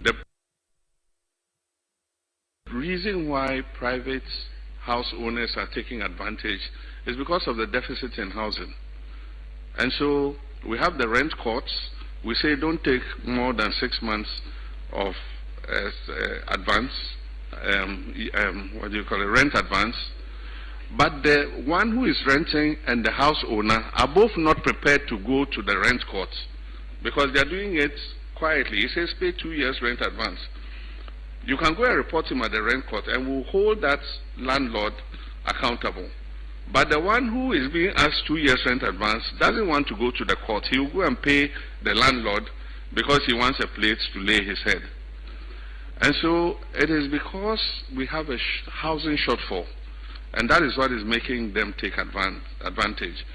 The reason why private house owners are taking advantage is because of the deficit in housing. And so we have the rent courts. We say don't take more than 6 months of advance, rent advance. But the one who is renting and the house owner are both not prepared to go to the rent court because they are doing it quietly. He says pay 2 years rent advance. You can go and report him at the rent court and we'll hold that landlord accountable. But the one who is being asked 2 years rent advance doesn't want to go to the court. He will go and pay the landlord because he wants a place to lay his head. And so it is because we have a housing shortfall, and that is what is making them take advantage.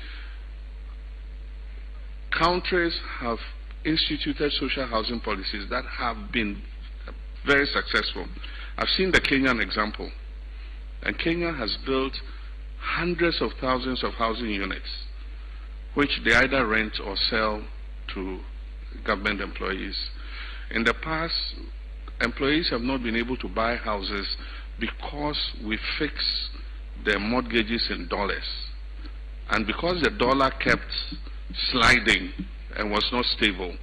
Countries have instituted social housing policies that have been very successful. I've seen the Kenyan example, and Kenya has built hundreds of thousands of housing units, which they either rent or sell to government employees. In the past, employees have not been able to buy houses because we fix their mortgages in dollars. And because the dollar kept sliding and was not stable,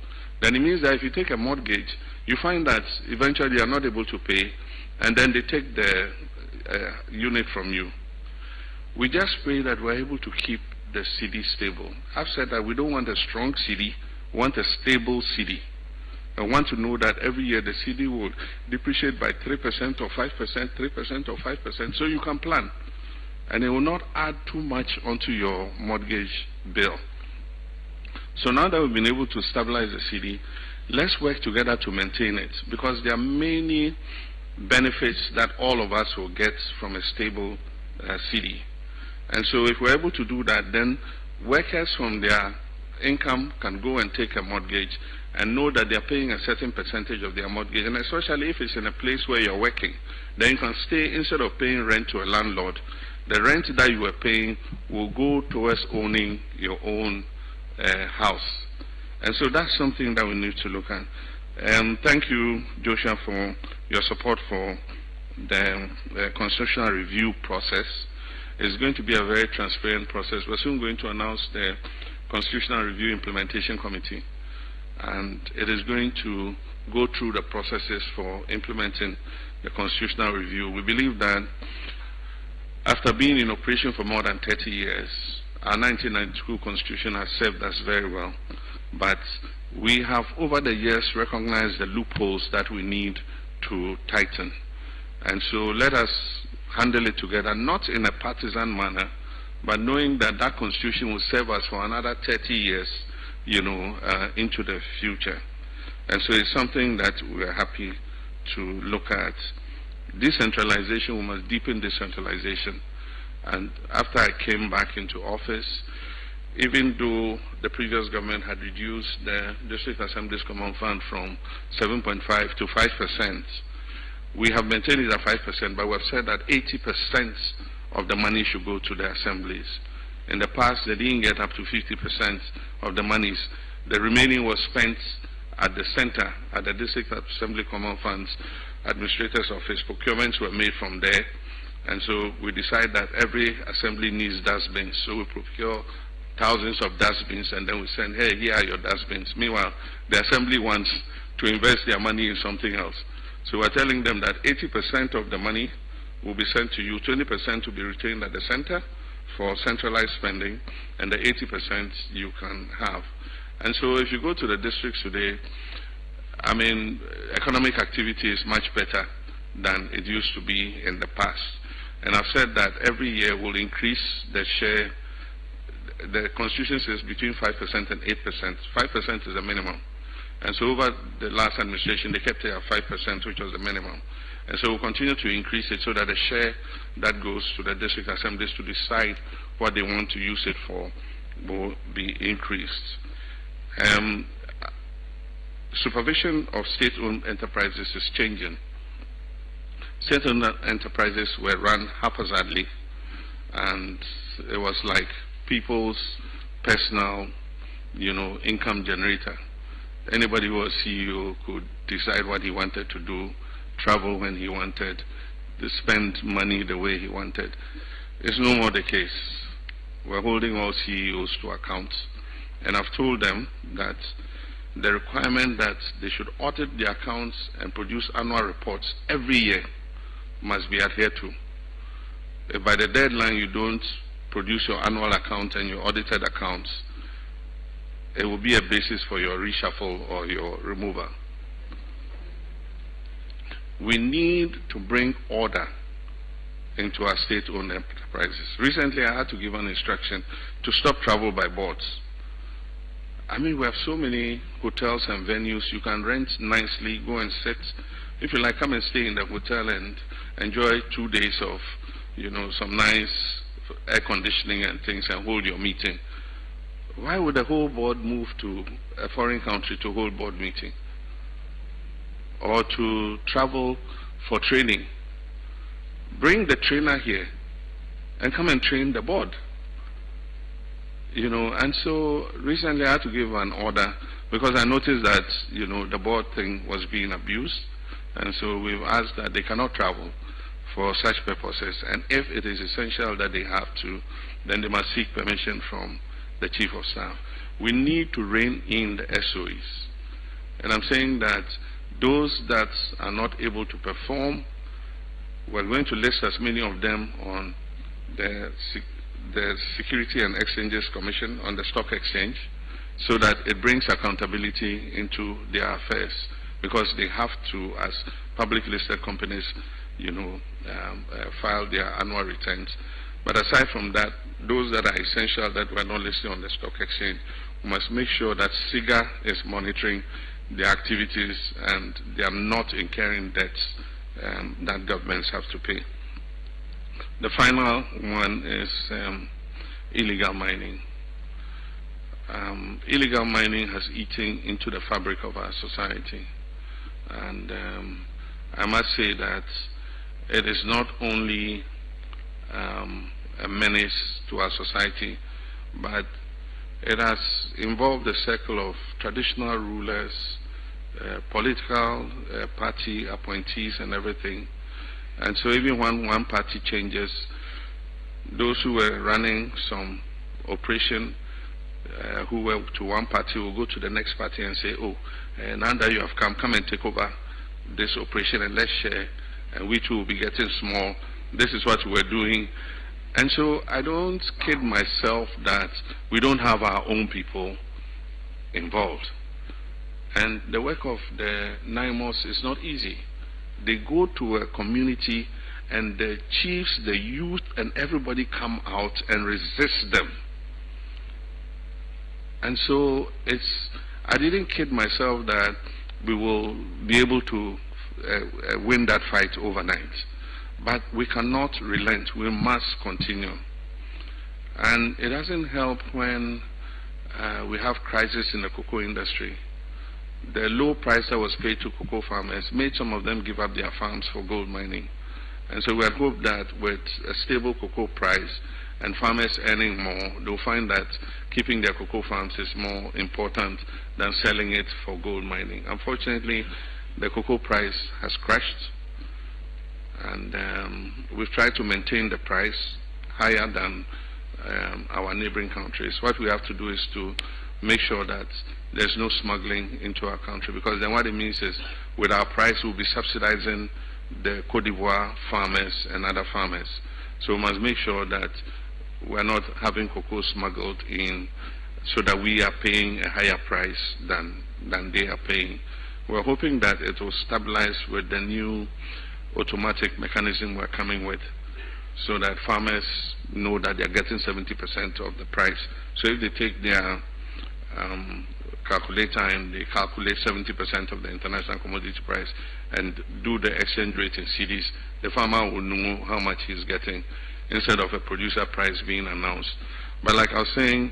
then it means that if you take a mortgage, you find that eventually you are not able to pay, and then they take the unit from you. We just pray that we're able to keep the city stable. I've said that we don't want a strong city, we want a stable city. I want to know that every year the city will depreciate by 3% or 5%, 3% or 5%, so you can plan. And it will not add too much onto your mortgage bill. So now that we've been able to stabilize the city, let's work together to maintain it, because there are many benefits that all of us will get from a stable city. And so if we're able to do that, then workers from their income can go and take a mortgage and know that they're paying a certain percentage of their mortgage. And especially if it's in a place where you're working, then you can stay, instead of paying rent to a landlord, the rent that you were paying will go towards owning your own house. And so that's something that we need to look at. Thank you, Joshua, for your support for the constitutional review process. It's going to be a very transparent process. We're soon going to announce the Constitutional Review Implementation Committee, and it is going to go through the processes for implementing the constitutional review. We believe that after being in operation for more than 30 years, our 1992 Constitution has served us very well, but we have over the years recognized the loopholes that we need to tighten. And so let us handle it together, not in a partisan manner, but knowing that that Constitution will serve us for another 30 years, into the future. And so it's something that we are happy to look at. Decentralization, we must deepen decentralization. And after I came back into office, even though the previous government had reduced the District Assembly's Common Fund from 7.5 to 5%, we have maintained it at 5%, but we have said that 80% of the money should go to the assemblies. In the past, they didn't get up to 50% of the monies. The remaining was spent at the center, at the District Assembly Common Funds, Administrator's Office. Procurements were made from there, and so we decided that every assembly needs dustbins. So we procure thousands of dustbins, and then we send, hey, here are your dustbins. Meanwhile, the assembly wants to invest their money in something else. So we're telling them that 80% of the money will be sent to you, 20% will be retained at the center for centralized spending, and the 80% you can have. And so if you go to the districts today, I mean, economic activity is much better than it used to be in the past. And I've said that every year we'll increase the share. The Constitution says between 5% and 8%. 5% is the minimum. And so over the last administration, they kept it at 5%, which was the minimum. And so we'll continue to increase it so that the share that goes to the district assemblies to decide what they want to use it for will be increased. Supervision of state-owned enterprises is changing. State-owned enterprises were run haphazardly, and it was like people's personal, income generator. Anybody who was CEO could decide what he wanted to do, travel when he wanted, to spend money the way he wanted. It's no more the case. We're holding all CEOs to account. And I've told them that the requirement that they should audit their accounts and produce annual reports every year must be adhered to. If by the deadline you don't produce your annual account and your audited accounts, it will be a basis for your reshuffle or your removal. We need to bring order into our state-owned enterprises. Recently, I had to give an instruction to stop travel by boards. I mean, we have so many hotels and venues. You can rent nicely, go and sit. If you like, come and stay in the hotel and enjoy 2 days of, some nice air conditioning and things and hold your meeting. Why would the whole board move to a foreign country to hold board meeting? Or to travel for training? Bring the trainer here and come and train the board. And so recently I had to give an order because I noticed that, the board thing was being abused. And so we've asked that they cannot travel for such purposes. And if it is essential that they have to, then they must seek permission from the Chief of Staff. We need to rein in the SOEs. And I'm saying that those that are not able to perform, we're going to list as many of them on the Security and Exchanges Commission on the Stock Exchange so that it brings accountability into their affairs, because they have to, as public listed companies, file their annual returns. But aside from that, those that are essential that were not listed on the stock exchange, we must make sure that SIGA is monitoring their activities and they are not incurring debts that governments have to pay. The final one is illegal mining. Illegal mining has eaten into the fabric of our society. And I must say that it is not only a menace to our society, but it has involved a circle of traditional rulers, political party appointees and everything. And so even when one party changes, those who were running some operation who were to one party will go to the next party and say, oh, now that you have come and take over this operation and let's share, and we too will be getting small. This is what we're doing. And so I don't kid myself that we don't have our own people involved. And the work of the NIMOS is not easy. They go to a community and the chiefs, the youth, and everybody come out and resist them. And so I didn't kid myself that we will be able to win that fight overnight. But we cannot relent. We must continue. And it doesn't help when we have crisis in the cocoa industry. The low price that was paid to cocoa farmers made some of them give up their farms for gold mining. And so we had hoped that with a stable cocoa price and farmers earning more, they'll find that keeping their cocoa farms is more important than selling it for gold mining. Unfortunately, the cocoa price has crashed, and we've tried to maintain the price higher than our neighboring countries. What we have to do is to make sure that there's no smuggling into our country, because then what it means is with our price we'll be subsidizing the Cote d'Ivoire farmers and other farmers. So we must make sure that we're not having cocoa smuggled in so that we are paying a higher price than they are paying. We're hoping that it will stabilize with the new automatic mechanism we're coming with, so that farmers know that they're getting 70% of the price. So if they take their calculator and they calculate 70% of the international commodity price and do the exchange rate in cedis, the farmer will know how much he's getting instead of a producer price being announced. But like I was saying,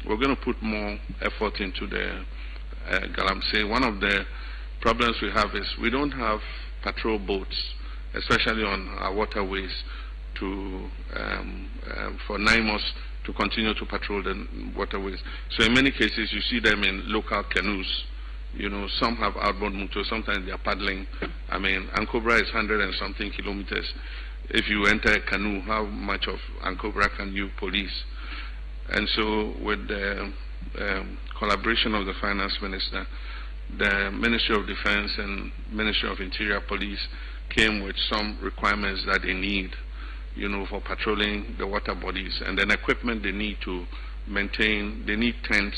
we're going to put more effort into the Galamsey. One of the problems we have is we don't have patrol boats, especially on our waterways, for NIMOS to continue to patrol the waterways. So in many cases, you see them in local canoes. Some have outboard motors, sometimes they are paddling. I mean, Ankobra is 100 and something kilometers. If you enter a canoe, how much of Ankobra can you police? And so with the collaboration of the Finance Minister, the Ministry of Defense and Ministry of Interior Police came with some requirements that they need, for patrolling the water bodies, and then equipment they need to maintain. They need tents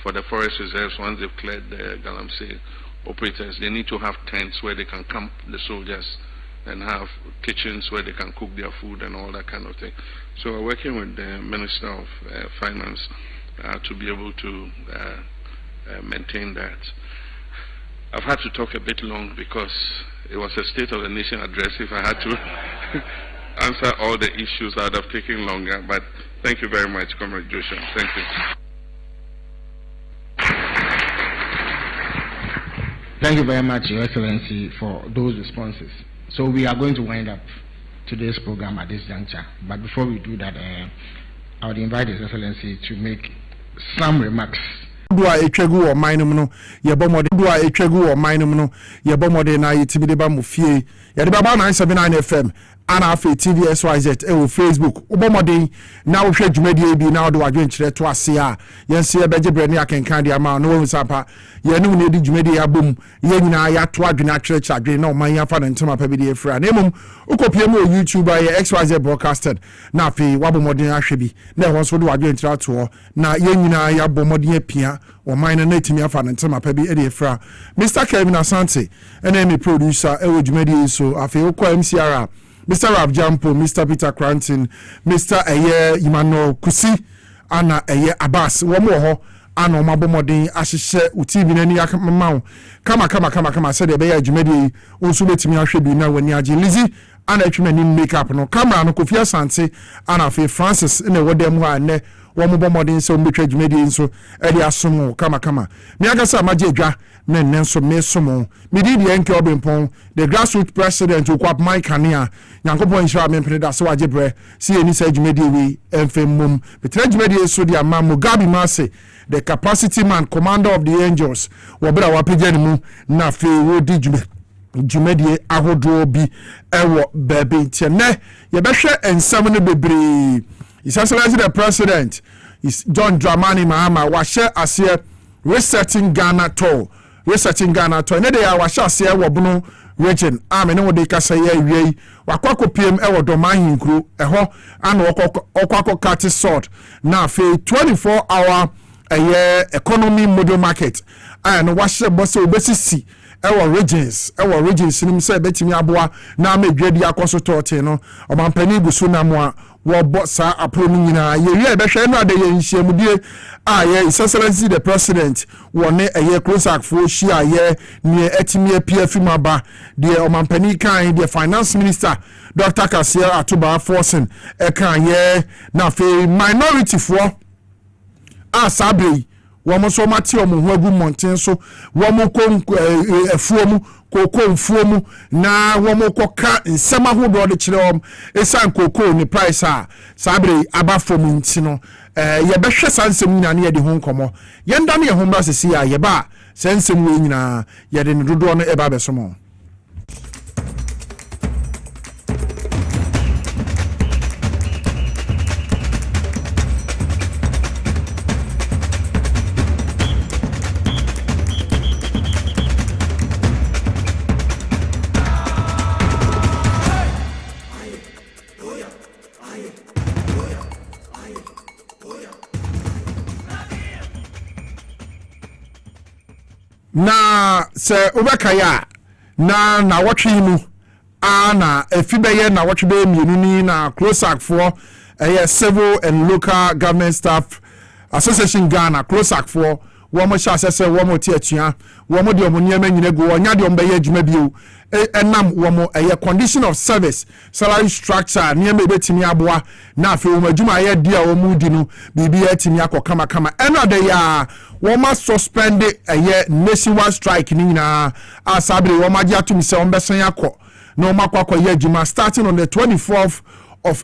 for the forest reserves. Once they've cleared the Galamsey operators, they need to have tents where they can camp the soldiers and have kitchens where they can cook their food and all that kind of thing. So we're working with the Minister of Finance to be able to maintain that. I've had to talk a bit long because it was a State of the Nation address. If I had to answer all the issues, I would have taken longer. But thank you very much, Comrade Joshua. Thank you. Thank you very much, Your Excellency, for those responses. So we are going to wind up today's program at this juncture. But before we do that, I would invite His Excellency to make some remarks. Do I echegu or minum no yebomode do I echegu or minum no yebomode na yitibide ba mufie yadeba 979 FM ana afa TV SYZ e wo Facebook ubomode na wo hwe dwumadi bi na wo de wadwen kire to ase a yense ye beje brane akenkan de ama no wo nsapa ye ne woni edi dwumadi abom ye nyina ya to adwen akire adwen na o man ya fa ne ntema pa bi de efra na emum ukopie mu YouTube ye XYZ broadcasted na afi wabomode ahwe bi na ho so de wadwen kire to na ye nyina ya bomode apia o mine na timi afa ne ntema pa bi e de efra Mr. Kevin Asante ene producer e wo dwumadi so afi ukọ MCR Mr. Rab Jampo, Mr. Peter Cranton, Mr. Eye Imano Kusi, Anna Eye Abbas, Womo, Anno Mabomodin, Ashishe, Utibi, Nani Akamau, Kama, said the Bay Jumedi, also let me actually be now when Yaji Lizzie, and actually makeup, no camera, no Kofia Sanse, Anna Fe Francis, in the Wodemwa, ne, Womobomodin, so Mitra Jumedi, so Eddie Asumo, Kama, Miagasa Majega. Nenso mesomo midi di enke Obrempong the grassroots president ukwap Mike Kania nyankopon nshira mempene da so agebre si eni sa djumedi wi enfemmum betre djumedi so dia mamu Gabi Mase the capacity man commander of the angels wobra wapegani mu na fe wodi djumedi ahodo bi ewo bebe ntene ye behwe ensam no bebre His Excellency the president is John Dramani Mahama wahye ase resetting Ghana toll ne de ya wahye e wobono region amene wo de kasa ya wiei wakwako pm e wodoman hinkru eho ana okwako cut sort na fe 24-hour economy model market and wahye boss obesisi ewo regions nim say betimi aboa na amedwadi akoso tote no omampani gusu na mo a wo bossa apro nyina ye wi e behwe no ade ye nhyiamudie ye His Excellency the president wone close act for shia ye ne etimi PF maba de omampani kan the finance minister Dr. Kasia Atuba Forcing kan ye na fe minority for sabre womo so mate omo ho agu monten so womo ko efuomu koko mfuomu na womo koka nsema hodo de kire om esan koko ni price a sabre abafom ntino ye behwe sansem nyina ne ye de ho nkomo yenda ne ye ho mba sesi a ye ba sansem we nyina ye de ne dodo no eba besomo na se ubekaya na watwe mu na efibeye na watwe be mienu ni na close act for civil and local government staff association Ghana close act for womo sha sese womo ti atua womo de omoniema nyina go onya de ombe ye adwuma bio enam womo condition of service salary structure niema betimi aboa na afi womo adwuma ye dia womo di no bibi atimi akokama eno de ya woma suspend nationwide strike ni nyina asabre woma gi atum se ombesan yakọ na woma kwakọ ye adwuma starting on the 24th of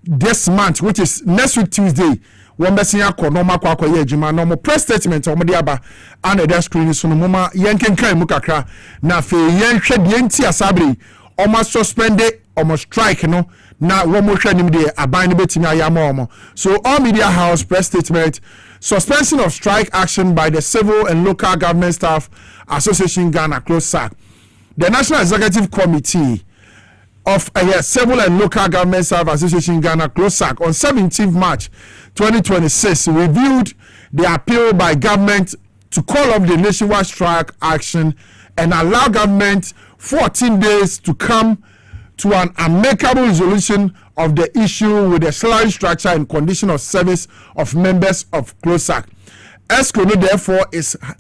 this month, which is next week Tuesday. One person yakɔ normal kwa ye adwuma normal press statement omode aba and the screen so no mama yenken kan mu kakra na fe yenhwɛ de enti asabre omo suspend omo strike no na wo mo hwɛ nim de aban ne betimi ayama omo. So all media house press statement: suspension of strike action by the Civil and Local Government Staff Association Ghana (CLOSAC). The National Executive Committee of Civil and Local Government Staff Association Ghana (CLOSAC) on 17th March 2026 reviewed the appeal by government to call off the nationwide strike action and allow government 14 days to come to an amicable resolution of the issue with the salary structure and condition of service of members of CLOSAC. ESCO therefore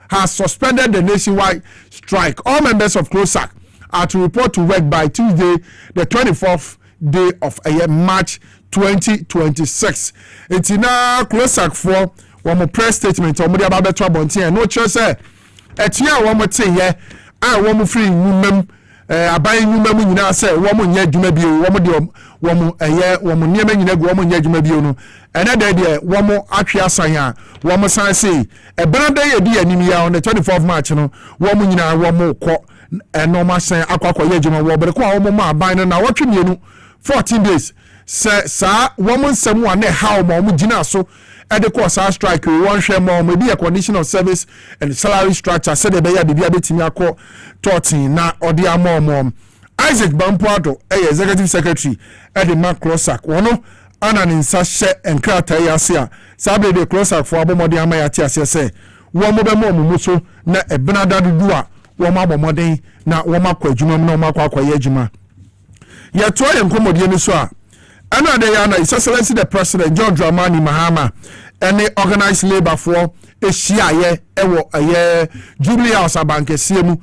has suspended the nationwide strike. All members of CLOSAC are to report to work by Tuesday, the 24th day of March 2026. It's in a CLOSAC for one more press statement. Omudi ababe to abonti no chance etia one more thing here. I one more free women abayi women nyina say one more nya adwuma bio one more one more niema nyina go one more nya adwuma bio no. Ene dey one more atwe asan a one more san say e branda ye di anim ya on the 24th of March no one more nyina one more ko normal san akwa ye adwuma wo bere ko a one more aban no na wotwe mienu 14 days. Sa woman someone ne how mo gina so e de course strike we won hwe mo maybe a condition of service and salary structure said the beya bibia betimi akọ 13 na odi amom. Isaac Bampoado executive secretary at the CLOSAC wono ana ninsa hye enkrata yase a sabe de CLOSAC for abomode amayate ase se wo mo be mo muso na ebenada dudu a wo mo abomoden na wo makọ adwuma na wo makọ akọ adwuma ye to yenkomodie ni so a another yana His Excellency the President John Dramani Mahama any organized labor for ehia ewo Jubilee House abankesie mu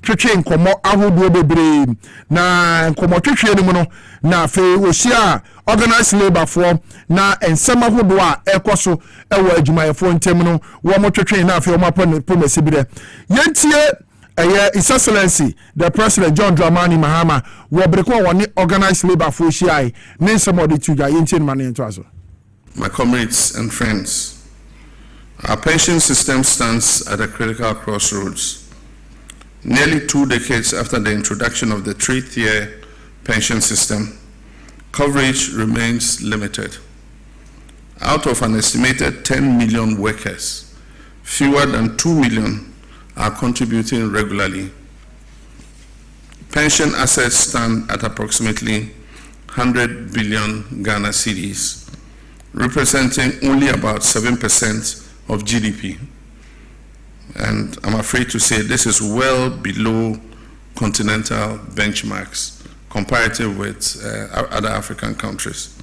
twetwe nkomo ahodo bebre na nkomo twetwe ni mu no na fe ohia organized labor for na ensema ahodo a ekoso ewo adwumayefo ntem no wo mo twetwe na fe wo mapon promese bi de yentie His Excellency the President John Dramani Mahama wobreko woni organized labor for shai nin somebody to ja yentin mane into aso. My comrades and friends, our pension system stands at a critical crossroads. Nearly 2 decades after the introduction of the 3-tier pension system, coverage remains limited. Out of an estimated 10 million workers, fewer than 2 million are contributing regularly. Pension assets stand at approximately 100 billion Ghana cedis, representing only about 7% of GDP. And I'm afraid to say this is well below continental benchmarks comparative with other African countries.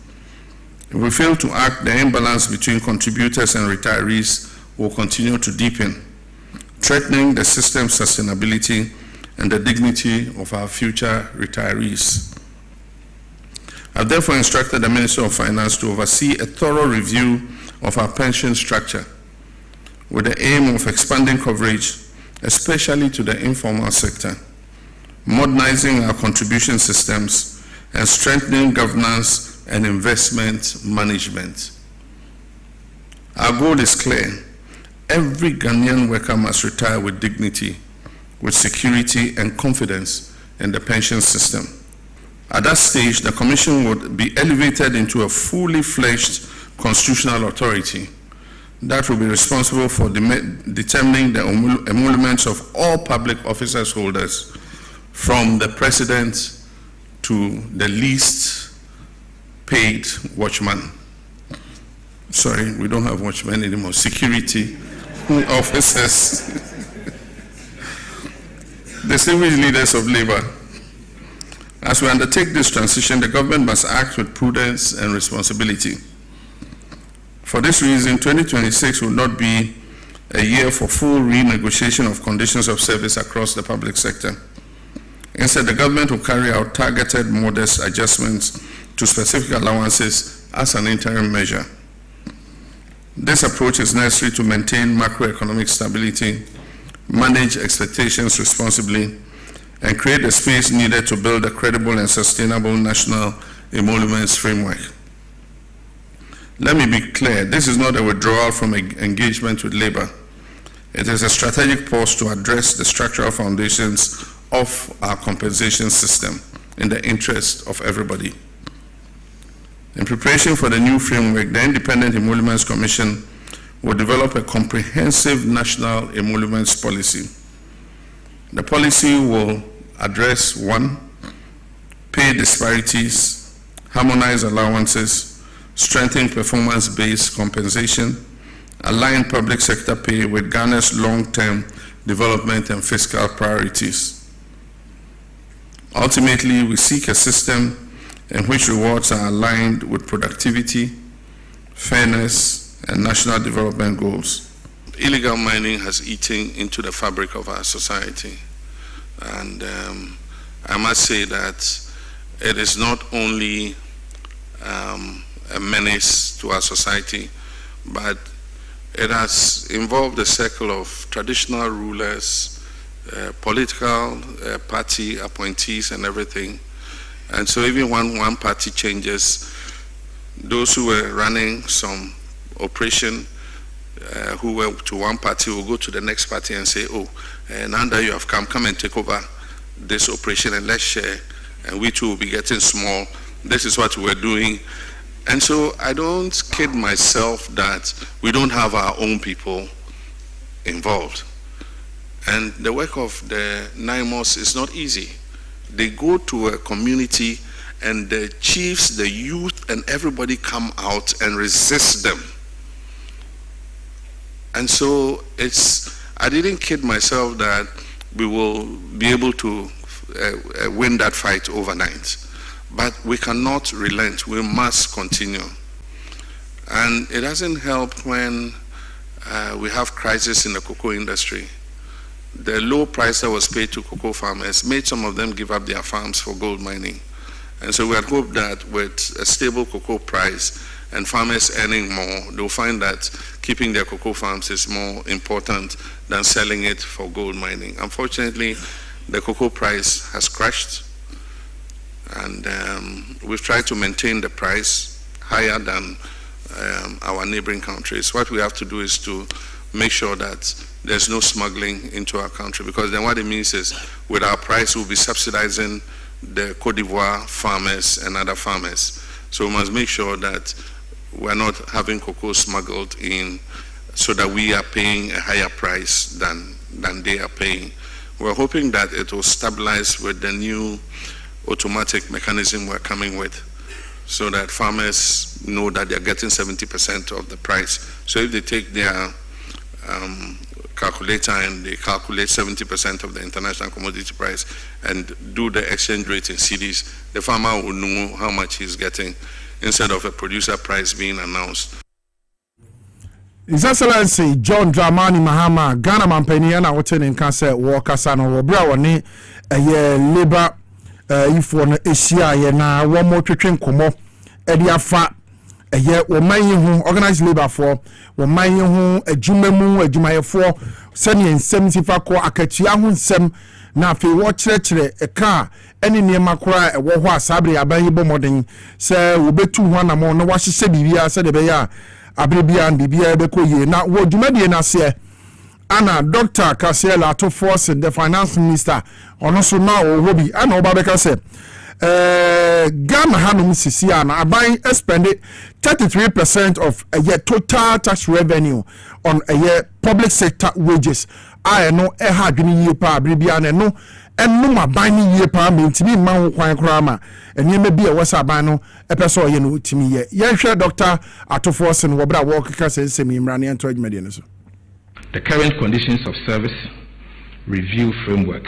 If we fail to act, the imbalance between contributors and retirees will continue to deepen, threatening the system's sustainability and the dignity of our future retirees. I've therefore instructed the Minister of Finance to oversee a thorough review of our pension structure with the aim of expanding coverage, especially to the informal sector, modernizing our contribution systems, and strengthening governance and investment management. Our goal is clear. Every Ghanaian worker must retire with dignity, with security and confidence in the pension system. At that stage, the Commission would be elevated into a fully fledged constitutional authority that will be responsible for determining the emoluments of all public officers holders, from the President to the least paid watchman. Sorry, we don't have watchmen anymore. Security officers, distinguished leaders of labor. As we undertake this transition, the government must act with prudence and responsibility. For this reason, 2026 will not be a year for full renegotiation of conditions of service across the public sector. Instead, the government will carry out targeted, modest adjustments to specific allowances as an interim measure. This approach is necessary to maintain macroeconomic stability, manage expectations responsibly, and create the space needed to build a credible and sustainable national emoluments framework. Let me be clear, this is not a withdrawal from engagement with labor. It is a strategic pause to address the structural foundations of our compensation system in the interest of everybody. In preparation for the new framework, the Independent Emoluments Commission will develop a comprehensive national emoluments policy. The policy will address 1, pay disparities, harmonize allowances, strengthen performance-based compensation, align public sector pay with Ghana's long-term development and fiscal priorities. Ultimately, we seek a system in which rewards are aligned with productivity, fairness, and national development goals. Illegal mining has eaten into the fabric of our society. And I must say that it is not only a menace to our society, but it has involved a circle of traditional rulers, political party appointees and everything. And so even when one party changes, those who were running some operation who were to one party will go to the next party and say, oh, now that you have come and take over this operation and let's share, and we too will be getting small. This is what we're doing. And so I don't kid myself that we don't have our own people involved. And the work of the NIMOS is not easy. They go to a community and the chiefs, the youth, and everybody come out and resist them. And so I didn't kid myself that we will be able to win that fight overnight. But we cannot relent. We must continue. And it doesn't help when we have crisis in the cocoa industry. The low price that was paid to cocoa farmers made some of them give up their farms for gold mining. And so we had hoped that with a stable cocoa price and farmers earning more, they'll find that keeping their cocoa farms is more important than selling it for gold mining. Unfortunately, the cocoa price has crashed, and we've tried to maintain the price higher than our neighboring countries. What we have to do is to make sure that there's no smuggling into our country, because then what it means is with our price we'll be subsidizing the Cote d'Ivoire farmers and other farmers. So we must make sure that we're not having cocoa smuggled in so that we are paying a higher price than they are paying. We're hoping that it will stabilize with the new automatic mechanism we're coming with, so that farmers know that they're getting 70% of the price. So if they take their calculator and they calculate 70% of the international commodity price and do the exchange rate in cedis, the farmer will know how much he's getting instead of a producer price being announced. His Excellency John Dramani Mahama, Ghana Mampeniana, Woten in Cancer, Walkasano, Brawani, a year labor, if one Asia, Yena, one more train como, Edia Fat, a year, or mining home, organized labor for, or mining home, a Jumemu, a Jumaya for, sending in 75 core, a Katiahun Sem, na fe watch a car, any near Macra, a Wawa Sabri, a Bayibo Modern, say, we bet 200 more, no, what she said, Bibia, said the Beya. Abribia and Bibia Beko ye. Now, what do you na say? Anna, Dr. Kasiela to force the finance minister, on also now, Robbie, and Obabeka said, Ghana Hanum Sisiana are buying expended 33% of a year total tax revenue on a year public sector wages. I know a hard year pa Abribia and no ma buying year pa mean to me, man, Krama, and you may be a Wasabano. Episode you know to me yeah share Dr. Atofos and Wabra Walker says semi Imrani and Toy Medianos. The current conditions of service review framework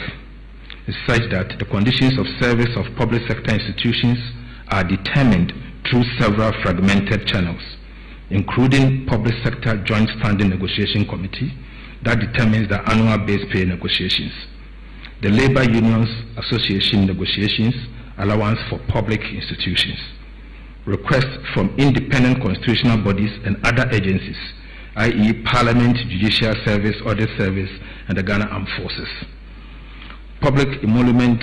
is such that the conditions of service of public sector institutions are determined through several fragmented channels, including Public Sector Joint Standing Negotiation Committee that determines the annual base pay negotiations, the Labor Unions Association negotiations, allowance for public institutions, requests from independent constitutional bodies and other agencies, i.e. Parliament, Judicial Service, Audit Service, and the Ghana Armed Forces. Public Emolument,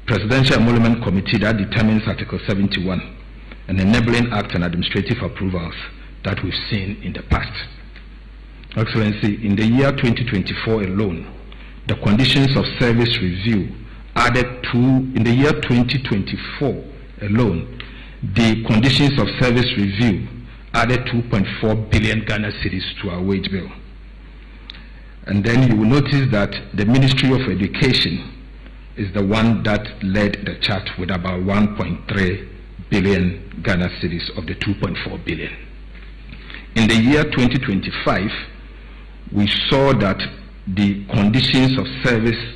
Presidential Emolument Committee that determines Article 71, and enabling acts and administrative approvals that we've seen in the past. Excellency, in the year 2024 alone, the conditions of service review added to, in the year 2024 alone, the conditions of service review added 2.4 billion Ghana cedis to our wage bill. And then you will notice that the Ministry of Education is the one that led the chart with about 1.3 billion Ghana cedis of the 2.4 billion. In the year 2025, we saw that the conditions of service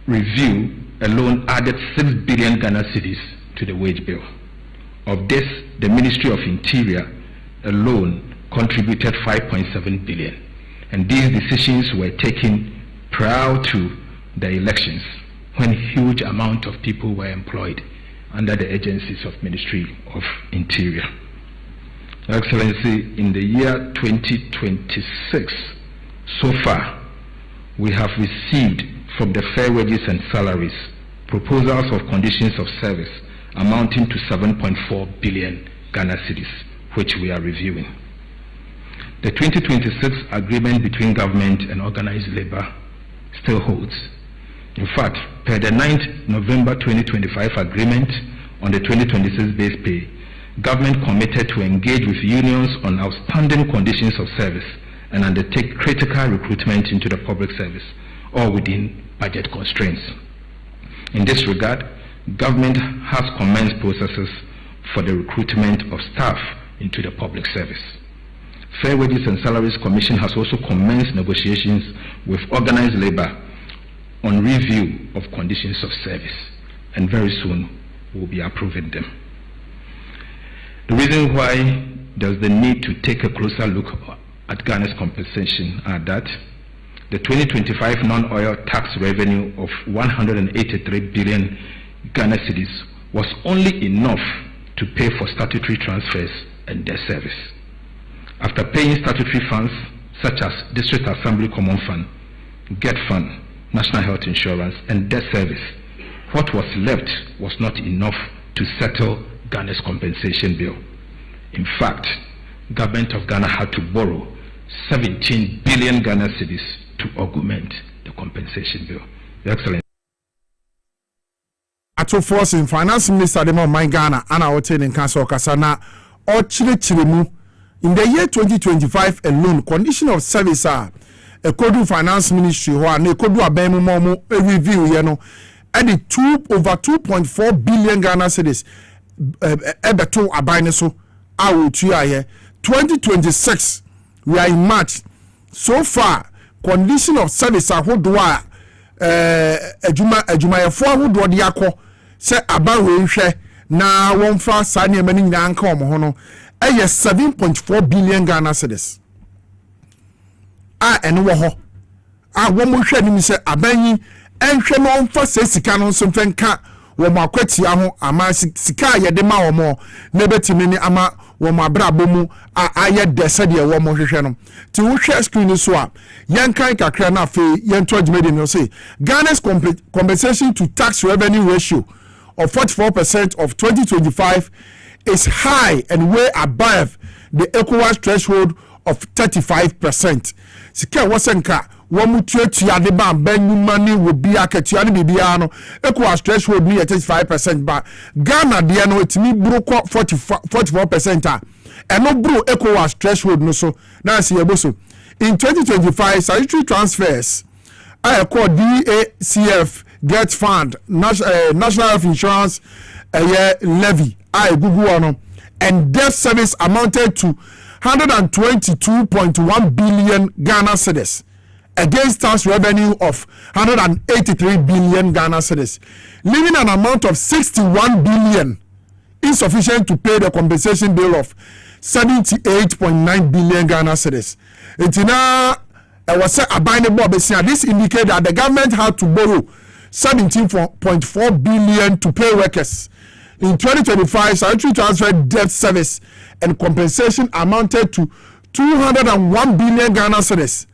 review alone added 6 billion Ghana cedis to the wage bill. Of this, the Ministry of Interior alone contributed 5.7 billion. And these decisions were taken prior to the elections, when huge amount of people were employed under the agencies of Ministry of Interior. Excellency, in the year 2026, so far, we have received from the Fair Wages and Salaries proposals of conditions of service amounting to 7.4 billion Ghana cedis, which we are reviewing. The 2026 agreement between government and organized labor still holds. In fact, per the 9th November 2025 agreement on the 2026 base pay, government committed to engage with unions on outstanding conditions of service and undertake critical recruitment into the public service, all within budget constraints. In this regard, government has commenced processes for the recruitment of staff into the public service. Fair Wages and Salaries Commission has also commenced negotiations with organized labor on review of conditions of service, and very soon we'll be approving them. The reason why there's the need to take a closer look at Ghana's compensation are that the 2025 non-oil tax revenue of 183 billion Ghana cedis was only enough to pay for statutory transfers and debt service. After paying statutory funds such as District Assembly Common Fund, GET Fund, National Health Insurance, and debt service, what was left was not enough to settle Ghana's compensation bill. In fact, government of Ghana had to borrow 17 billion Ghana cedis to augment the compensation bill. Your Excellency. Ato force in Finance Minister Demo my Ghana and our in Council Kasana or Chile in the year 2025 alone, condition of service are a Kodu Finance Ministry who are Kodu Abemu Momo a review, you know, and the over 2.4 billion Ghana cedis ebeto abaneso awu tuaye 2026 we are in March. So far condition of service ahodo a adwumayefo ahodo de akọ se abawe nhwe na wonfa sa ne mani nyina anka omo ho no 7.4 billion Ghana cedis eno wo ho wo mo hwe ni se abanyi enhwe no onfa se sika no so mfenka wo mo akwatia ho ama sika ye de ma wo mo na betimi ni ama wo mo abrabo mu aye dese de wo mo hwehwe no ti wo hwe screen so a yankan kakra na fe yento adwumedi no say Ghana's compensation to tax revenue ratio of 44% of 2025 is high and way above the ECOWAS threshold of 35%. Sika wasenka wamu tuatua de ba banyu money will be akatua ne bibia no ECOWAS threshold be 35%, but Ghana de no etimi bro 44% a eno bro ECOWAS threshold no so na se yeboso in 2025 statutory transfers I call DACF GET Fund National Health Insurance levy I Google on and debt service amounted to 122.1 billion Ghana cedis against tax revenue of 183 billion Ghana cedis, leaving an amount of 61 billion insufficient to pay the compensation bill of 78.9 billion Ghana cedis. This indicated that the government had to borrow 17.4 billion to pay workers. In 2025, statutory transfer debt service and compensation amounted to 201 billion Ghana cedis,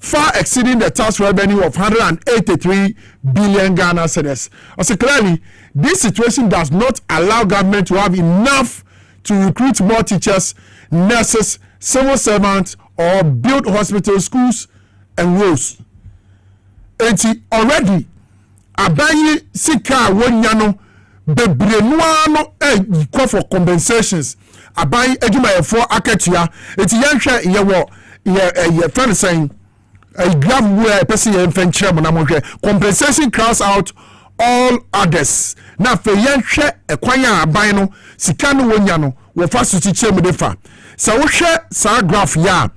far exceeding the tax revenue of 183 billion Ghana cedis. Also clearly, this situation does not allow government to have enough to recruit more teachers, nurses, civil servants, or build hospitals, schools, and roads. And already, abayi sika wonyano bebrenuano call for compensations. Abayi edwumayefo akatua. Eti yanhwe yewo ye friend saying a graph where person yenfenchire mo na mohwe compensation crowds out all others. Na fe yanhwe ekwanya abayi no sika no wonya no wo fa so chiche mu defa. Sa wo hwe sa graph ya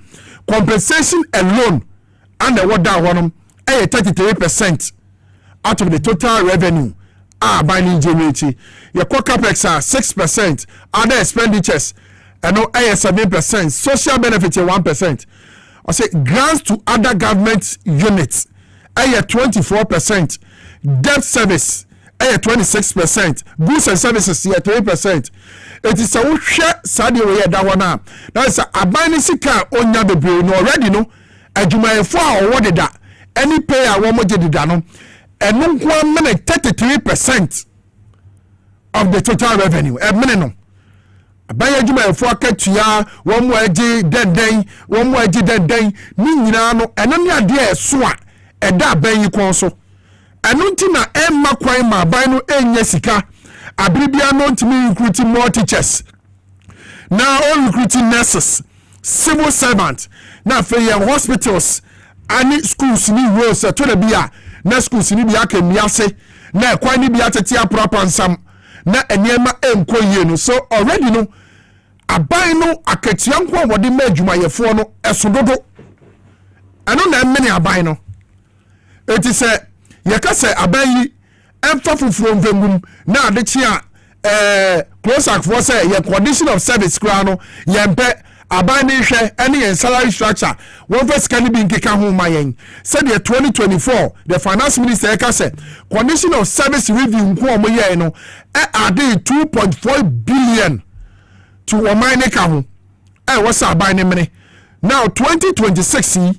compensation alone and the water honum 33% out of the total revenue by generating. Your core capex are 6%, other expenditures and no 7%, social benefits 1%. I say grants to other government units 24%, debt service 26%, goods and services 3%. It is a share Saudi way that one now. That is a abani sika onya bebre no already no adwumayefo a awarded that any pay a wo mo jedida no eno nko amene 33% of the total revenue emene no abani adwumayefo akatua wo mo agi denden ni nyina no eno ne ade eso a eda aban kon so eno ntina emma kwan ma aban no enya sika abribia no ntimi recruiting more teachers now all recruiting nurses, civil servants, now for your hospitals and schools ni roads to the bia na schools ni bia ke miase na kwa ni bia tete proper nsam na enema enko yie no. So already no aban no akatia nko wode ma adwumayefo no esododo ano na mene aban no eti se yakase aban yi emfa fufuro mvengum na adechi a close up for say your condition of service kra no yempe aban ni hwe ene salary structure one first can be nkeka ho mayen said the 2024 the finance minister yakase condition of service review nko omoye no ade 2.4 billion to omine ka ho what's aban ni mene now 2026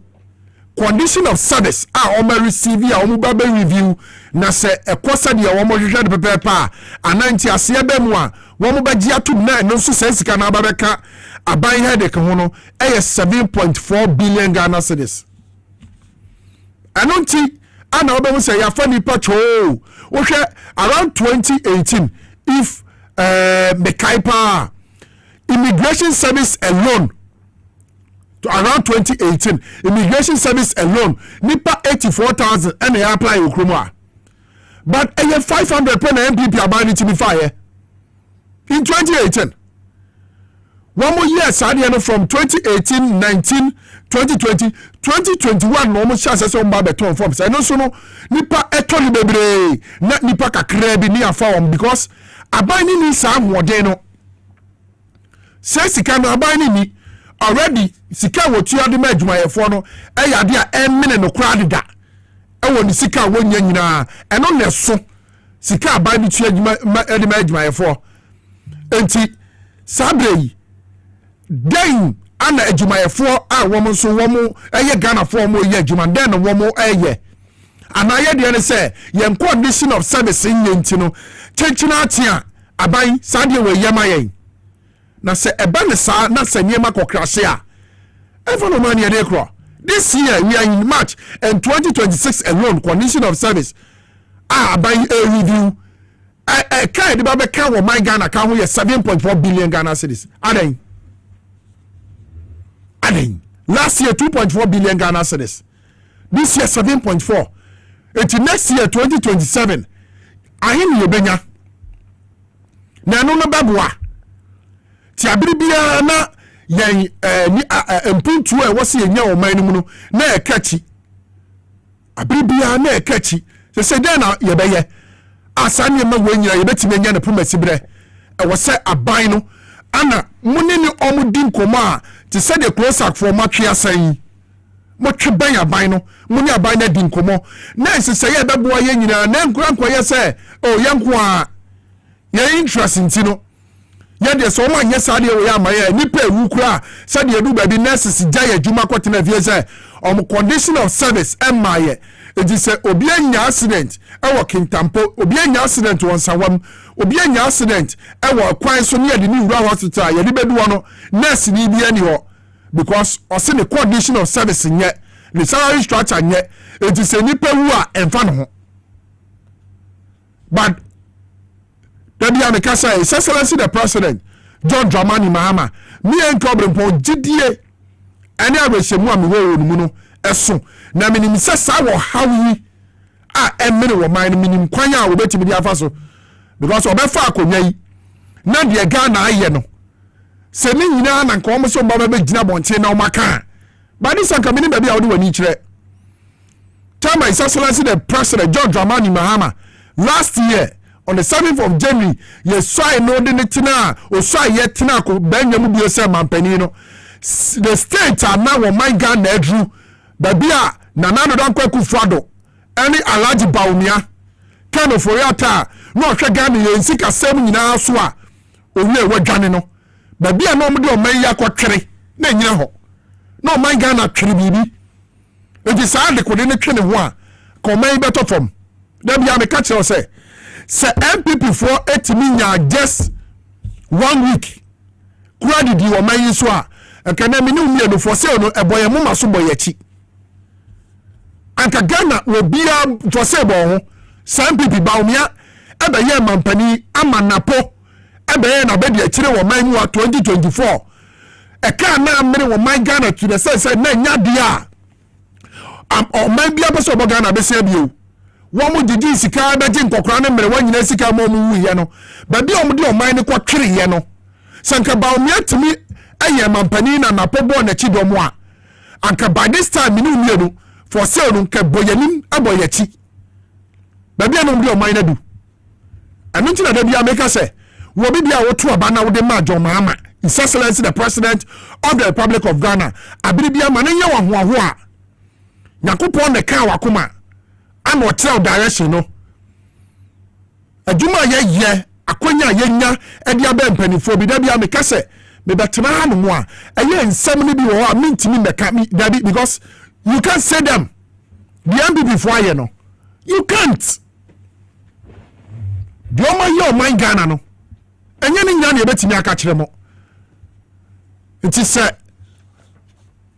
condition of service omo receive ya omo ba review na se ekosa de omo hwehwe de pepepa ananti ase ba mu a omo ba gi atum na no so sensika na ba beka aban headache ho no 7.4 billion Ghana cedis ananti ana oba mu se ya fa ni pacho wo hwe around 2018 if mekaipa immigration service alone to around 2018 immigration service alone nipa 84,000 and they apply ukrumwa but 500 per MPP abani to be fire in 2018 one more year sadi from 2018 19 2020 2021 no almost chance so mba beton forms I know so no nipa etoli bebre na nipa kakra bi ni afa because abani ni sa modern no sika no abani ni already sika wo tua de ma adwumayefo no eyade a emene no kra da ewo ni sika wonya nyina eno ne so sika aban bi tua de ma adwumayefo enti sabrei den ana adwumayefo a wo so wo eye Ghana fo mo ye adwuma den no wo eye anaye de ne se ye condition of service nyenti no chenchina atia aban sade we yema yen na se eba ne sa na se niema kokrase a even no money dey kro this year we are in March and 2026 alone condition of service by a review kai de ba be ka wo my Ghana ka ho ye 7.4 billion Ghana cedis aden last year 2.4 billion Ghana cedis this year 7.4 until next year 2027 ahin yebenya na no babua ti abiribia na yen ni empuntu e wose yenya o man mu no na ekachi abiribia na ekachi se den na yebeye asane ma wanyira yebetime nya ne pomasibre e wose aban no ana munini omudi nkoma a ti se de close up for matwe asan mo twe aban no muni aban na di nkomo na se ye beboa ye nyina na nkura nkoye se o ye nko a ye interest ntino Yet so man yes ade we am ya nipa ewu kura said you do baby nurses gya adwuma kwotena vie say condition of service am my it is obi anya accident e wo Kintampo obi anya accident won sawam obi anya accident e wo kwan so ne de ni wura hospital ye de bedu no nurse ni bi ani ho because ose the condition of service nye the salary structure nye it is nipa wu a emfa no ho but Debbie Amikasa, His Excellency the President, John Dramani Mahama, me and Obrempong GDA, and I will say, Muno, Esso. Now, meaning, says, I will how we are a minute of mine, meaning, Quanya will bet to be the Afaso. Because of a far could not the Ghana, I know. Sending Yan and Comoso Baba Jinabon, no Macan. But this are coming, maybe I'll do an each. Tell my His Excellency the President, John Dramani Mahama, last year. On the 7th of January, yes, so I know the Netina, or so I yet Tinako, Benjamin Busa Mampenino. The states are now on my gun, Nedru, Babia, Nanano Danko Fado, any Alaji Baumia, Kano Foriata, no Shagani, and Sika 7 in our swa, or we were Janino. Babia no Mudo Maya Quatri, Nenyaho. No, my gun at Tribibi. It is hard to coordinate 21. Come better from. Then be a catcher or say. Say MPP for 8 million just 1 week. Credit you my yiswa. And can I mean for sale no a boy a mama so boy yachi. And Kagana will be a for sale. Some people baumia. Ebe ye mampani ama napo. Ebe ye na bedi a chile wa mine wa 2024. A car na mene wa my Ghana to the sense na nyadia. Or maybe a person of Ghana be say one would didi sika beji nkokra ne mere wanyina sika mo mu wi ye no ba bi omde o man ne kwatwere ye no sanka ba o miatimi aye mampani na napobo na chi domo a anka by this time ni umienu for sale no ka boyanim aboyachi ba bi omde o man na du anu nti na da bia make say wo bi bia wo to aba na wo de ma John Mahama His Excellency the President of the Republic of Ghana abiri bia ma ne ye wo ho a yakopon ne kan wakoma I'm not tell direction no. Adwuma ye akonya ye nya e dia be mpanifo bi da bia me kase me betema hanu mo a eye nsem ne bi wo a mintimi meka mi dabi because you can't say them the MPP for aye no you can't Bioma ye o man Ghana no enye ni nya na ebetimi aka kire mo it is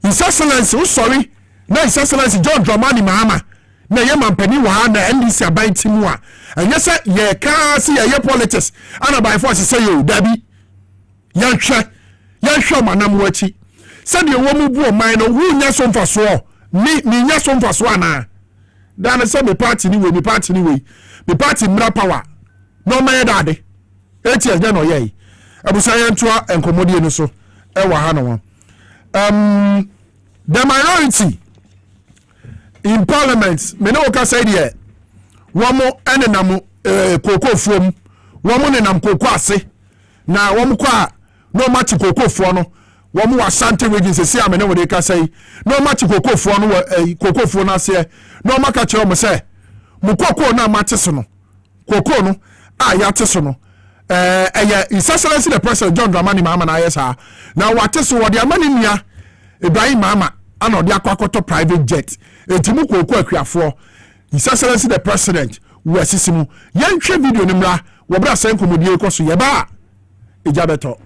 His Excellency oh sorry na His Excellency John Dramani Mahama na ye mampani wa na NDC aban timu a enye se ye ka se ye politics ana by force say yo dabi yan hwe manam wachi se de wo mu bu o man no hu nya so mfaso mi nya so mfaso ana dan se me party ni we me party mra power no man dade eti agya no ye abusa ye ntoa enkomodie no so e wa ha no the minority in parliament me no ka say there womo enenam kokofuom womo nenam koko ase na womo kwa no match kokofuo no womo wa Asante region se sia me no we ka say no match kokofuo no kokofuo na ase no maka kire mo say mo koko na match so no koko no a ya teso no His Excellency the President John Dramani Mahama na yesa na wateso wo de amani nia Ibrahim Mahama ana de akwakoto private jet etimu koko akuafo His Excellency the President wo asisimu yentwe video ni mra wo bra san komodie koso ye ba ejabeto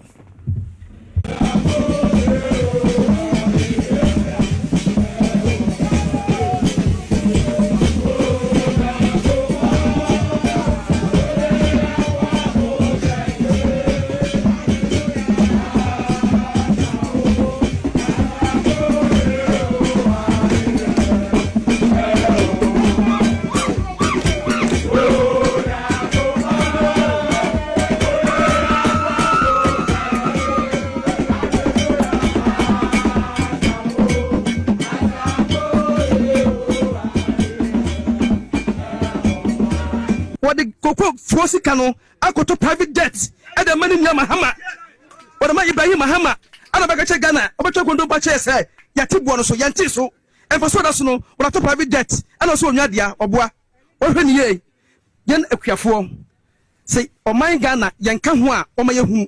Koko fosi kano akoto private jet e de mani nya Mahama o de ma Ibrahim Mahama ana ba gache Ghana obeto kondo ba che say yati bo no so yanti so enfo so da so no o to private jet ana so onwa dia oboa o hwe ni ye yen akuafo say o man Ghana yen ka ho a o ma ye hu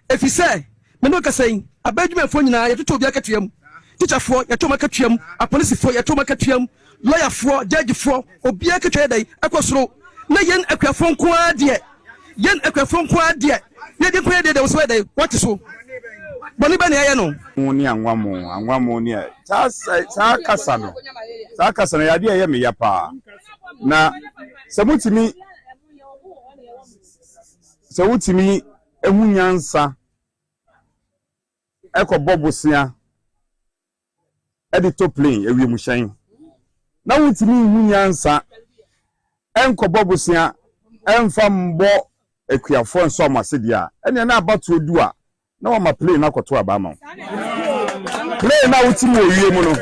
If you say, Menoka saying, a Benjamin phone, I have to tell you, teacher for Yatomakatrium, a police for Yatomakatrium, lawyer for, judge for, or Biaka across road. Na yen akwafon kwa de yen akwafon kwa de ye de kwa de was where they what is so boni ba ne aye no ni anwamo ni sa kasa no ya de ye me ya pa na se mutimi ehunyansa ekobobosia edito plane ewiemu hyan na mutimi ehunyansa enkobobusia emfa mbo ekuafo nso amasedia ene na abato odu a na wa ma play na koto abama play na utimi owie mu no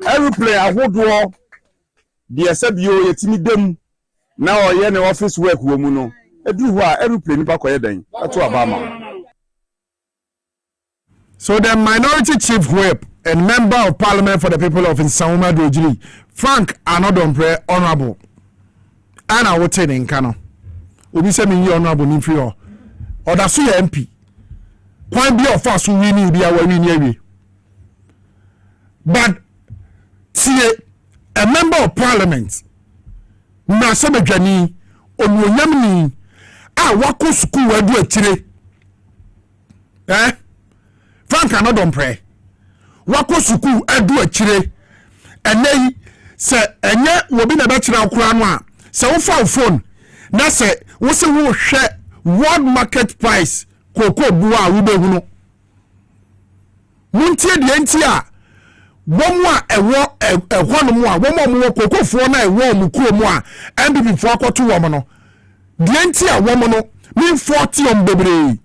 every play ahodo de esabio yetimi dem na oye ne office work wo mu no edu ho a every play nipa koye dan ato abama. So the minority chief whip and member of parliament for the people of Nsauma Dojiri, Frank Anodompre, honorable. And I would say in Kano. Obi se mi honorable ni free or that's your MP. Point be of us who we need be our win. But see a member of parliament, na sebejani onwonyamni a wako school we do etire. Frank Anodompre. Wako suku edu akire enei se enye wobi na betire akura no a se wo fa phone na se wo se wo hwe world market price koko buwa wo behu no muntie de enti a bomu a ewo no mu a bomu mo koko fo na ewo mu kuro mu a MPP fo akoto wo mo no de enti a wo mo no min 40 on bebre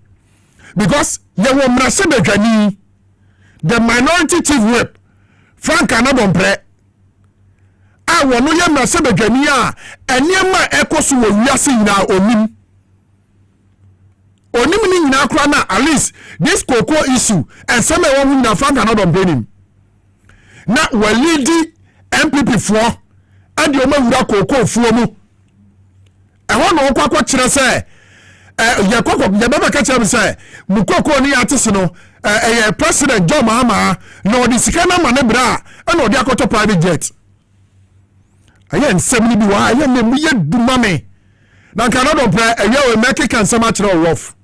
because ye wo mrase bedwani. The minority chief whip, Frank Anodompre, I want no yam na sebedwania, and yama echoes will yasing now onim. Onim na krana, at least this cocoa issue, and some woman na Frank Anodompre. Now, well, lady MPP 4, and your man with cocoa for mu. I want no quack say. Yababa catch him say, Mukoko ni artisan, President John Mahama, no, the Sikana Manebra, and no, the Akoto private jet. I am 70 I am a weird dumame. Now, cannot play a year make can so much rough.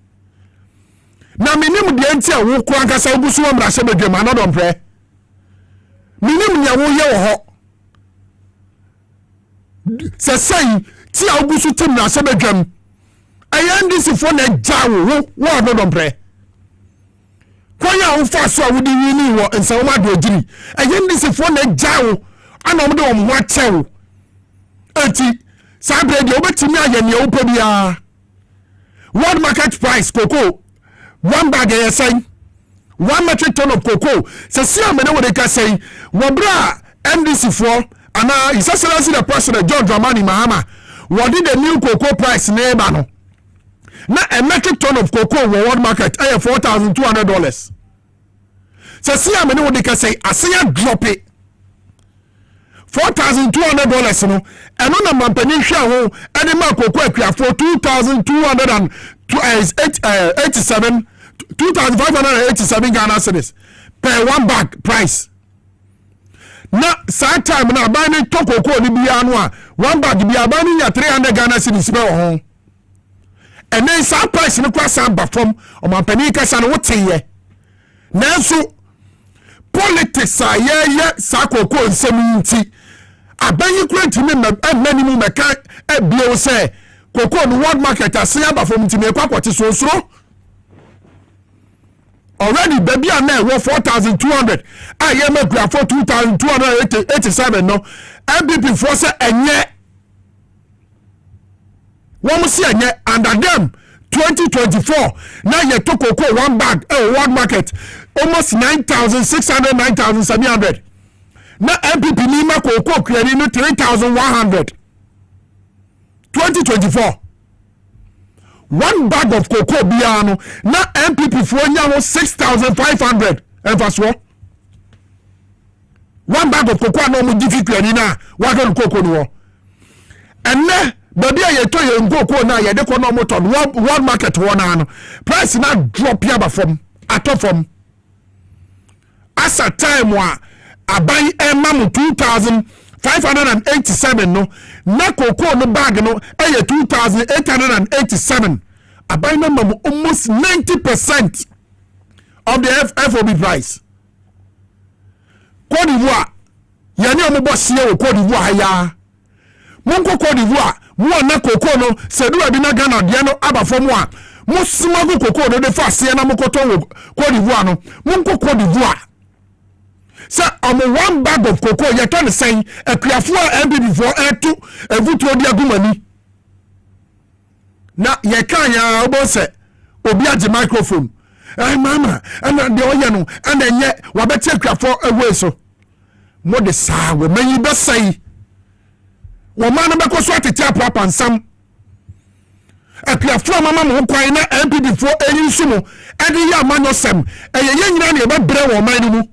Now, minimum the entire who crank us out to swim Rasha Jam, I don't play. Minimum ya wo ye ho. Say, Tia Busu Tim Rasha Jam. I am this for the jaw, what don't pray. Kwaya ufa so wudi yini wo Nsauma Dojiri. I am this for the jaw, and I'm doing what tell. Eti, Sabre, the Obetimi and your Popia. World market price, cocoa. 1 bag, I say. 1 metric ton of cocoa. So, see, I'm going to say, Wabra, MDC for, and now, His Excellency the President, John Dramani Mahama. What did the new cocoa price neighbor? Now a metric ton of cocoa world market $4,200. So see how many what they can say, I say I drop it. $4,200 no, and on a mampanisha ho, and the mark cocoa for 2,587 Ghana cedis per 1 bag price. Now, side time now buying cocoa ni bianwa 1 bag be buying ya 300 Ghana cedis per home. And then some price no cross from or my panika san what say now so politics are yeah sako ko nsemi abanyi kwenti me many mu meka e bio say koko no world market asia ba from ntime kwa kwoti so already baby na e 4,200 I am a graph for 2,287 no MPP for say enye one see under them 2024 now you took cocoa 1 bag world market almost 9,600 9,700 now MPP Lima cocoa creating 3,100 2024 1 bag of cocoa biano now MPP for now 6,500 and first one 1 bag of cocoa no more difficult na what cocoa no and then baby ye to ye ngoko na ye de ko no moton world market won na price na drop ya ba from ato from as a time wa aban emam 2587 no na koko no bag no 2887 aban na mam almost 90% of the FOB price. Côte d'Ivoire yani omo boss ye wo Côte d'Ivoire ya monko Côte d'Ivoire mo na koko no se do abi na Ghana de no aba fo mo a mo smago koko no de fa se na mo koton wo Côte d'Ivoire no monko Côte d'Ivoire sa omo one bag of cocoa ye ton sen akuafo a MPP for etu evuto di agumani na ye kan ya obo se obi age microphone ay mama ana de oye no ana nye wabeti akuafo ewe so mo de sa we manyi be sai wo man be ko so atete apapa nsam akuafo mama mo kwan na MPP for eyin su no ade ya manyo sem eye nyina na e be bre wo man ni mu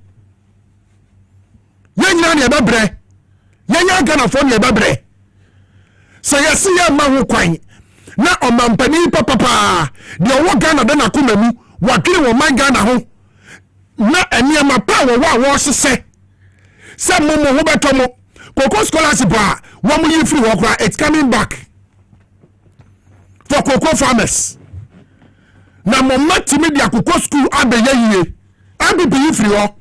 yenya na ebebre yenya Ghana fo na ebebre so yesi ya ma ho kwan na omampani papa de owo Ghana de na komamu wadwere wo man Ghana ho na eniema pa wo sese se mo ho betomo koko scholarship a wo mo yi free wo kra it's coming back for cocoa farmers na mo matimi dia cocoa school abeye yie MPP yi free wo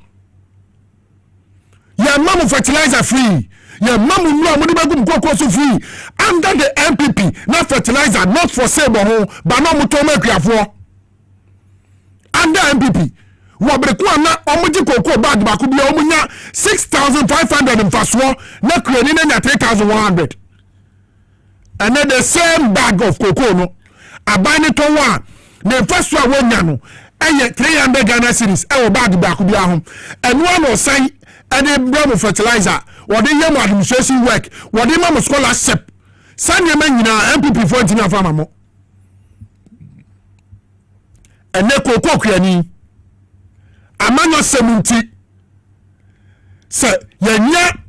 ya mamu fertilizer free ya mamu no amudi bagum koko so free under the MPP na fertilizer not for sale ho ba no mutoma akuafo under MPP wo breku na omuji koko bag ba ku bia omunya 6500 mfaso na kreni na 3100 and then the same bag of cocoa no abani to wa na mfaso a wonya no eye 300 Ghana cedis e wo bag ba ku bia ho eno no sai and the brand fertilizer or the young administration work or the mama scholarship send your men in MPP for Tina Farmer and the cocoa creani a man of 70 sir yenya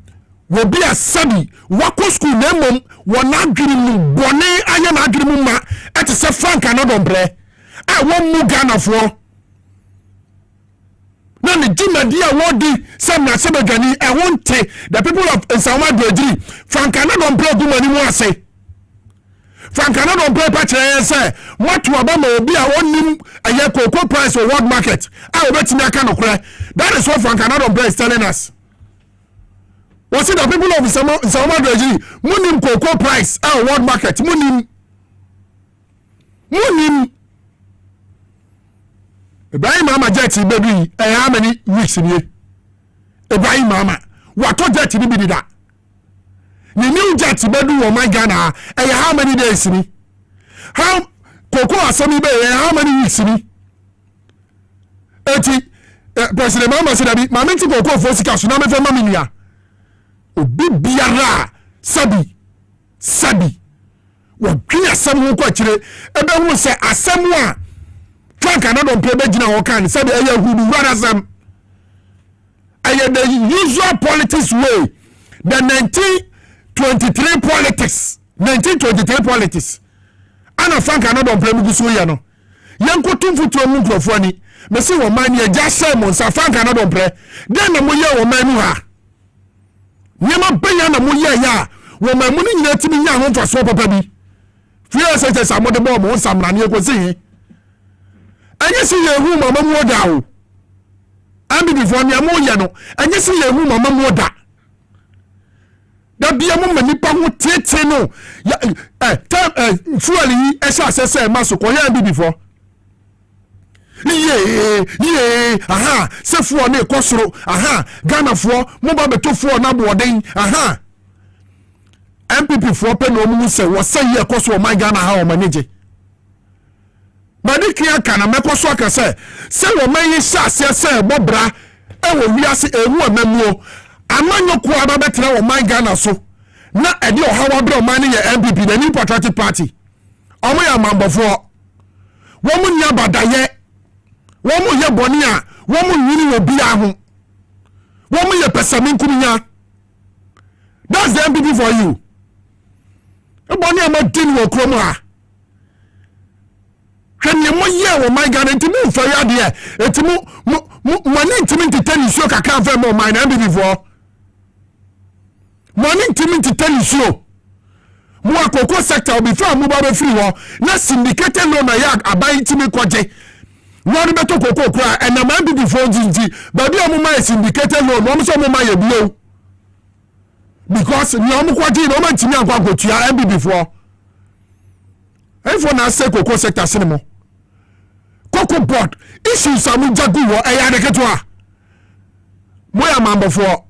will be a sabi wako school name one agreement bone ayan agreement ma at a frank another bre I want more Ghana for no the Jimadi award some na sebegani I want the people of Nsawma Dwejiri Frankana don't play good money more say Frankana don't play patch say what to abama obi a won a year cocoa price or world market I will bet me kind of cry that is what Frankana don't play is telling us was it the people of Nsawma Dwejiri munim cocoa price or world market munim Ibrahim Mama jet baby how many weeks in here? Ibrahim Mama what jet be that? The new jet baby oh my Ghana how many days in me? How Cocoa Asami Bay how many weeks in me? President Mama said that my mental Cocoa for Sika Tsunami for Maminia. Obi biara sabi what clear some kwachire ebe hu say asem a Frank don't play begina o kan say the hudu radasam the usual politics way the 1923 politics ana Frank don't play muguso ya no yanko tumfutu mu nkrofo ni me say wo man ye jase mo sa Frank don't play den na mo ye wo man nu ha nyema benya na mo ye ya wo man mu ni nyina timi nya ho nfaso papa bi fear say say mo de bo mo samra ne ko sei anya si yehu mama mu oda o ambi before ne mo ye no anya si yehu mama mu oda da bia mo mani pa ho tete no fuel yi e sha sese ma so ko ya ambi before aha se fuel ne kosoro aha Ghana fuel mo ba beto fuel na boden aha MPP fuel pe no mu se wo se ye kosoro man Ghana ha o manage Madikia kana mekoso akase se wo man sha se bobra e wo wiase ehu amamuo amanyo ko aba betra wo man Ghana so na ede ohawa bra man ye MPP the New Patriotic Party omo ya mambofo wo mu nya badaye wo mu ye boni a wo mu nyini obi aho wo mu ye pesami nkunya that's the MPP for you Ebony Martin will come. When you mo my God, and to move for your dear, and to move money to me to tell you so I can't find more mine before. Money to me to tell you so. More cocoa sector before mobile free war, not syndicated loan a yard, a buy to me quaje. One better cocoa cry, and a man before GG, but the other man syndicated loan, one so my blow. Because no more quaje, no man to me and go to your MB before. And for now, say cocoa sector cinema. Cocoa board issues some jagu or a yadekatwa. Moya mambo for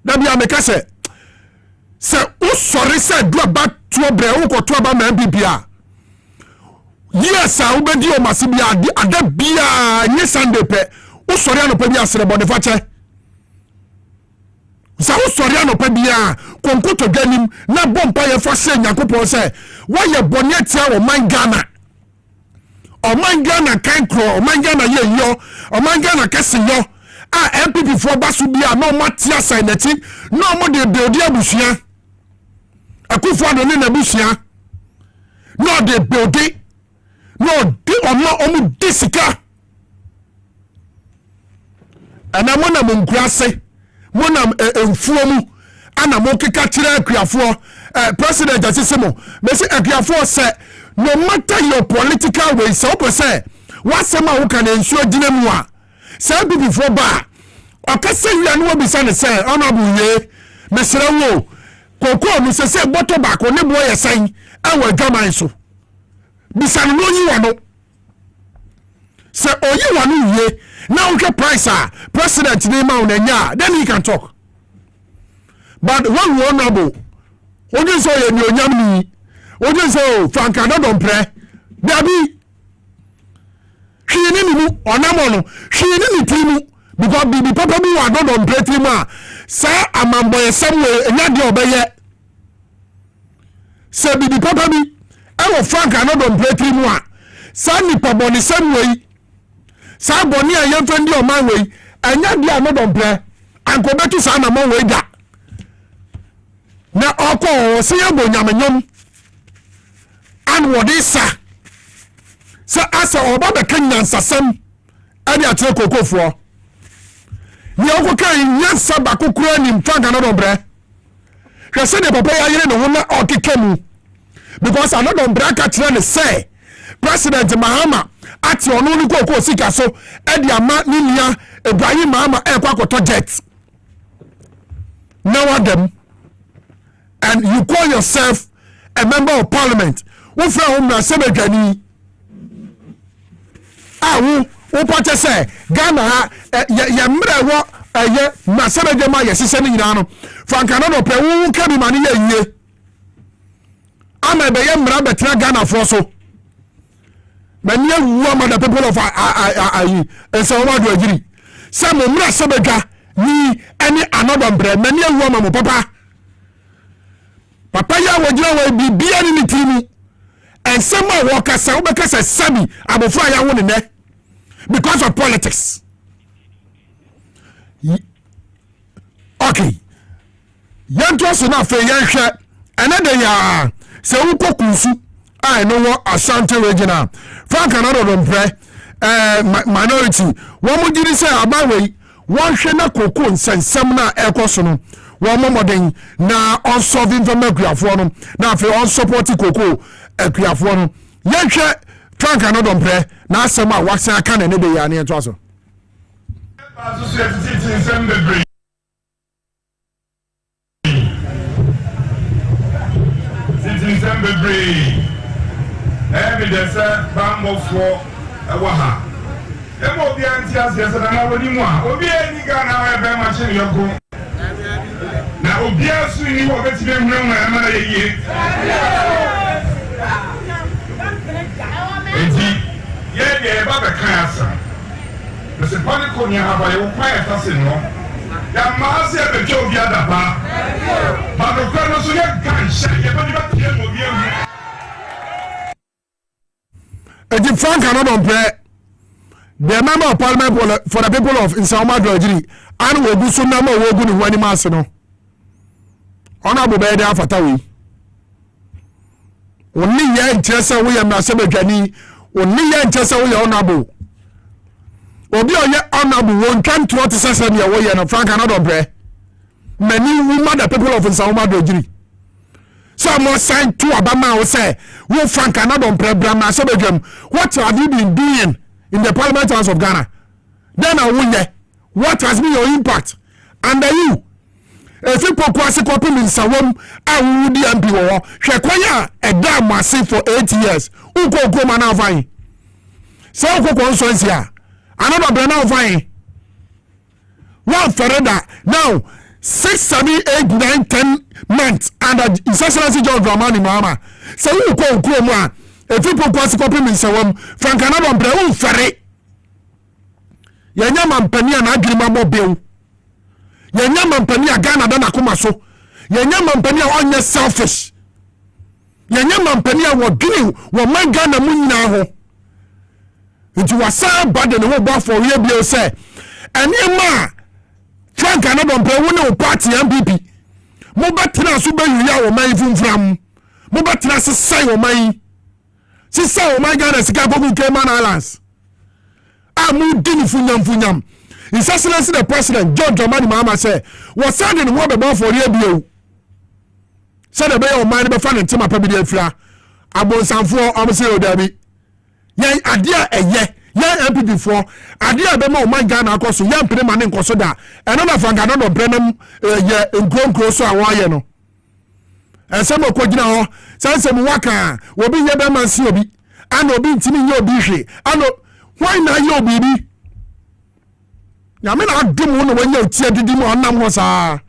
that be a mekase. Say, oh, sorry, said, drop back to a brew or to a man BPR. Yes, I will be your Massibia, the other beer, yes, and the pet. Oh, sorry, I don't pay us about the father. So, sorry, I don't pay me. Come put to get him, not bumpire for saying, Yacopo say, why your bonnet or my Ghana? Or my Ghana can't crow, or my Ghana yo, or my Ghana casting yo. Ah, MP before Basubia, no Matias and the thing, no more the building Bushia. I could find an in a Bushia. No, the building. No, or no, almost Disica. And I want a Mungrase, one am Fumu, and a Moki Catira Criafo, President Assimo, Messi Acriafo said, no matter your political way, so per se, what someone who can ensure Dinamua. Say before bar. Okay, say you are no beside say honorable ye. Mr. Wo. Koko Mr. say bottle back on the boy saying I will come so. Beside no you are no. Say oh you are no ye. Now okay price president name on then he can talk. But one honorable. What is so you nyamni? What is so Frank I don't pray. Baby she didn't or no, she didn't tell me because the papa me are not on breathing ma. Sir, I'm a boy somewhere and not your bay. Sir, the papa me, I will Frank are not on breathing ma. Sandy papa the same way. Sir, Bonnie, I am friendly on my way, and yet they are not on play. And go back to Sana my way that. Now, I'll call see a bonyaman. And what is sir? So as a Obama Kenyan Sasam, and ya take Coco for. You can yes, Sabaku in Frank another bread. You said the papa in the woman or Kikemu. Because another bracket trying say, President Mahama at your only Coco Sika so, and your man Ninia, Ibrahim Mahama, and Quaco jet. Now them, and you call yourself a member of parliament. Who from the cemetery? Who put say Ghana ya mre wo ma sebeje ma yesise ni nyina no Frank no pe wo ka bi mani ye ama be ye mra betra Ghana for so mani wu ama the people of and so what do agiri some mra sebeja ni any another bre mani wu ama mo papa ya wo jira wo bibia ni timi and some workers say obekasa sabi abofra ya wo ne ne because of politics. Okay. Yan to so na fe yan hwe another ya se wo kokusu I know what Ashanti regional Frank another don minority one mo diri say abawe one hwe na koko nsensem na ekoso no one mo modern na on solving from akuafo no na fe on support koko akuafo no yan hwe Frank another don na asema wakse aka na ne de ya ne to aso evidence bambo for waha emo bi anti asiasa na woni mu a obi ani Ghana wa be machine yoko na obi asu ni wo beti be hunu mu ama na yeye enti ye de ba be kan asa the symbolic ko ni aba ye wo kwa e tase no ya ma se be jo bi adaba ba do kwa no so ye kan sha ye ba ni ba tie mo bi ehu Edi Frank another play the member of parliament for the people of Insama Drojiri and we go so number we go ni wani mass no honorable be there afatawi Only ye interesa we am asebedwani. Only ye interesa we honorable. Obi oye honorable won kan to say say na we na Frank another bre. Many women the people of Nsawoma dojiri. So more sign to Obama say we Frank another bre bram na asebedwam. What have you been doing in the Parliament House of Ghana? Then I wonder what has been your impact under you? If you kwasi copy in Sawom, I would be MP or Shekwaya a damn massive for 8 years. Uko go man avine. So consoisia. Another brand avine. One Fereda now 6, 7, 8, 9, 10 months under His Excellency John Dramani Mama. So uko go if you kwasi copy in Sawom, Frank another brand ferry. Yanya mampani na agrima mo bill. Yanya mampani a Ghana dana kuma so. Yanya mampani a onye selfish. Yanya mampani a wodini wo man Ghana mu nyina ho. Nti wasa bade ne ho ba for ye bi o say. Eni ma Frank anadon pe wo ne party MPP. Mo batena so ba yuya wo man funfram. Mo batena se sai wo man. Se sai wo man Ghana sika gogu Cayman Islands. Amu dini funyam. His Excellency the President John Dramani Mahama say was sending what about for year bio. Said the bay of mine be fan and Tima Pabidi Fla. Abon Sanfo Amseo Derby. Yan idea a ye, yan MP before. Idea be more my Ghana cost yan Pineman in Kosoda. Another from Ghana Brenham in Grown Close and Wayano. And some of Kojina, some Waka will be Yabaman Siobi. I know being Timmy your bishi. I know why not your baby? I mean, I didn't want when you tear the demo on Namosa.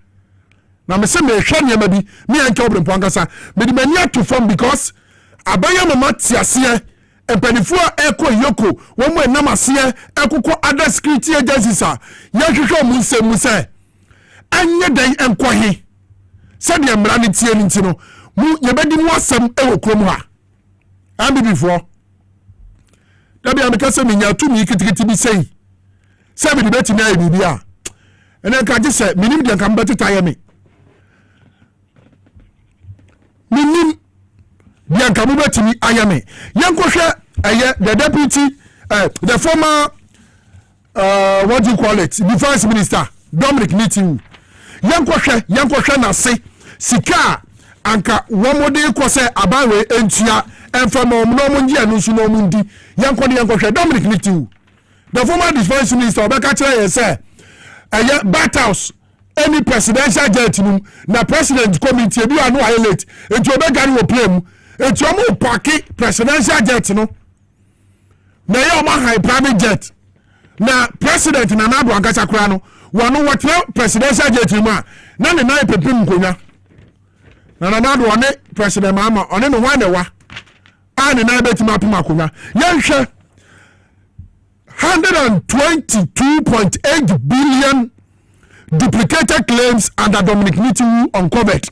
Now, me say me share maybe me and Obrempong kasa. But me near to form because abaya mama tiasie empanifua eko yoko wo mo namasie ekoko other security agencies a yahwehwe mu nsem anye dan enkohe said the mra ne tie nti no mu yebedi mu asem ewo krom ha ambi before dabi amekase me nya tumi kitikiti bi sei sabi de beti na bibia ene ka je se minim de kan beti taye me minim de kan beti mi ayame yankohwe the deputy the former what do you call it, defense minister Dominic Nitiu yankohwe na se sika anka womode ko se abawe entua enfama omno munji anu su no mundi yankohwe Dominic Nitiu the former defense minister obeka kire say bat house any presidential jet na president committee bi anu highlight enti obega ni wo play enti omo parki presidential jet no na ye omo high private jet na president na nado ankacha kura no wonu wotre presidential jet mu a na ne nai pepim nkonya na nado one president mama one no wane wa a ne nai betima pim akonya yenhwe 122.8 billion duplicated claims under Dominic Nitiu uncovered.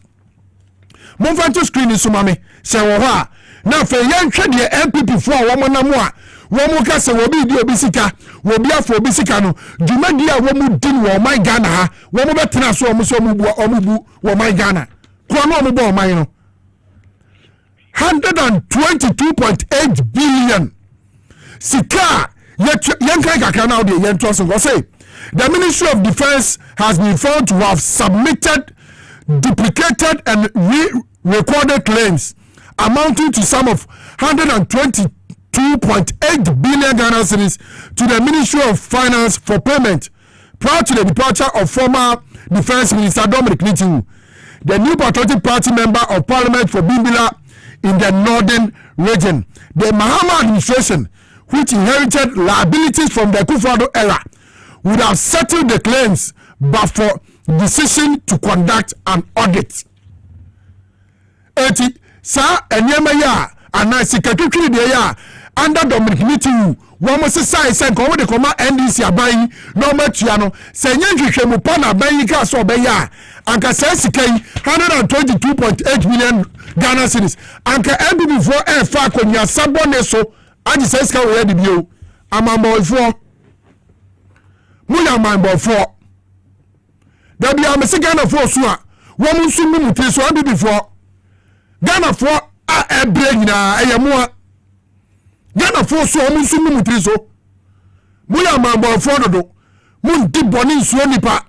Move screen is sumame se wo ha na fe yenhwe de MPP fo a wo monam a wo mo ka se wo bi di obisika wo bi afo obisika no dwumadi a wo mu din wo man Ghana ha wo mo betena so wo so mu bu wo man Ghana ko no mo bo man no 122.8 billion sika yankai kakra now the yentroso go say the Ministry of Defense has been found to have submitted duplicated and re-recorded claims amounting to sum of 122.8 billion Ghana cedis to the Ministry of Finance for payment prior to the departure of former Defense Minister Dominic Nitiu, the new Patriotic Party member of Parliament for Bimbila in the northern region. The Mahama administration, which inherited liabilities from the Akufo-Addo era, would have settled the claims but for decision to conduct an audit. Eti sa enyema ya anasi kakikiri de ya under Dominic Nitiu wo mo sesa isen ko wo de koma NDC aban no matua no se nyenhwehwe mu pa na ban yi ka so be ya anka sa sikai 122.8 million Ghana cedis anka MPP for fa konya sabone so agi sa sika wo ya de bio amambo ifo muya mambo fo da bia me se Ghana fo so a wo mu nsu mu mutiri so MPP for Ghana for a break nyina eyamua Ghana for so omu sunu mutri so muya mambo for dodo mun di boni nsuo nipa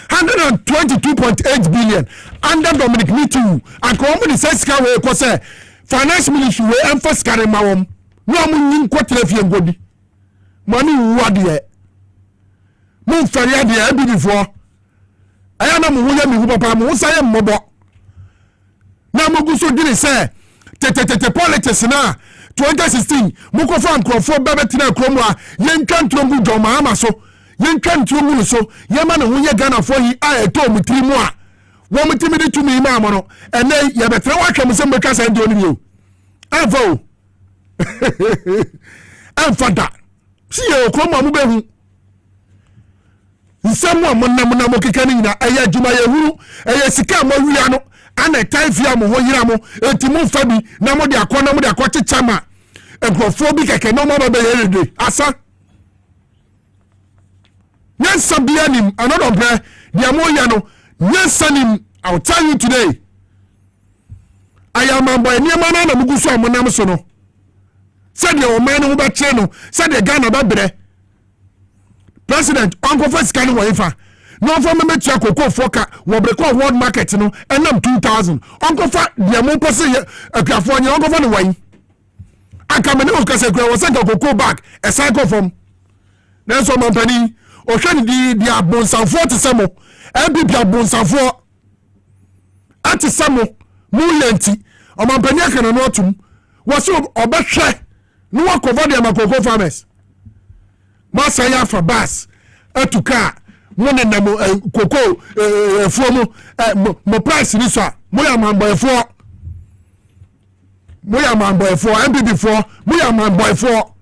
122.8 billion under Dominic Mitu and come the sesca we ko say finance ministry we emphasize carry mawom no amu nyin kwatre fie ngodi money wuade mun faria de abi before ayana mu wuya mi hu papa mu saye mmobo na moguso diri say tete politics na 2016 muko fa nkrofo bebetina kromo a yentwa ntrombu doma ama so yentwa ntrombu so yema na hunye Ghana for yi a eto mutiri mu a wo mutimi de tumi ma amono ene ye betre wa twam se mbeka sa ndi oni yo avo amfada si ye kromo mu behu nsamu amonna mo kekani nyina aya adwuma ye huru aya sika mo wia no ana taifia mo ho yira mo etimu fabi na mo de akọ chichama egrofo bi keke no mo be yerede asa nyansa bianim another prayer dia mo ya no nyansa nim I'll tell you today I am a boy niam na muguso amonam so no said the man who ba che no said the Ghana ba bre president uncle first can wo ifa no for me metua koko foka wo breko world market no enam 2000 uncle fa dia mo pose akuafo nya uncle fa no wan aka me no kase kwa wo send koko back e cycle from na so mampani o hwe di abonsanfo te samo MPP abonsanfo ati samo mu yenti o mampani aka no otum wo so obehwe no wakova dia makoko farmers ma saya for bus atuka mone na koko fuomo mo price ni so mo ya mambo efo MPP fo mo ya mambo efo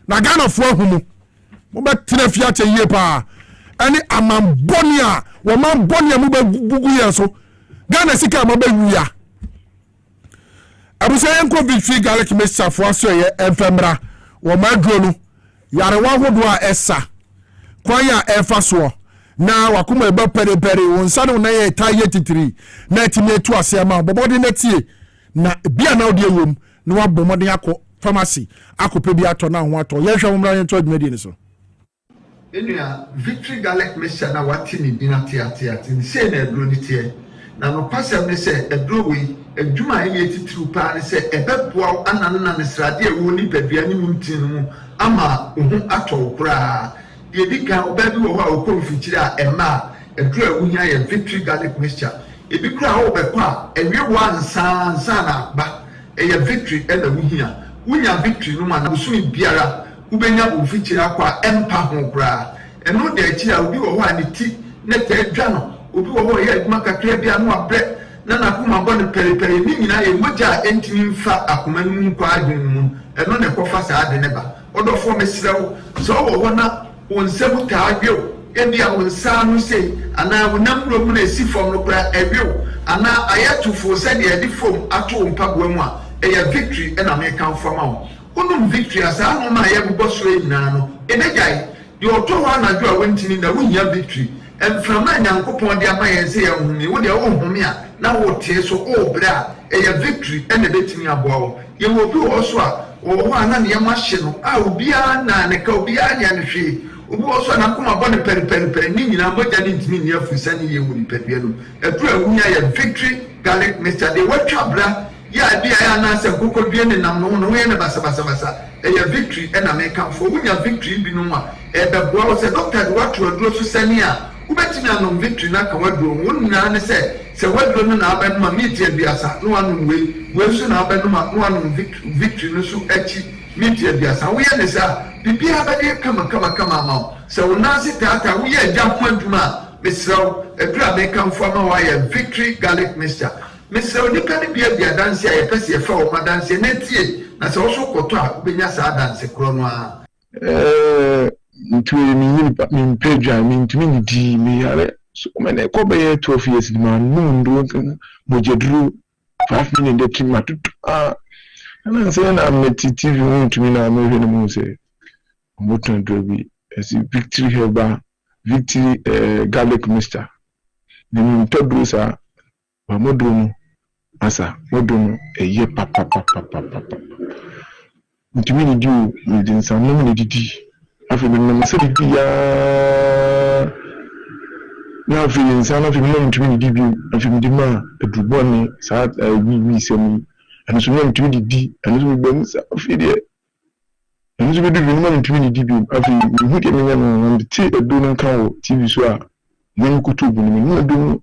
na Ghana fo humu mo be tena fia che yie pa ani amambonia wo mambonia mo be gugu ye so Ghana sika mo be wuya abusa yen covid free garlic mixture fo so ye enfemra wo madro no yare wa hodo a esa kwanya efa so na wakuma eba pere wonsa no na ye taye titiri na timi etu ase ma bobode na tie na bia na ode ewom na wabomode akọ pharmacy akọpe bi ato na ho ato ye hwe momra ye to adwumadi ni so enua victory garlic mixture na wati ni bi na ate ni se na edro ni tie na no pasem ni se edro wi adwuma ye titiru pa ni se ebeboa ananana ne srade ewo ni badua ni mumtin mu ama ohun ato kura ye dika obabi wo ho okonfichiri a ema edru awunya ye victory garlic mixture ebi kura ho bekwa ewie wansa na ba ye victory e na wunya victory no ma na busumi biara ubenya ofichiri akwa empa ho kura eno de achi a obi wo ho aniti na tedwa no obi wo ho ye adwuma kakra bia no abre na kuma bone pere ni nyina ye moja entimi mfa akoma no mu kwa adwen mu eno ne kofa sa ade ne ba odofo mesrew so wo na wonsabu taadwo endi a wonsa no sei ana wonamro mu na sifom no kra ebio ana ayatufo se de edi fom ato mpago mu a eya victory na me kan fama wo unum victory asa no na ye bobosoro nyina no enejai de oto ho anadwo a wontini na wunya victory emframa nyankopon de amaye se ya humi wo de wo humi a na wo tie so o bra eya victory na betimi aboa wo ye wo bi wo so a wo ana ne yamahye no a obia na ne ka obia nya ne hwe obi wo so na kuma bone pere ni nyina moja ni ntimi ni afisa ni ye wo ni pedua no edu awunya ya victory garlic mixture de watwa bra ya bia ya na se kokko bie ne nam no ye ne basa eya victory na me kan fo wunya victory bi no a ebeboa wo se doctor de watwa aduro so sani a ubetimi anom victory na ka waduro wonna ne se waduro no na abenuma media biasa no anu we so na abenuma no anu victory no so achi media biasa wo ye ne sa bibia abade kama ma se wona se tata wo ye gya ho aduma mesraw edura me kan fo ma wa ye victory garlic mixture mesraw ni kan bia danse a ye pese ye fa o ma danse na tie na se wo so koto a ubenya sa danse kro no a ntwe mi mpedwa mi ntimi ni di mi yare so mene ko be 12 years ma nundu mojedru 5 minutes de kimatutu ana se na metiti vi ntimi na me hwe mu se moton drobi esi victory heba victory garlic mixture ni mpedru sa ba modru asa modo a year papa. Ntumi ni diu ni dinsa no ni didi afi bi no se didi ya na afi dinsa na afi no ntumi ni didi afi mi di ma edubo ni sa wi semi anu so no ntumi didi anu so bi mu sa afi de anu so bi didi no ntumi ni didi afi hu de me no na ti edu no kan wo TV so a men kutu bu ni no do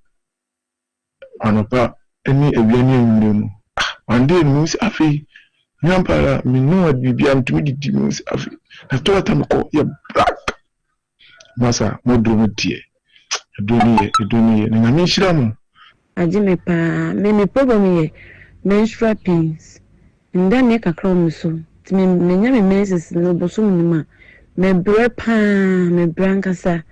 anopa eni ebiani enwure no ande no si afi Nyampara minua bibi antumi didi munsi afi na tola tamko ya black masa modro mutie edoni ye na ngami shira mu ajime pa me problem ye menstrual pains ndani ya kakra muso timi menyame menses no boso munima me bre pa me brankasa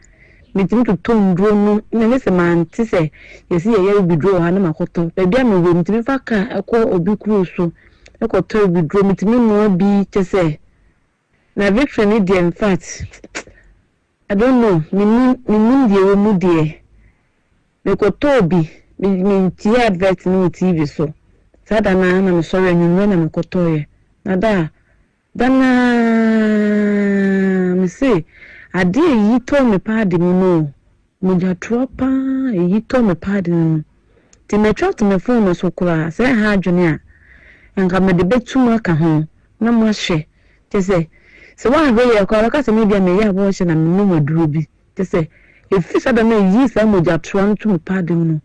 me timi to tondro no me se manti se yesi ye bidro ha na makoto bebia me we timi faka akọ obi kru so ekoto bidro mitimi no bi chese na victory ni in fact I don't know me die we mu die me koto bi me ti advert no TV so sada na me sorry anwunwe na me koto ye na dana me say ade yi to me padi mu no mo ja tropa yi to me padi no ti me twa to me phone so kura say ha adwene a nka me de betuma ka ho na mo hye te se wa be ye kwa ka se me bia me ya bo hye na me no maduro bi te se efi sada na yi sa mo ja twa ntu me padi no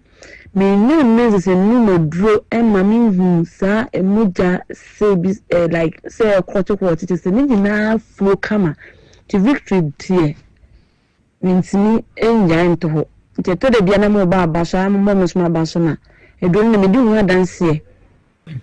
me no me se no maduro e ma me hu sa e mo ja se bi like say quarter te se ni na flow kama ti victory tie mintimi enja nto ho te to de bia na mo ba abasha mo mo so abasha na edo ni me di hu adanse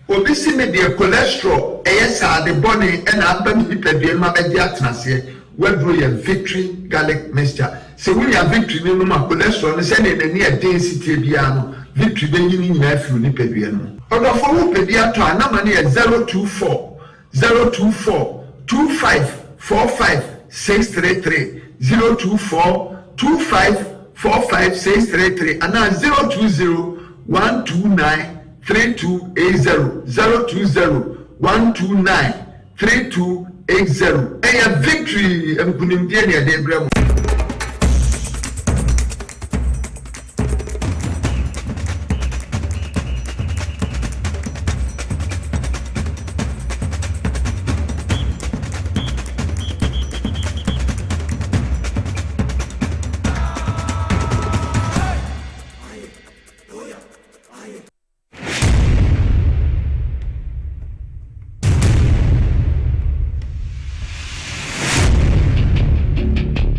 obi si me de cholesterol sa de body and abam hipadua ma be di atenase wadro ye victory garlic mixture se we ya victory ni no ma cholesterol ni se ne ni density bia no victory be yin ni na afi ni padua no odo fo wo padua to anama ne 024 2545 633 024 2545 633 and 020 129 3280 020 129 3280 a victory mkunimdie ne de bremo.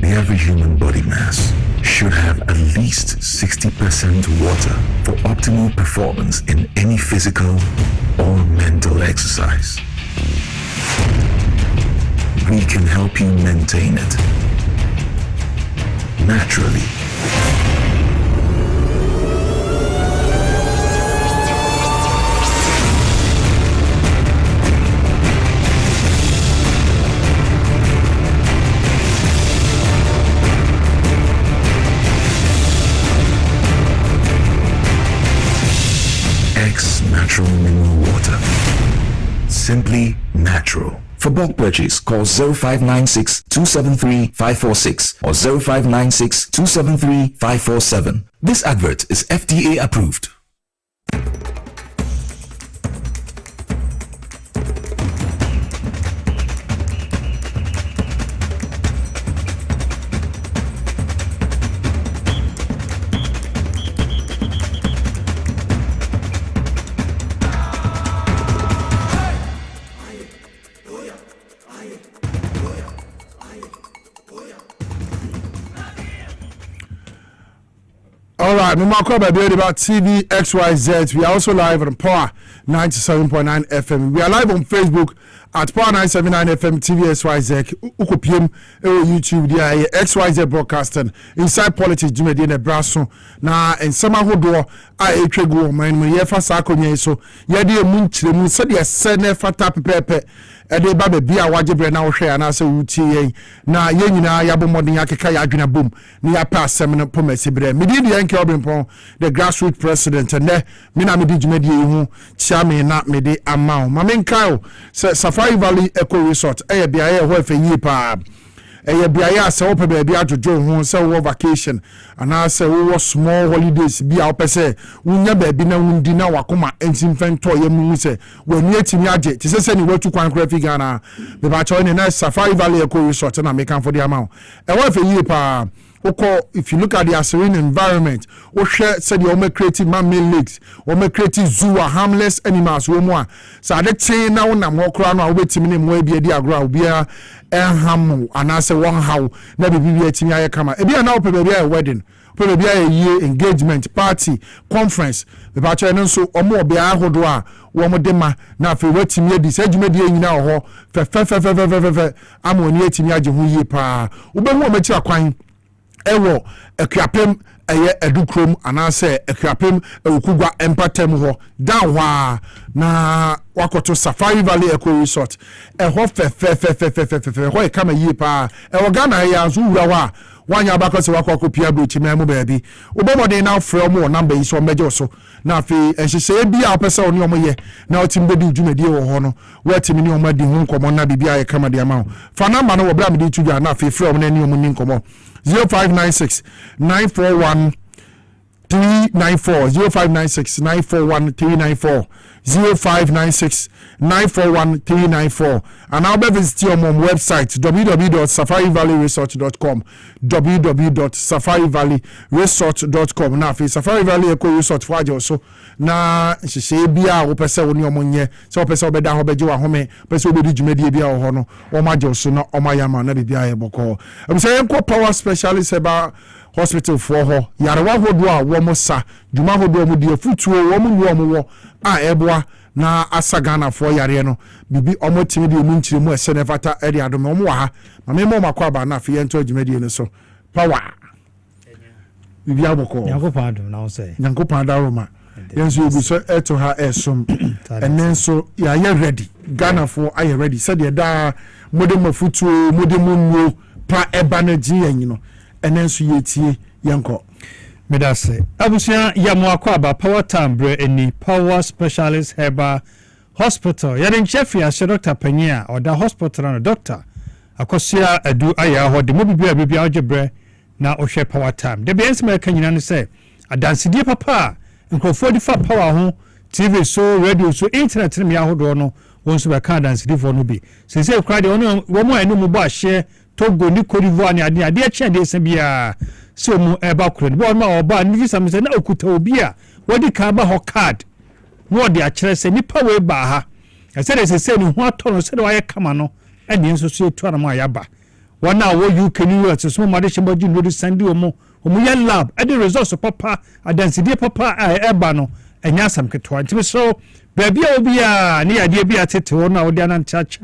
Every human body mass should have at least 60% water for optimal performance in any physical or mental exercise. We can help you maintain it naturally. Natural mineral water. Simply natural. For bulk purchase, call 0596 273 546 or 0596 273 547. This advert is FDA approved. All right, Mumakwa Baby about TV XYZ. We are also live on Power 97.9 FM. We are live on Facebook at Power 979 FM TV XYZ. Ukopiem YouTube dia XYZ broadcasting inside politics Jumedi ne braso na ensama hodo a etwegu man mu ye fa sa akonye so ye de mu nkyire mu se de se ne fata pepepe ɛde ba be bia wagebre na wo hwe ana se wuti yen na yen nyina ya bomodin akeka ya adwena bom ni ya pa asem no pomasi bre medi de yanke Obrempong the grassroots president and me na medi djumadi hu chiame na medi amao mamenkao Safari Valley Eco Resort bia ye ho afenyi pa bia ase wo pe bia adwojo ho se wo vacation ana se wo small holidays bia wo pese wunya ba bi na wundi na wakoma entimfento ye mu se wani atimi age ti se ni watu kwan kra fi Ghana be ba cho ni na Safari Valley Eco Resort na make am for the amount wo afenyi pa if you look at the serene environment, we share said you make creative man-made lakes, we make creative zoo, harmless animals. We more. So I chain now na more crown. I wait to me more be a diagram. Be a ham and I say one how never be a team. I come. It be a now be a wedding. Probably be a year engagement party conference. The party and so or more be a hodwa. One more dema na fe wait me this edge me now ho fe I'm on ye team yaje hu ye pa. Ube mo me cha kwan ewo ekwapem eye edukrom anase ekwapem ewukugwa empatem ho down wa na wakoto Safari Valley Eco Resort ho fe ho e kama yi pa ewo Ghana ya azu wura wa wanya abaka se wakọ pia brochi memu baabi obomode na frɛ mo number yi so meje so na afi ehyehyɛ bia opese oni omoye na otimbedi dwumadi wo ho no watimi ni omadi hu nkomo na bibia ye kama de ama fa number no wo bra me di tudwa na afi frɛ mo na ni omuni nkomo 0596 941 394 0596 941 394 0596 941 394 and I'll be visit your mom website www.safarivalleyresort.com www.safarivalleyresort.com na fi Safari Valley Eco Resort for also na hye bia wo pese woni omonye se wo pese obeda ho beje wa home pese obedi djumadi bia wo ho no o ma je so na o ma yama na bibia ye boko am say enko power specialist eba hospital for ho yarewa hodo a wo mo sa djuma hodo mo die futuo wo mo nwo mo wo a eboa na asagana for yare no bibi omotimi de mu nkyire mu ese nefata ede adom omo wa ha ma me mo makwa ba na fe ento djumadi no so power bibi aboko Yankopon adom na wo say Yankopon adaroma yenso obi so eto ha esom and so ya ready Ghana for are ready said the da modem mafutuo modem nwo pa eba na ji yan no and so yetie yanko medase abusia yamo akwa power time bre eni power specialist herbal hospital yaren chefia se Dr. Pania or the hospital na doctor akosia adu aya ho de mobibia ogebre na ohwe power time de be ensema kanyina ne se adansidie papa nkrofo di fa power ho TV so radio so internet ne ya hodo no wonso be ka adansidie fo no bi se kra de ono wo mo enu mu bo ahye Togo ni Cote d'Ivoire ni ade ache de se bia so mu eba kro bo ma oba ni visa se na okuta obi a wodi ka ba ho card no de akere se nipa we ba ha ese de se ni ho atoro se de wa ye kama no ade nso so etu anama ya ba wana wo UK ni US so mo de shemba ji no de sandi omo ya lab ade results papa adansidie papa eba no enya asam ketwa ntimi so baby a obi a ni ade bia tete wo na wo de anantache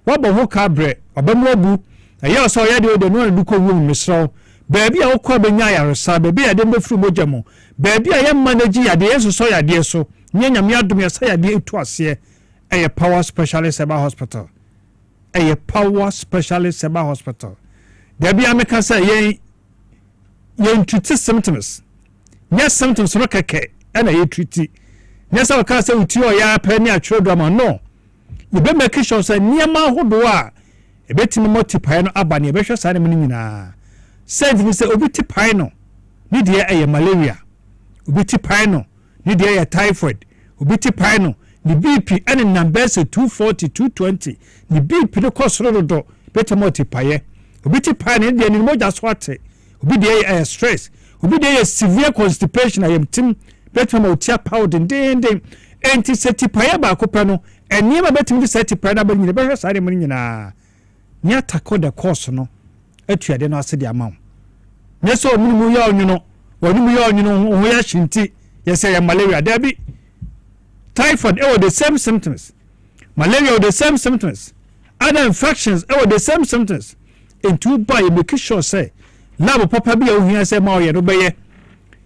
wo bo ho ka bre obamro bu ayo so ya de no du ko wu misro baby a wo kwa benya yaresa baby a de mbefuru mojamo baby a ye manage ya de yeso so ya de so nyanya me adom ya sa ya de etu ase eye power specialist eba hospital eye power specialist eba hospital baby a meka say ye treat symptoms yes symptoms no keke na ye treat yes o ka say uti o ya pa ni atwero drama no you be make sure say niam ahodo a ebetimi multiply no aba ne ebehwe sa ne mun nyina said me say obiti pai no ni de eye malaria obiti pai no ni de eye typhoid obiti pai no ni BP and numbers 240 220 ni BP no kosoro do beti multiply obiti pai no de ni moja swate obi de eye stress obi de eye severe constipation I am tim beti ma otia powder den enti setiply ba kopa no eni ma beti mi setiply na ba nyina behwe sa ne mun nyina ni atako the course no atuade no ase de amount nyeso omumu ya onwuno wonu ya onwuno ho ya shinti yese ya malaria dabi typhoid the same symptoms malaria the same symptoms other infections the same symptoms into by make sure say lab papa bia ohia say ma oye no beye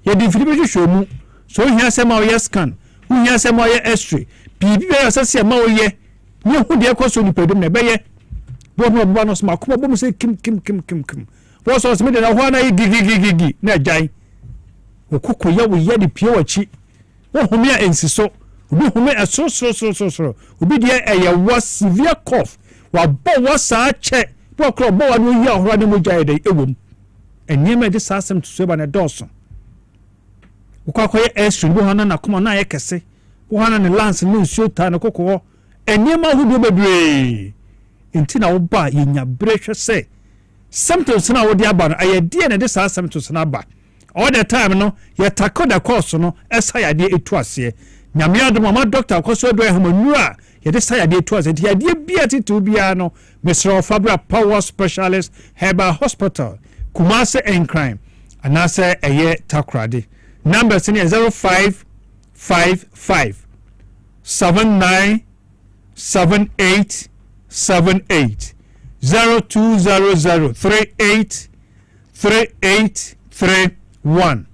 ye di fidi show mu so ohia say ma oye scan ohia say ma oye x-ray bibi bia say ma oye ni hu de ko so ni pedum na beye bo no so makoma bo say kim wo so me de na ho na gigi na agyan okuko ya wo ya de pie wachi wo home a ensiso obi home so obi de eye was severe cough wa bo wa sa che bo kro bo wa no yi ahora ne mogya de ewom enyema de sa asem to so ba na dawson ukwakoye extra bo hana na koma na ye kese bo hana ne lance ne nsuo ta na kokko enyema hudu bebre enti na wo ba yenya brehwe se symptoms na wo de aba no ayedie na de sa symptoms na ba all the time no ye tackle the course no esa ya de etu ase nyame adom ma doctor akoso do ehomanu a ye de sa ya de etu ase ti ya de bia titu bia no Mr. Fabra Power Specialist Herbal Hospital Kumase and Crime anase eye takrade number is 0555 797878 0200383831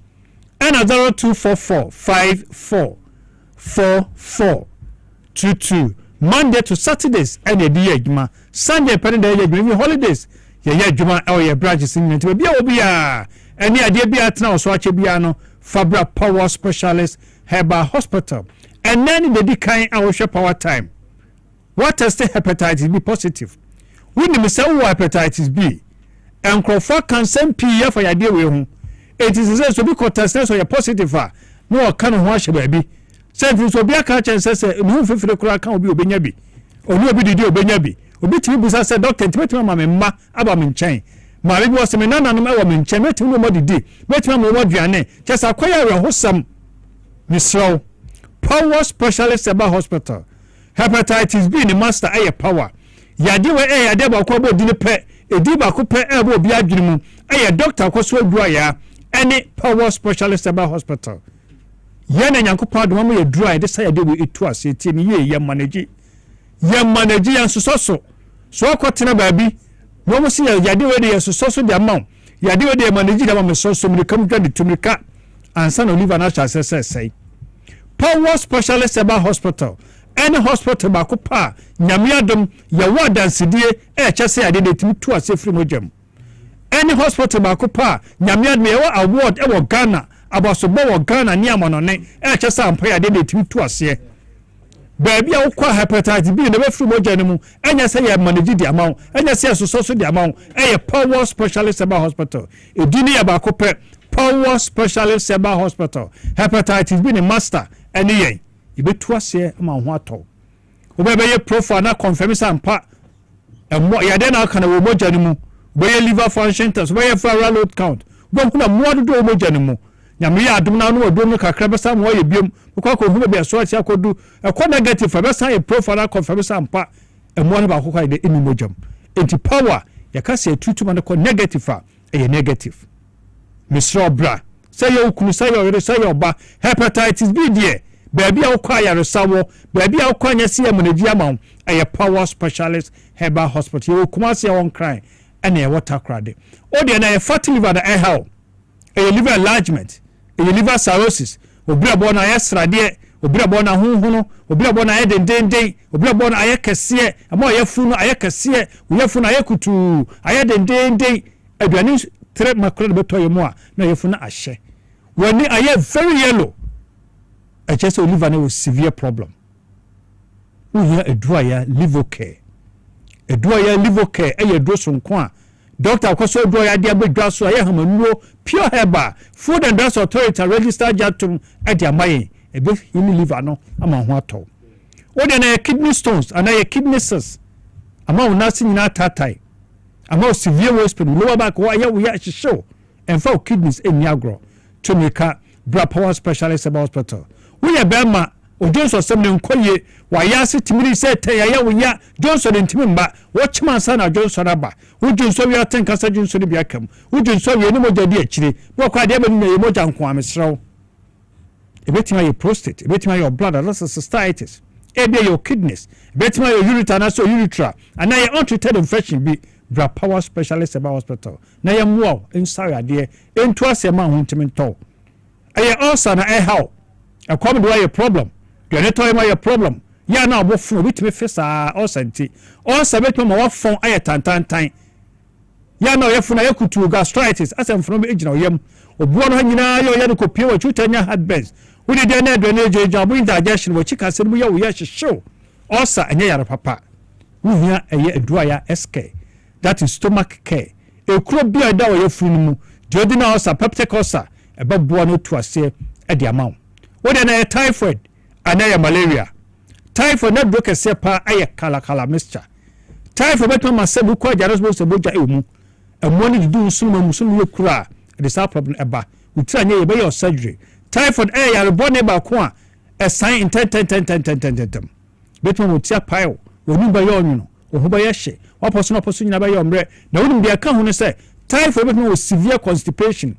and 0244544422 Monday to Saturdays and a day adwuma Sunday pen day adwuma holidays ye adwuma e your branches in nti bia obia eni ade bia tena so ache bia no Fabra Power Specialist Herbal Hospital and then the kind our power time what test hepatitis B positive we ni say hepatitis B and crofo can send PE for your day we hu it is say so be test so you positive no kan ho ahye ba bi send so be aka chen say no fefere kura kan obi obenya bi onu obi didi obenya bi obi timi busa say doctor timi ma me ma aba me nchen ma bi was me nana no ma me nchen metimi no mo didi metimi ma mo duane chesa kwaya we hosam misro Power Specialist Herbal Hospital hepatitis B ni master aye power yade we yade ba ko bo dini pe edi ba ko pe e bo bi adwiri mu aye doctor ko so adura ya any Power Specialist Herbal Hospital yana nyankopɔn adom ma ye dura de sa yade we etu ase tie ni ye manage yan soso so akotena baabi no mo se yade we de soso de amount yade we de manage de ma so mi kam dwa de tumika ansa na Oliver na cha say Power Specialist Herbal Hospital any hospital ba ko pa nyame adom ye wadansedie chese ade de timi tu ase free mojam any hospital ba ko pa nyame adom ye award e wo Ghana abasobo wo Ghana ni amonone chese ampa ade de timi tu ase baabi a wo kwa hepatitis B na be free mojam mu enya se ye manage di amount enya se so di amount ye Power Specialist Herbal Hospital edini ya ba ko pe Power Specialist Herbal Hospital hepatitis B ni master eni yen ibetu ase ma ho ato obebe ye profile na confirm sampa emo yade na kana wo moja ni mu be liver function test be viral load count bo kuna mo do moja ni mu nyame ya adum na no odum kakra be sam wo ye biem ko ko hu be so ati akodu e negative be sam ye profile na confirm sampa emo na ba ko ide emi mojam enti power ya ka se tutuma na ko negative e negative Mr. Bra say you kunu say you say oba hepatitis B die baabi a wokwa yaresawo baabi a wokwa nyase amunadi amaw eye Power Specialist Herbal Hospital you Kumasi won cry ene water crade o de na ye fatty liver da how a liver enlargement a liver cirrhosis obrabo na yesrade obrabo na hunhunu obrabo na yedendenden obrabo na ayekese ama yefunu ayekese uyefunu ayekutu ayedendenden aduane tre makro beto yemu a na yefunu ahye wani aye very yellow I just live in a severe problem. We hear a dryer liver care. A dryer liver care, a dressing qua. Doctor Coso dryer diabetes dress, I am a pure herba, Food and Drug Authority registered Jatum at your money. A bit in liver no, among what all. Or then a kidney stones and a kidney cells. Among nothing in our tatai. Among severe hospital, lower back, why we actually show, and 4 kidneys in Niagara to make a Power Specialist Hospital. We are Bama or Johnson some nkoye wa yasi timiri se te ya we ya Johnson ntimba watchman sana Johnson aba wo Johnson we aten kasa Johnson bi akam wo Johnson we ni moja di akire wo kwa de ba ni ye moja nko amesraw ebetima your prostate ebetima your bladder that's cystitis ebia your kidneys ebetima your ureter na so urethra and na your untreated infection bi Power Specialist Herbal Hospital na ya muo inside ade entu asema ho ntimento aye also na how a come do your problem. You need to your problem. ya na obofo obitime fesa osanti osabetme ma wafon ayetantantan ya na oyefuna yakutu gastritis asemfo no ejina oyem obuo no nyina yo ya no kopie wa chutanya heartburns wudi de na do na ejeja bu indigestion wo chika se mu ya wo ya hyehyw osa enye yare papa wuhia eye aduaya SK that is stomach care ekuro bia da wo yefunu mu jodi na osa peptic ulcer ebabuo no tuase e de amaw wodi na typhoid ana malaria typhoid na do kese pa aye kala mixture typhoid beto ma sebu ko jaros bo seboja emu emoni didu musulman yekura the same problem eba utira nye be your surgery typhoid ya rebone ba ko a sign in 10 beto mo tia pile wonu ba yo nwuno ohu ba ye hye waposo na poso nyina ba yo mre na wonu bia ka hu ne se typhoid beto mo severe constipation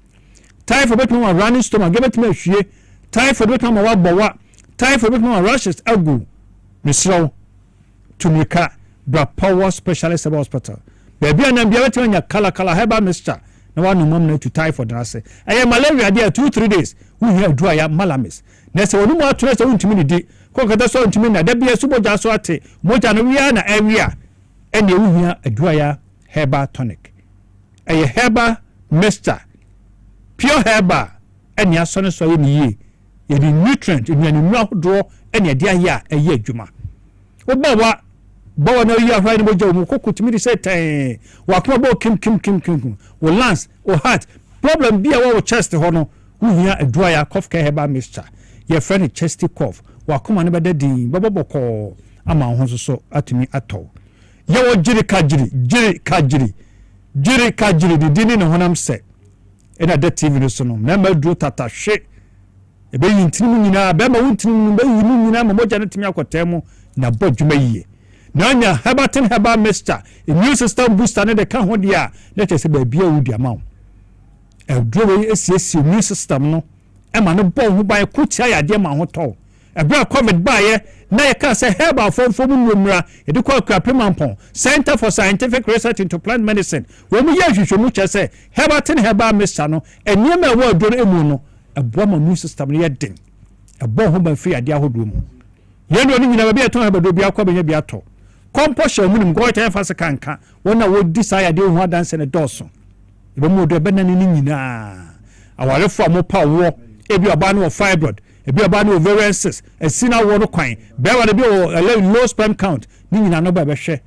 typhoid beto mo running stomach beto mo hwie typhoid beto mo wa bowa typhoid beto mo rashes agu misro tumika bra power specialist hospital baby anam bia beto nya kala heba mixture na wanu mam na to typhoid na se aye malaria dia 2-3 days we hear do ya malamis na se wonu mo atore se wontimi ni di ko kata so wontimi na da bia suboja so ate moja no wia na area ene we hear aduaya heba tonic aye heba mixture pure heba ene asone so ye ni ye the nutrient in your draw ene dia ya eye adwuma obawa bawa na yi afra ni moja mu kokutimi say ten wa kuma bo kim wo lungs wo heart problem bia wo chest ho no wuhia aduaya cough care herbal mixture your friend chesty cough wa kuma ne beda din boboboko ama ho so atumi ato ye wo jiri kajiri di dini no honam se ena da tv no so no na ma duro tata hwe ebe yintinimu nyina be ma wuntinimu be yinu nyina ma moja ne timi akotemu na bodwuma yiye Nanya hebatin heba mixture immune system booster ne de ka ho dia na tese ba bia wudi amaw edrowe esiesi immune system no e ma no bo ho ban kutia ya de ma ho to ebra covid ba ye na ye ka se heba fomfom nwumra e de kwa Obrempong Center for Scientific Research into Plant Medicine wo mu ya hwehwemu che se hebatin heba mixture no eniema e wo adoro emu no ebo ma immune system ne ye den ebo ho ban fi ade ahodo mu ye no ni nyina ba bia to heba do bia kwa benya bia to composure munum go ta fa se kanka wona wo desire de ho adanse ne doso ebe mu do ebe na ni nyina awarefo amopa wo ebi oba no fibroid ebi oba no ovarian cyst esina wo no kwan be wa de bi low sperm count ni nyina no ba be hwe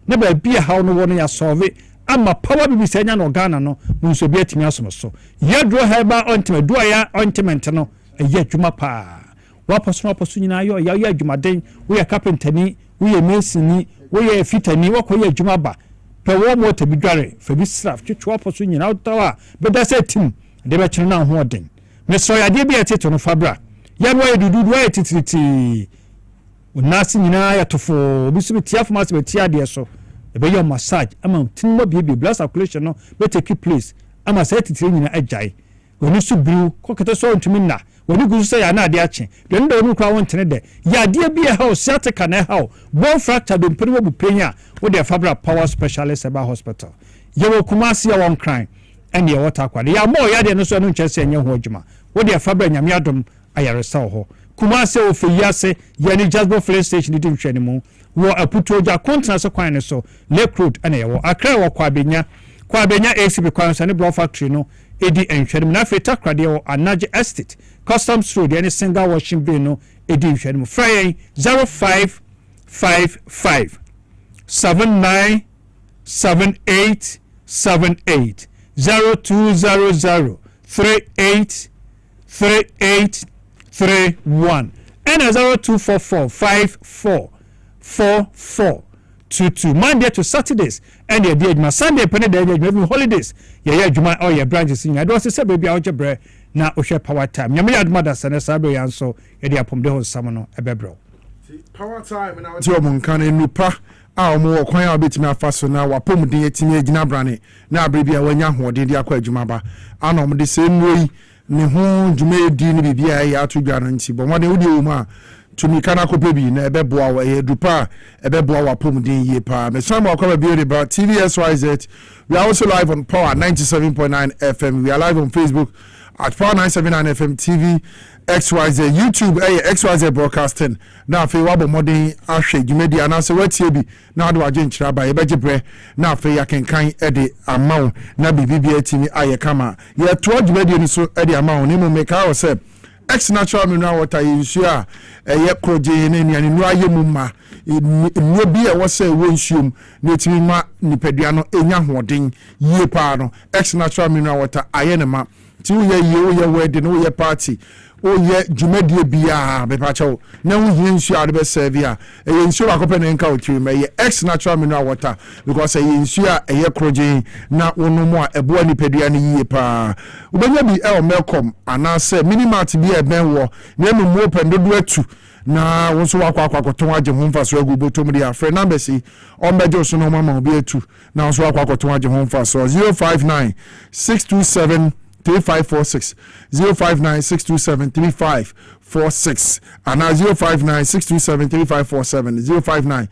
ne ba bia ha no wo no ya solve ama power bibi senya no Ghana no mu so bi atimi asom so yedro heba ointment do ya ointment no eye adwuma pa waposo nyina yo ya adwumaden wo ya carpenter ni wo ya mason wo ye fitani wo koye adwuma ba pe wo mo tabi dware fa bi sraf twetwe oposo nyina utawa be da se tim de be kire na ho oden me so ya de bi eteto no fabra ya no ye dudu wa etitiriti unasi nyina ya tofo bi so bi tiafo ma se be tia de so e be yo massage ama tin mo bi blood circulation no be take place ama se etitiri nyina ajai oni su bru ko kete so ntumi na woni gusu se ya na ade ache de ndo onu kwa wontene de ya de bia ha sciatica na ha bone fracture de mpeni wo bupenya wo de fabra power specialist eba hospital ye wo kumasi ya won cry ene ye water kwa ya mo ya de no so no nchese enye ho adwuma wo de fabra nyame adom ayaresa ho kumasi wo feyase ye ni Jasbo Filling Station di nhwene mu wo aputoja kontra so kwan ne so Lake Road ene ye wo akra wo kwa benya ACB kwan so ne block factory no edi enhwene na feta krade wo Anaje Estate Customs Road any single washing bin no edi nhwene mu Friday 0555 797878 0200 383831 and 0244544422 Monday to Saturdays and the day my Sunday penny day maybe holidays yeah juma all your branches in I don't say baby algebra na ohwe power time nyame yad mother sene sabe yanso e dia pomde ho samono ebebro power time na wati omo nkan enupa a omo wo kwan a betimi afaso na wapomden etimi agina brane na abrebi a wanya hoden dia kwa adwuma ba ana omo de se nui ne ho dwuma edi ne bibia ya atodwa no nti bo mo de wodi o mu a tumi kana kopebi na ebeboa wa edupa ebeboa wa pomden ye pa me sam akwa bi re ba TVSYZ. We are also live on Power 97.9 FM. We are live on Facebook at Power 979 FM TV XYZ YouTube XYZ broadcasting na fe wabo modern ahwe dwumadi anase watie bi na ade waje nkyira ba ye begebre na fe ya kenkan ede amawo na bibibi atimi aye kama ye to dwumadi ni so ede amawo ni mu meka o se ex natural mineral water yinsu a ye kroje ne niane nu aye mu ma nwo bi e wo se wo nsuom na etimi ma nipadua no enya hoden yie pa no ex natural mineral water aye ne ma ti wo ye wedding wo ye party o ye dwumadie bia bepacho na wo hie nsu a de be serve a e nsu akope ne nka otiri me ye ex natural mineral water because e nsu a e ye kroje na wonomu a ebo nipadua ne yie pa ubenya bi e o melcom anase minimart bi e ben wo na emu open dodo atu na wonso akwakoton agye ho mfa so agubo tomri a frɛ number si on bejo so no mama obi atu na wonso akwakoton agye ho mfa so 059 627 3546 059 627 3546 and 059 627 3547 059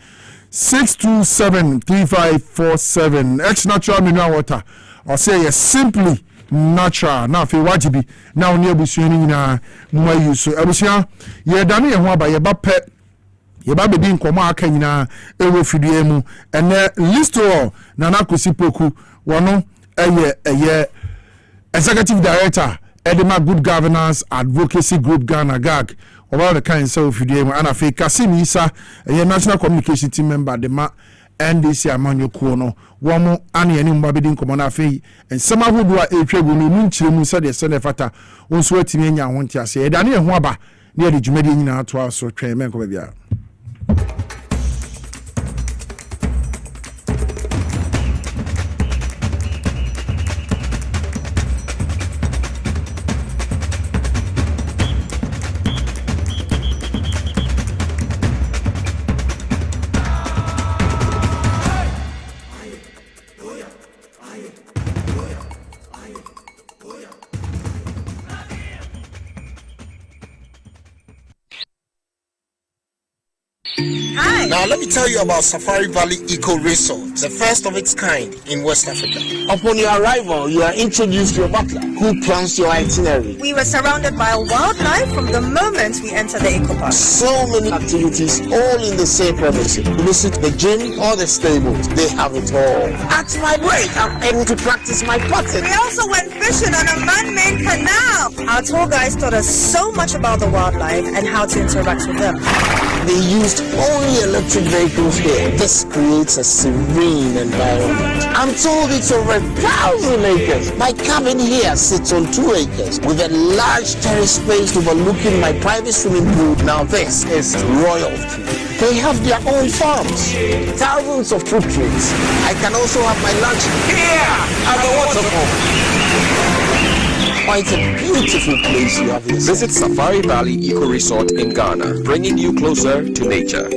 627 3547 ex natural mineral water or say yes simply natural na fe wajibi na oni abusuan ni nyina mwa yusu abusuan ye dane ye ho aba ye ba pe ye ba be di nkomo aka nyina ewo fidie mu ene listo na nakosi poku wono eye Executive Director, Edema Good Governance Advocacy Group Ghana GAG. About the kind of video, and I feel Kasim Isa, a national communication team member, the NDC Amanyo Kuono, Wamo, Annie, and Babidin Komona Fee, and some who do a trade will mean Chimusa, the Senefata, on sweating in your want to say, Daniel Waba, near the Jumedian to us, so train Menkovia. Now let me tell you about Safari Valley Eco Resort, the first of its kind in West Africa. Upon your arrival, you are introduced to a butler who plans your itinerary. We were surrounded by wildlife from the moment we entered the eco park. So many activities, all in the same premises. Visit the gym or the stables, they have it all. At my break, I'm able to practice my putting. We also went fishing on a man-made canal. Our tour guides taught us so much about the wildlife and how to interact with them. They used only electric vehicles here. This creates a serene environment. I'm told it's over 1,000 acres. My cabin here sits on 2 acres with a large terrace space overlooking my private swimming pool. Now this is royalty. They have their own farms, thousands of fruit trees. I can also have my lunch here at the waterfall. Quite a beautiful place you have here. Visit Safari Valley Eco Resort in Ghana, bringing you closer to nature.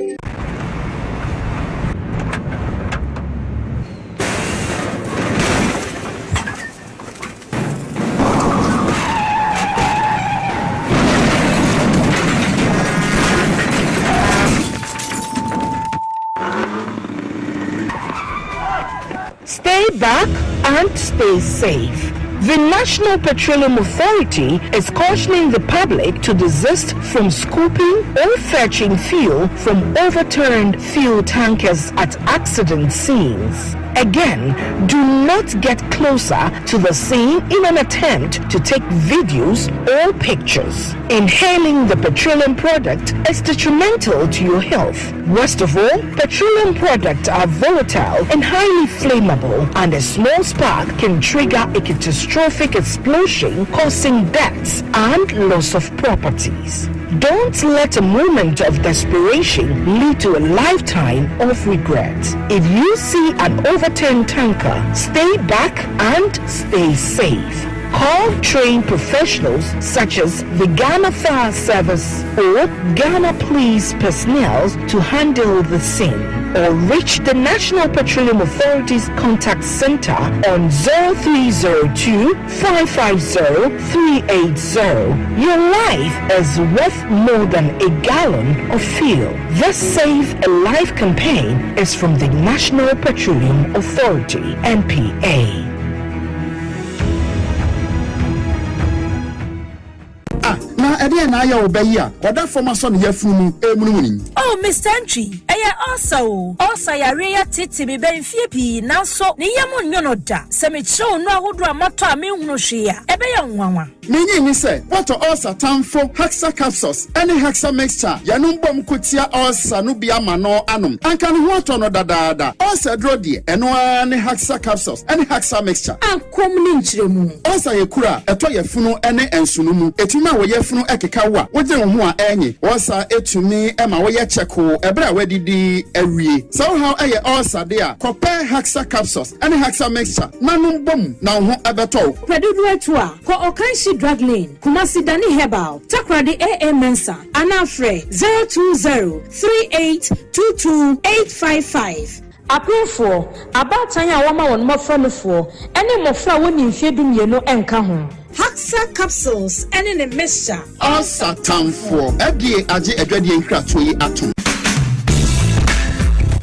Stay back and stay safe. The National Petroleum Authority is cautioning the public to desist from scooping or fetching fuel from overturned fuel tankers at accident scenes. Again, do not get closer to the scene in an attempt to take videos or pictures. Inhaling the petroleum product is detrimental to your health. Worst of all, petroleum products are volatile and highly flammable, and a small spark can trigger a catastrophic explosion, causing deaths and loss of properties. Don't let a moment of desperation lead to a lifetime of regret. If you see an overturned tanker, stay back and stay safe. Call trained professionals such as the Ghana Fire Service or Ghana Police personnel to handle the scene, or reach the National Petroleum Authority's contact center on 0302 550 380. Your life is worth more than a gallon of fuel. This Save a Life campaign is from the National Petroleum Authority, NPA. Ade na ya obayi a oda forma so ne yafunu emunumuni. Oh, Mr. Entry, also yare ya titi be benfie pi nanso ne yam nyono da. Se me chiro no ahodo amato a me hunu hwe a ebe ya nwanwa. Menyi ni se what ulcer tamfo Hexa capsules any Hexa mixture yanum bom kotia ulcer no bia ma no anom. Anka ne ho ato no dadaada. Ulcer dro de eno ne Hexa capsules any Hexa mixture. Ankom ni nchiremu. Ulcer ye kura eto ye funu ene ensunu mu. Etuma wo ye funu ekeka wa. Wo je ho a enyi. Ulcer etumi ema wo ye cheko ebra wadidi awie. So how eye ulcer de a kope Hexa capsules any Hexa mixture nanum bom na ho abeto. Pedudu etu a ko Okanshi Drug Lane Kumasi Dani Herbal Takradi AA Mensa Anafre 02038228855 Apefo abatan ya wama won mofrolofo ene mofra woni mfedum yeno enka ho Hexa capsules ene ne mixture ulcer tamfo edie age edwadie nkrato yi atom.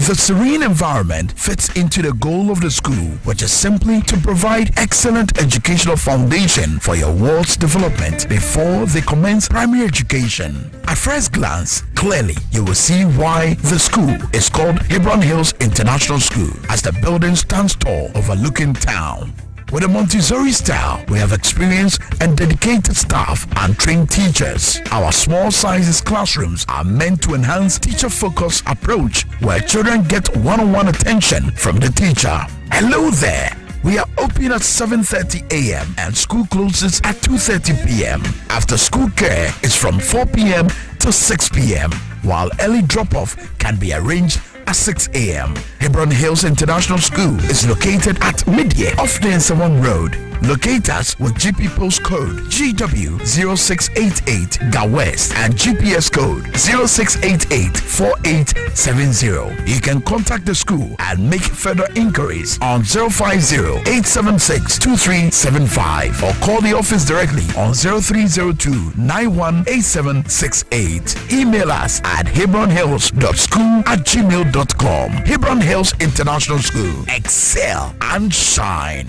The serene environment fits into the goal of the school, which is simply to provide excellent educational foundation for your world's development before they commence primary education. At first glance, clearly you will see why the school is called Hebron Hills International School, as the building stands tall overlooking town. With a Montessori style, we have experienced and dedicated staff and trained teachers. Our small sizes classrooms are meant to enhance teacher-focused approach where children get one-on-one attention from the teacher. Hello there. We are open at 7:30 a.m. and school closes at 2:30 p.m. After school care is from 4 p.m. to 6 p.m. while early drop-off can be arranged at 6 a.m. Hebron Hills International School is located at Midye off the Nsawam Road. Locate us with GP postcode GW0688 Ga West and GPS code 06884870. You can contact the school and make further inquiries on 050-876-2375 or call the office directly on 0302-918768. Email us at hebronhills.school@gmail.com. Hebron Hills International School. Excel and shine.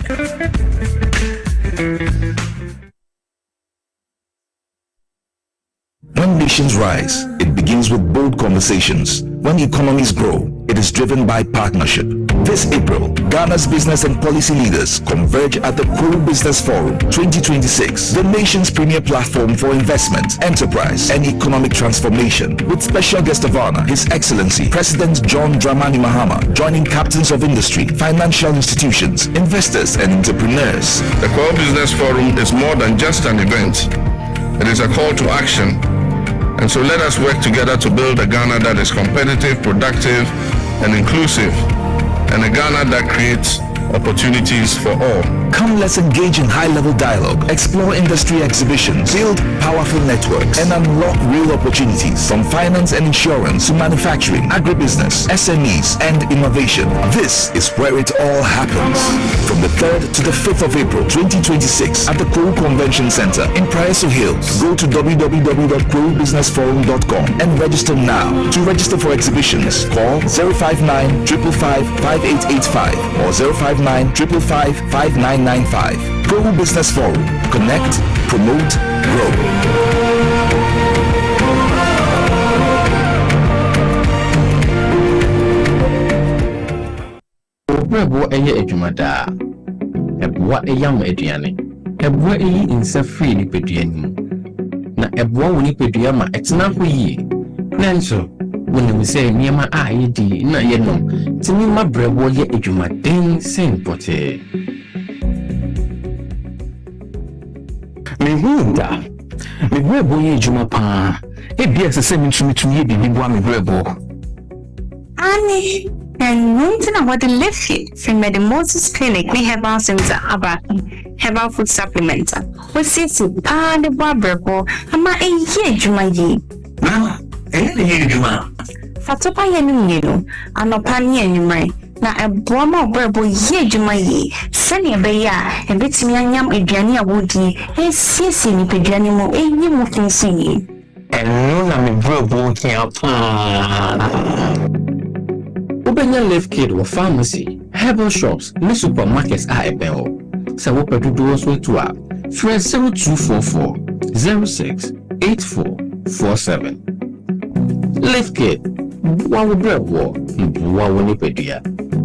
When nations rise, it begins with bold conversations. When economies grow, it is driven by partnership. This April, Ghana's business and policy leaders converge at the Kuru Business Forum 2026, the nation's premier platform for investment, enterprise, and economic transformation. With special guest of honor, His Excellency President John Dramani Mahama, joining captains of industry, financial institutions, investors, and entrepreneurs. The Kuru Business Forum is more than just an event. It is a call to action. And so let us work together to build a Ghana that is competitive, productive, and inclusive, and a Ghana that creates opportunities for all. Come, let's engage in high-level dialogue, explore industry exhibitions, build powerful networks, and unlock real opportunities from finance and insurance to manufacturing, agribusiness, SMEs, and innovation. This is where it all happens. From the 3rd to the 5th of April 2026 at the Kuru Convention Center in Praeso Hills. Go to www.kurubusinessforum.com and register now. To register for exhibitions, call 059-555-5885 or 059-555-5995. Kuru Business Forum. Connect, promote, grow. Obrempong eye adwumada. Eboa eyam aduane. Eboa eyi nsa free ni peduanim. Na eboa woni pedua ma etena ho yi. Nanso woni say niema a yedi na yenom. Timi ma brebo ye adwumaden sen pote. Mehunda. Me brebo ye adwuma pa. Ebia se mitumi bibi boa me brebo. Ani and waiting about the left feet from the Moses Clinic, we have our center about herbal food supplements. We see the barber, ama a year jumayi. Fatopa Yanino, and Opani and Yumre. Now a Brahma Berbo ye jumayi, Sanya Beya, and Bitimiam Adriania Woody, a Sissy Pedianimo, a new moving singing. And no, I'm a brabo here. Obenya Left Kid or pharmacy, herbal shops, and supermarkets are a bell. So what do those way to up? Fresh 0244 06 8447. Lift Kit, one will break war, one will nip it.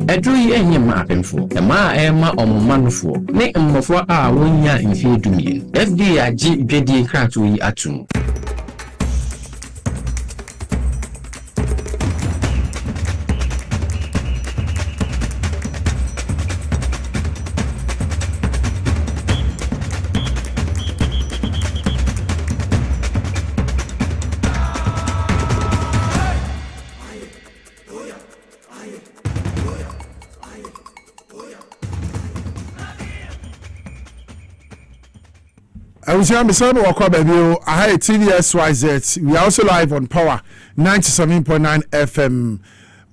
Edro ye and your mapping for a ma emma or man for, make em for our 1 year in fear to me. FDA GPD cratui atum. I was here, Mr. Walker, baby. I had TVSYZ. We are also live on Power 97.9 FM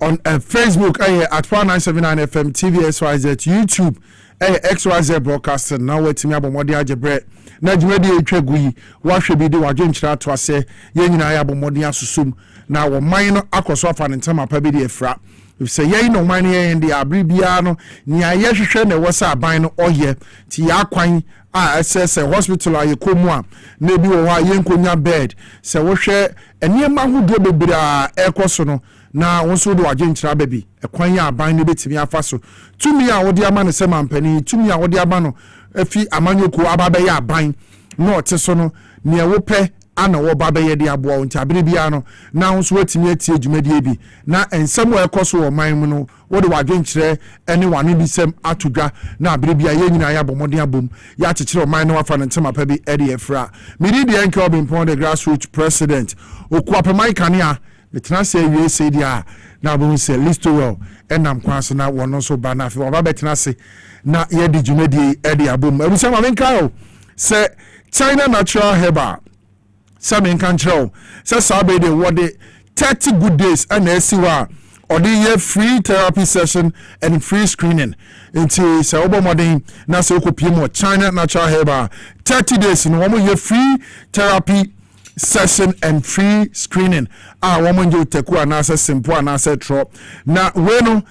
on Facebook at Power 979 FM, TVSYZ, YouTube, XYZ Broadcasting. Now, wait me about Modia Jebre. Najmedi Tregui, what should be the Wagen Chat to say, Yen I abo Modia Susum. Now, a minor Aquasofan and Tama Pabidi Efra. If say ye no money in the Abribiano, near Yashin, there was a bino or ye, Tia Quine. SS hospital aye komwa na bi wo ha yenkonya bed se wo hwe enema hodo bebira ekoso no na wonso do agenkyira baby ekwan ya aban ne betimi afaso tumi a wode ama no se mampani tumi a wode ama no afi amanyoko ababe ya aban no oteso no ne wo pe ana wo babe ye de aboa won tabere bia no na wonso watimi atie dwumadie bi na ensem wo ekoso wo man mu no wode wagenkyire ene wane bi sem atodwa na abere bia ye nyina ya bomoden abom ya chechire man no wafa no ntema pa bi ede efra miri de enke Obrempong the grassroots president okuapemai kania betena se wie se dia na bo se listo well enam kwanso na wono so ba na afi oba betena se na ye de dwumadie ede abom abusam amenka o se China natural herbal Samin control. So Sabe de what 30 good days and SCWA or the year free therapy session and free screening into Saoba Modern Nasoko Pimo China Natural Herbal 30 days in 1 year free therapy session and free screening. Woman you take one answer simple and answer drop. Now when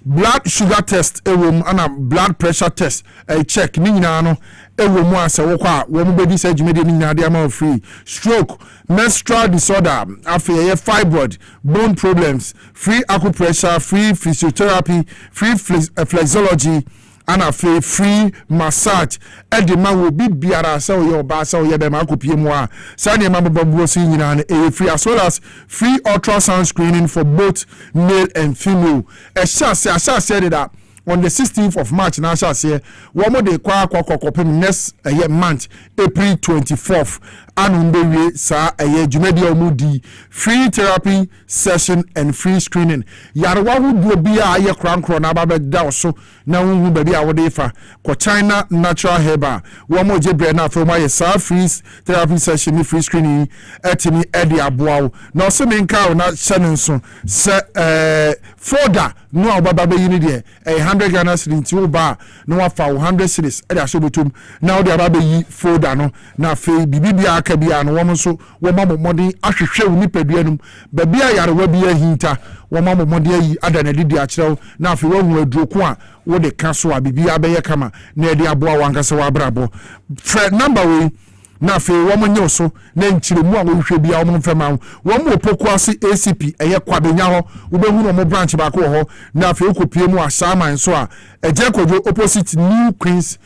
blood sugar test and a blood pressure test a check no ewo mu asa wo kwa wo mu bedi say jumedi ni nyade ama free stroke menstrual disorder after fibroid bone problems free acupressure free physiotherapy free flexology and a free massage edi ma wo bibiara say wo ba say wo be ma akopie mu a say na ma bobo so nyina na free as well as free ultrasound screening for both male and female asase that on the 16th of March now shall say one more day next month April 24th and we sa jumedi omudi free therapy session and free screening yarwa hu do bia aye krankro na ba da so na hu baby a wode fa ko China natural herbal one more jebre na for my sa free therapy session free screening etimi edi aboa na so menka na chanin so se folder no obaba be yini de 100 Ghana cedis nti ba no wafa 100 cedis e da so betum na wo de aba be yi folder no na fe bibibia aka bia no wo so wo mamomodi ahwehwe wo nipadua num ba bia yarewa bia hinta wo mamomodi ayi adana didi a kirew na fe wo hu aduroko a wo de ka so a bibia be ye kama na e de aboa wankasa wa brabo fre number we na fe wo monye so na nchiremu a wo hwe bia wo mfema wo mo pokuase ACP eye kwabenya ho wo be hu no mo branch ba ko ho na fe okopie mu asaman so a eje kojo opposite New Queens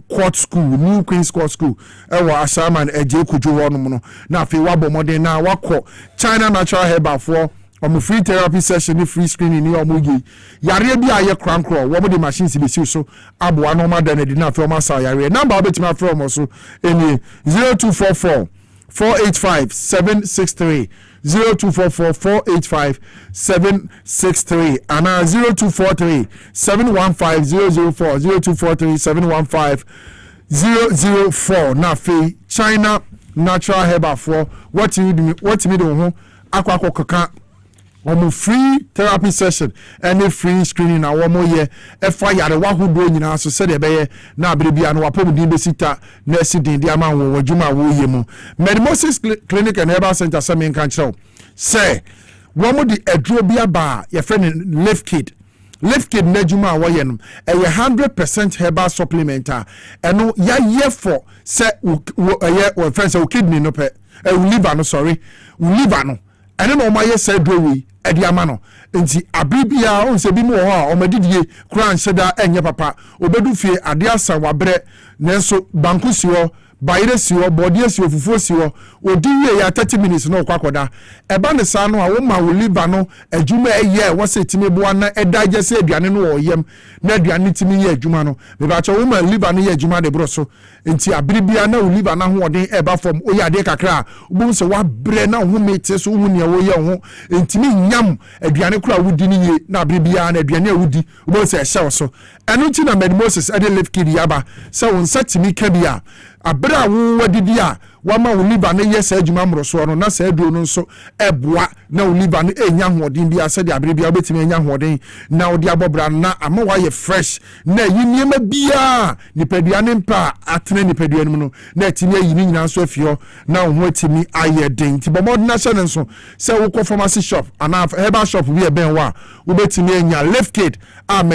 court school New Queens Court School ewa asaman eje kojo ho no na fe wa bomode na wakọ China natural herbal for free therapy session ni free screening ni omugi yare bia ye krankro wo mo de machines be si so aboa no ma da na di na fe ma sa yare number obetima from so eni 0244 485 763 0244 485 763 and 0243 715 004 0243 715 004 na fe China natural herbal for what you do ho akwa kaka free therapy session and free screening na wo mo ye e fa yare wa hodo nyina so se de be ye na abrebia no wapom din besita na asidin dia ma wo wadwuma wo ye mu Medimosis Clinic and Herbal Center Samin kan chiro say wo mo di aduro bia ba ye friend Lift Kit na juma wo ye no e 100% herbal supplement eno ya ye for say wo friend say kidney no pe liver no sorry liver no ene no ma ye say do we e di ama no nti abribia on se bi mu ho o madidie kura nhyeda enye papa obedu fie ade asa wabre nenso banku siwo bayire siwo body siwo fufuo siwo odi wie ya 30 minutes no kwakoda eba ne sa no a wo ma wo liver no adwuma eye wo se timi boa na eda je se aduane no wo yem na aduane timi ye adwuma no me ba cha wo ma liver no ye adwuma de bro so nti abribia na wo liver na ho odin eba fom o ya de kakra wo se wa bre na ho mete so wo ne wo ye ho ntimi nyam aduane kura wudi ni ye na abribia na aduane awudi wo se ehye so eno nti na Moses ade lift kid yaba se wo nsatimi ka bia abra wo wadidi a wama wo liver ne yes adwuma mroso no na sa aduro no nso eboa na wo liver ne enya hoden bia se de abre bia obetimi enya hoden na wo de abobra na ama wa ye fresh na yiniema bia nipadua ne mpa atene nipadua no na atimi ayi ni nyina nso afio na wo ho atimi aye den ti bomo na se nso se wo ko pharmacy shop ana herbal shop bi e ben wa wo betimi enya left kid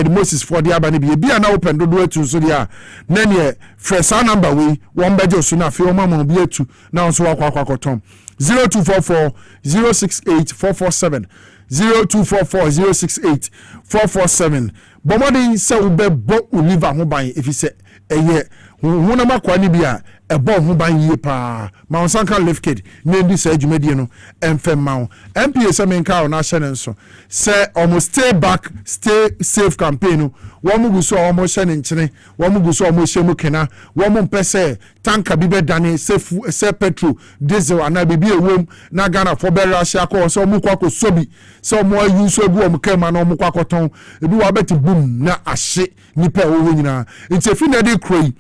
Moses for the abane bia na open do atu so dia na ne fresh number we one beje so na fi o mama bi atu na nso wakwa tom 0244 068 447 0244 068 447 bomodi se wo be bo Oliver ho ban if se eye huna makwa ni bia ebo ho ban yie pa ma onsanka left kid na ndi se adwumadie no emfem ma MPA se menka na hye ne nso se almost stay back stay safe campaign wo mu guso o mo hye ne nkyene wo mu guso o mo hye mu kena wo mu mpese tanka bi be dane se petrol diesel ana bibi ewom na Ghana for be Russia ko so mu kwako sobi so mo use egu o mkema na mo kwako ton ebi wa beti boom na ahye nipa wo nyina nti efi na de kroi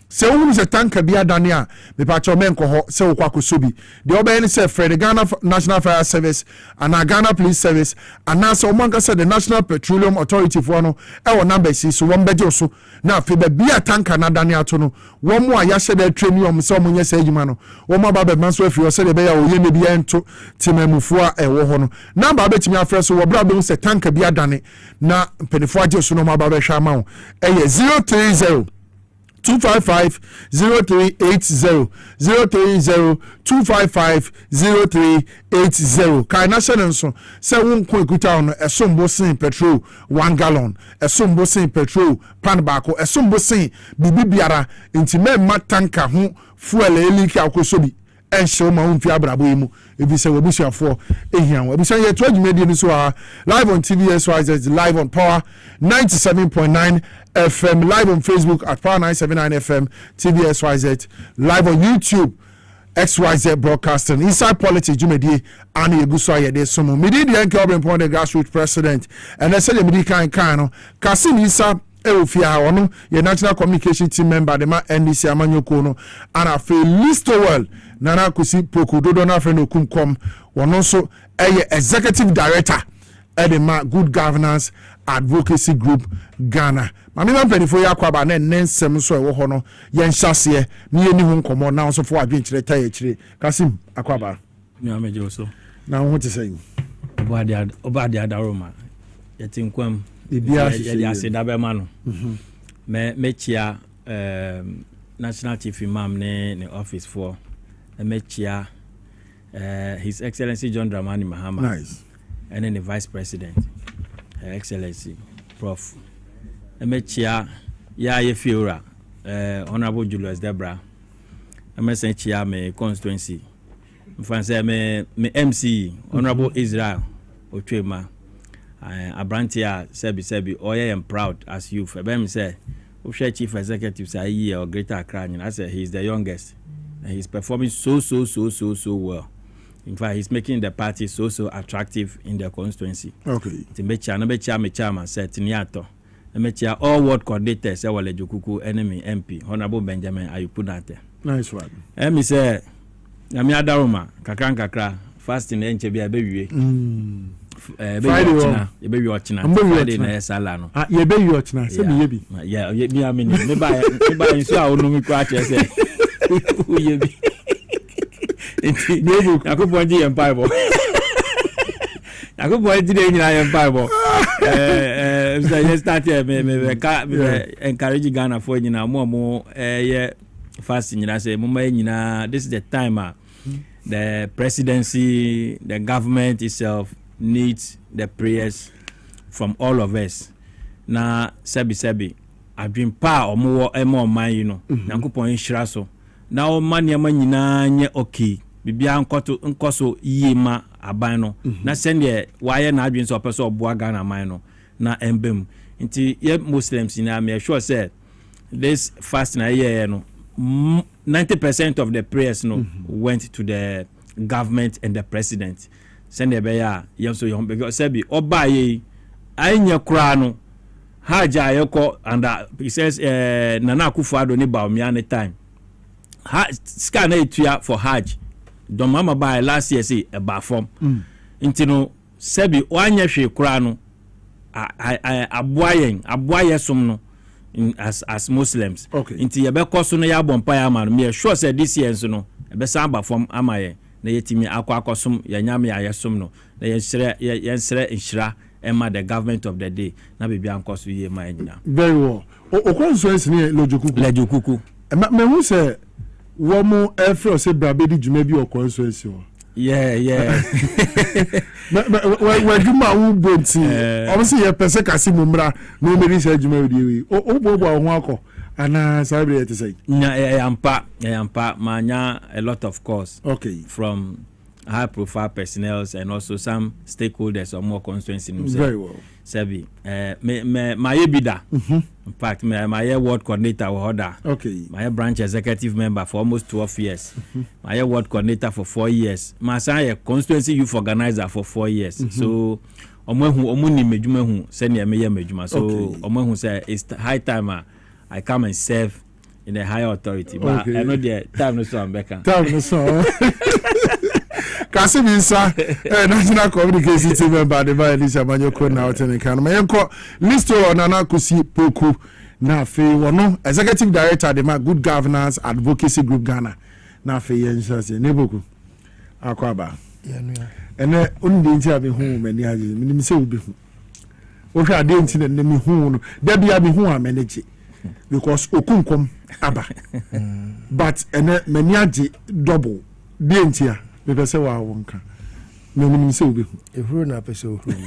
se wo se tanka bia dane a me pa cho menko ho se wo kwako sobi de oba ni se Fred Ghana National Fire Service and Ghana Police Service and so manka se the National Petroleum Authority for no e wo number si so wo mbeje so na fe be bia tanka na dane ato no wo mo a ya hye de trenium se mo nye se adwuma no wo mo ba be man so afi o se de be ya o ye ne bia ento timamufu a e wo ho no na ba betimi afre so wo bra be se tanka bia dane na penifo age so no ma ba be hwa ma wo e ye 030 255 0380 030 255 0380 kai na sene nso se won ko ekuta no esombo sin petrol 1 gallon esombo sin petrol pan baako esombo sin bibibiara nti me tanka ho fuel eliki akosobi enhye ma won fi abrabo yimu ebi se wabusuafo ehian ebi se ye to adwumadi ni so live on TVSYZ live on Power 97.9 FM live on Facebook at Power 979 FM TVSYZ live on YouTube XYZ Broadcasting inside politics jumedi ani eguso ayede somo midi de enke Obrempong the grassroots president and I said midi kan no Kasim Isa Eufia ono ye national communication team member de ma NDC amanyoko no ana fe listo well nana kusi poku dodo na friend okumkom wono so executive director edema good governance advocacy group Ghana mami man penifo yakwa ba na nensem so ewo ho no yen hyase ne yeni ho nkomo na so fo adwenkyere taye kyire Kasim akwaba ni ameje so na ho te say obadi adaroma yetinkwam bibia ya aseda be ma no me chia national chief imam ne office for me chia his excellency John Dramani Mahama nice and then the vice president her excellency prof me chia ya ye fiora honorable Julius Debra me say chia me constituency mfanse me MC honorable Israel Otwema Abrantia sebi oh yeah, I'm proud as you for them say chief executive say year or greater Accra I say he's the youngest and he's performing so well. In fact, he's making the party so attractive in the constituency. Okay. Timbecha no becha me chairman said Tiniato. Mecha all ward coordinators say wale Jokuku enemy MP Honorable Benjamin Ayupunate. Nice one. Me say na me adaroma kakra fasting enche bia bewie. Friday Friday na sala no. Ah ye be you ochina say me ye bi. Yeah, me amini me buy nso a onu mi kwa che say. Ye bi. Yakubu ji empire. Yakubu ji dey nyina empire. So start here me encourage Ghana for nyina mo ye fasting nyina say mo ma nyina this is the time the presidency, the government itself needs the prayers from all of us. Na sebi adwin pa omo man you know. Nyankopon nhira so. Na o man yama nyina nye okay. Bibia nkoso yima aban no. Na send why na adwin so person oboa Ghana man no. Na embem. Nti ye Muslims in am sure say this fast na year no 90% of the prayers no went to the government and the president. Send the beya so young because sebi oba ye anya kura no hajj ayeko and he says Nana Akufo-Addo ni ba omiya time scan etua for hajj don mama buy last year say e ba form nti no sebi wanya hwe kura no aboaye som no as Muslims. Okay. Inti yebe koso no ya bompa ya man me sure say this year so no ebe san ba form amaye na yetimi akwakosom ya nyame ya yesom no na yensre nhira ema the government of the day na bibia ankoso ye ma nyina. Very well. Okonsuensi ni Lejokuku. Me hu say wo mu efro say brabedi djuma bi okonsuensi wo. Yeah. When you ma bonti, obviously you pese kasi mumra no meri say djuma wi. Obo ho akọ ana sabre to say. Yampa manya a lot of course. Okay. From high profile personnel and also some stakeholders or more constituency. Very well. Sebi my bida. In fact, my ward coordinator order. Okay. My branch executive member for almost 12 years. My ward coordinator for 4 years. My son constituency youth organizer for 4 years. So omo ni medjuma hu send ya meye medjuma. So omo hu say it's high time I come and serve in a higher authority. But I know the time no so am back. Time no so. Kasi Bisa, National Communication Team member, the Elisha Manyoko now telling Kano. Mayenko Listo Nana Kusi Poku na fe wono executive director the Good Governance Advocacy Group Ghana. Na fe yensa se neboku. Akwaba. Ene ondi nti abi hu mani haje. Minim se obi hu. O hwa de nti na mi hu no. Da bia mi hu ameneje. Because okunkom aba. But ene mani haje double. De nti a me pese wa wonka me munim se obi hu ehuru na pese ohuru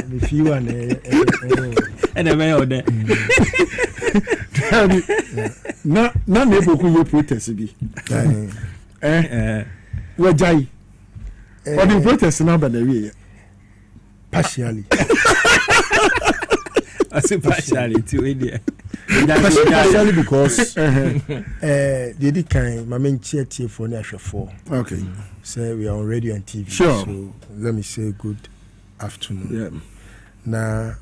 me fiwa na ene me ode na neboku ye protest bi wajai what the protest na ba na wie partially I say partially to India. Partially because the kind my main chair for national for. Okay. So we are on radio and TV. Sure. So let me say good afternoon. Yeah. Na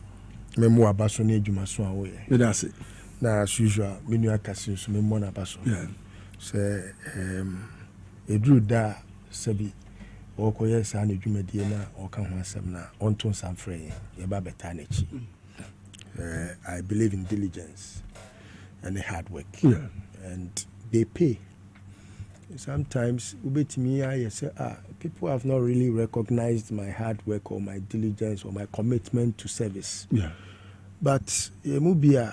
memo abaso ne adwuma so awo ye. That's it. Na as usual menu akase so memo na abaso. Yeah. So edru da sabi okoye sa na adwumadie na oka ho asem na onto sanfre ye ba beta na chi. I believe in diligence and hard work. Yeah. And they pay. Sometimes I say, people have not really recognized my hard work or my diligence or my commitment to service. Yeah. But Mubia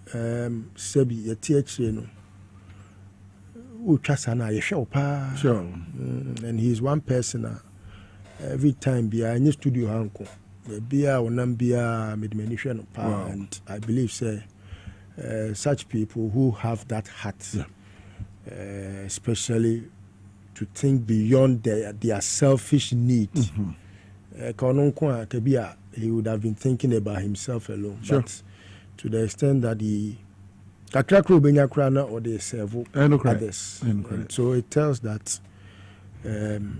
Sebi Yetiachino Uchasana Yeshopa. Sure. And he's one person every time be in studio Hanko. Bia or Nambia Midmenation power, and I believe such people who have that heart, especially to think beyond their selfish need. He would have been thinking about himself alone. Sure. But to the extent that he or they serve others. And so it tells that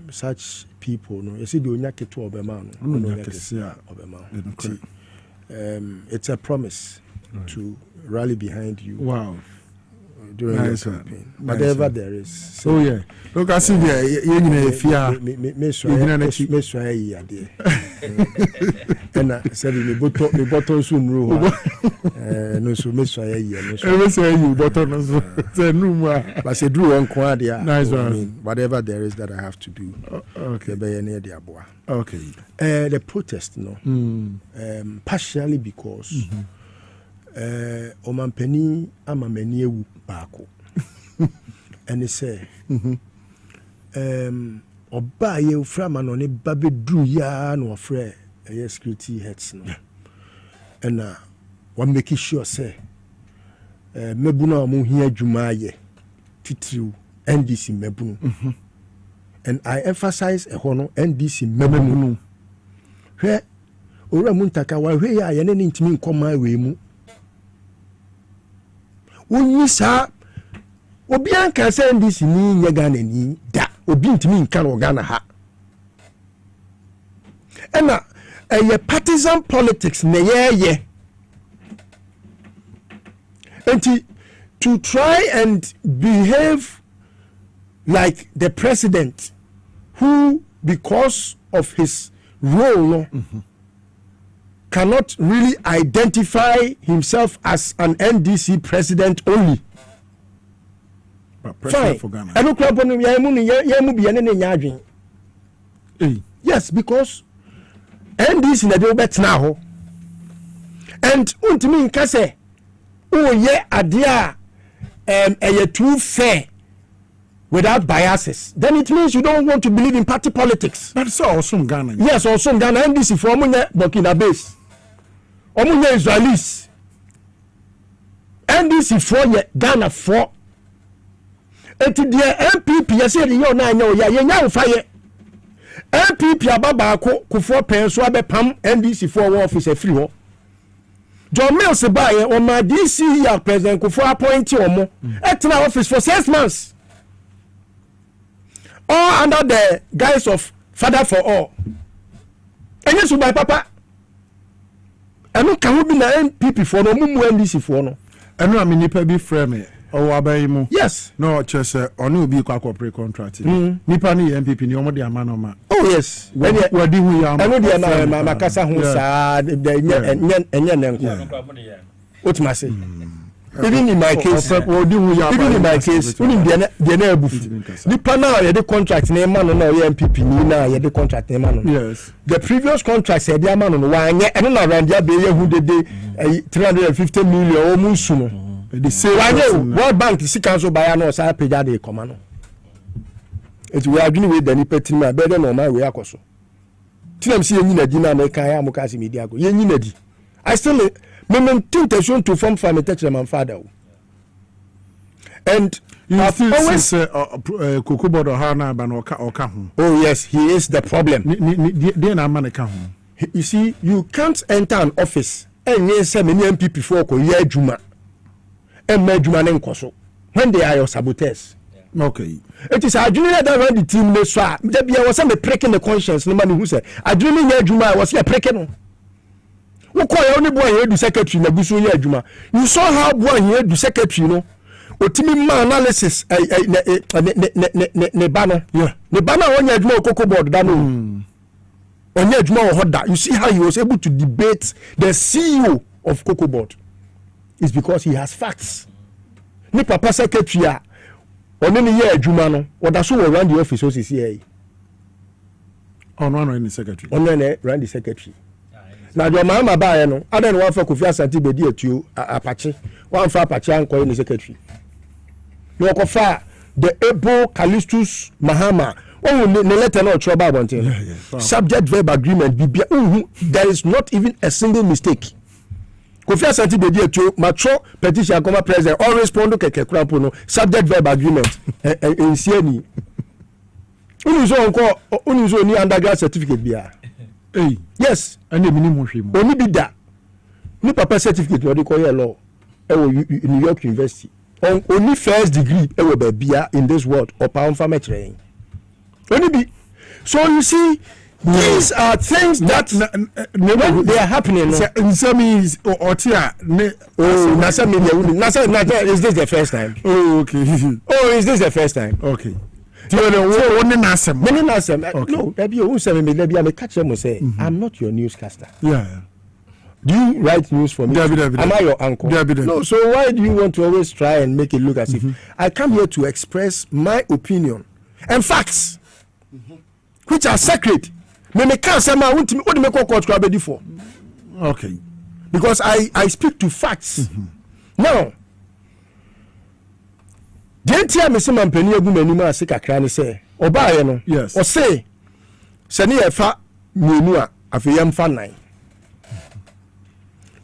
such people, no, you see, it's a promise to rally behind you. Wow. During the campaign, whatever there is. So, oh yeah, look, I see there. You know, if you are, and I said, "Me bottle soon rule." No, so me say you bottle so. Say no more. But say drew on quadia. Nice one. Whatever there is that I have to do. Okay. Be near the aboa. Okay. The protest, no. Partially because. Omampeni amameni ewu baako. ɛne sɛ ɔbaa yɛ ofra ma no ne ba bɛduru yaa na ɔfrɛ ɛyɛ security heads no ɛna wɔmmɛki sure sɛ mmabunu a ɔmo hia adwuma ayɛ titiriw NDC mmabunu and I emphasize ɛhɔ no NDC mmabunu hwɛ owura mu ntaka wahwɛ yɛ a yɛne ne ntumi nkɔma wei mu wonyi saa obi anka sɛ NDC ni nyɛ Ghana ni da obi ntumi nka no Ghana ha ɛna ɛyɛ partisan politics na yɛyɛ nti to try and behave like the president who because of his role cannot really identify himself as an NDC president only. Fine. Yes, because NDC na dey bet now. And untimi nka say oh ye ade a too fair without biases, then it means you don't want to believe in party politics. That's also Ghana. Yes, also Ghana. NDC for Omunye Burkina Faso, Omunye Israelis. NDC for ye Ghana for. Eti the MPP yesi ye na anya oya ye nya ofa ye. MPP ababa ko for pen so abepam NDC for office free ho. John Mills baye on my DC year president ko for appoint omo. Etina office for 6 months. All under the guise of father for all. And yes, by papa. And no can be na MPP for no mumu NDC for no. And no, I mean, you be frame or abayimu. Yes. No, just or no be corporate contract. Nipa ni MPP ni omo de amanoma. Oh yes. Wadi hu ya. I know the na makasa hu sa the enye what must say? Even in my case, even the neighborhood, the now you the contract name man on MPP now you the contract name man. Yes. The previous contract said the man on one year and around there be who did 350 million almost soon. The same World Bank is council by an or pay that they command. It's we are doing with the nipetin my better no my way akoso. Till I'm seeing you dinner make I am mukasi media go. Ye I still temptation to form family touch my father. And you still always Cocoa board or Hana Ban. Oh yes, he is the problem. You see, you can't enter an office and yes, many MPP for year Juma and Majuma Nenkoso when they are your saboteurs. Okay. It is a junior that run the team. There was some pricking the conscience. No man who said, I dreaming year Juma was here pricking. Who call only boy here do secretary na busu year Juma. You saw how boy here do secretary, no? Otimi ma analysis ne banner. Yeah. Ne banner on your Juma Cocoa board, that no. On your Juma Hoda. You see how he was able to debate the CEO of Cocoa board. It's because he has facts. Ne papa secretary on any year Juma no. What that's who run the office was here. On one run the secretary. On one run the secretary. Now your mama buy no. I don't want for Kofi Asante be there to Apache. One for Apache and call in the secretary. No kofa the able Callistus Mahama. Oh, the letter no trouble about it. Subject verb agreement. There is not even a single mistake. Kofi Asante be there to mature petition come president. All respond to keke krampo no. Subject verb agreement. In CNE. Unizo ni undergrad certificate bia. Hey. Yes. And the minimum shame. Only be that. No papa certificate what they call law. New York University. Only first degree in this world or pound farmer training. Only be. So you see, these are things that when they are happening. Some is is this the first time? Oh, okay. Is this the first time? Okay. No, maybe you say maybe I'm a catcher must say I'm not your newscaster. Yeah. Do you write news for me? Am I your uncle? No, so why do you want to always try and make it look as if I come here to express my opinion and facts, which are sacred? Me can't say my what do me call court crab for? Okay. Because I speak to facts. Now, the Tientia me se mampani agu manim ase kakra ne se obaye no o se se ne yefa mienu a afeyam fa 9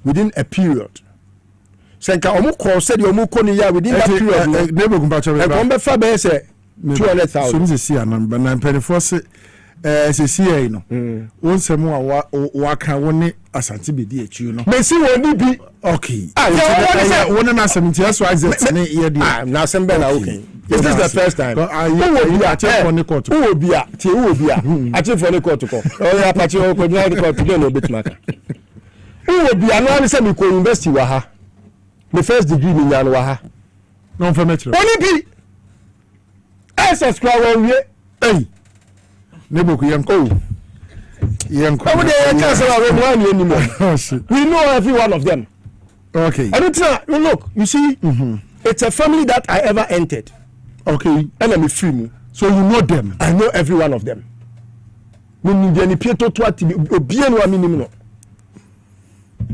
within a period senka omu call said omu koni ya within that period neighbor kumbacho be kombe fa be se 200,000 so me see anamba na penifo se se see no won semu a wa kan woni asante be di achi no me see woni bi okay won na 70 so exit ne ye di na sembe na okay is this the first time who be a check for the court who be a a check for the court ko o ya pa che o ko na the court dey no betimaka who be a no say me ko university wa ha the first degree ni yan wa ha no for metro oni bi SS kwa wa wie eh nebo ku yanko yanko how dey yan ka say wa mo ani animo we know every one of them okay I don't know look you see it's a family that I ever entered. Okay, and I'm free me. So you know them? I know every one of them. Me ni any pieto to ati obienu wa minimum no.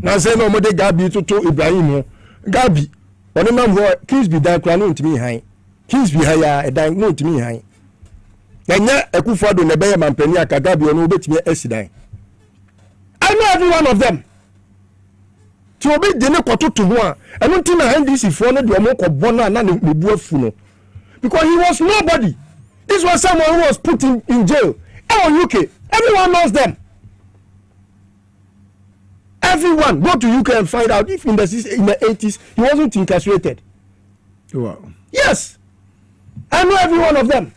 Na say no mo de Gabi to Ibrahim Gabi. Oni mam ho Kings be dan kra no ntimi han. Kings be haya e dan no ntimi han. Nya Akufo do ne be mampani aka Gabi ono obetimi asidan. I know every one of them. Ti obi de ne kototo ho a eno nti na NDC fo no de omo ko bono na ne bu afu no. Because he was nobody. This was someone who was put in jail. Oh, UK. Everyone knows them. Everyone. Go to UK and find out if in the 80s he wasn't incarcerated. Wow. Yes. I know every one of them.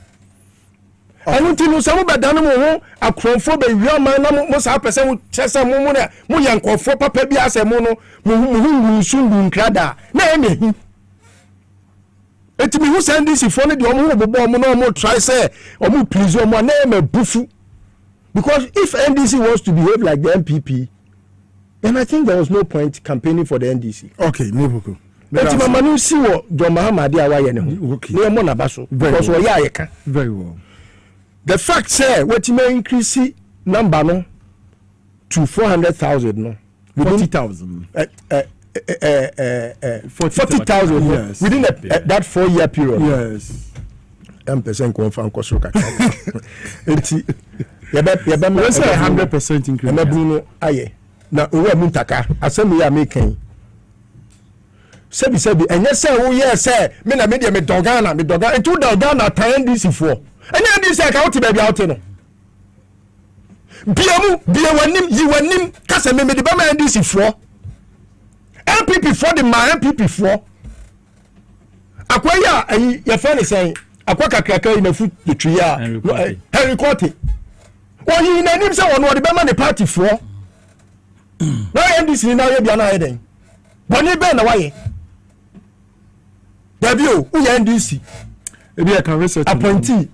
I don't know some about Danamo, a cronfo, a real man, most a person who chesa mumuna, Muyan Confo, Papa Bias, and Mono, Muhu, Sundu, Krada. Name etimi who send this if only the omo bobo no more try say omo please omo name bufu because if NDC wants to behave like the MPP then I think there was no point campaigning for the NDC. Okay, Nebuko. Etimi manu si wo John Mahamadi awaye ne ho. Okay. Ne mo na baso because we ya yeka. Very well. The fact say wetin increase number no to 400,000 no 40,000. 40,000 yes. Within that 4-year period. Yes. 10% confirm kosoka. Enti let's say 100% increase. Emebunu aye. Na owo muntaka asem ya meken. Sebi enye say wo ye say me na me de me dogana entu dogana tan NDC for. Enye NDC ka wuti baby out no. Biawanim yiwanim kase me de ba ma NDC for. MPP for the my MPP for akwaya your friend is saying akwa kakraka in a foot the tree Henry Cote well you name say one the Bama the party for now NDC now you be an iden but you be na why Dabio who NDC e be can reset appointee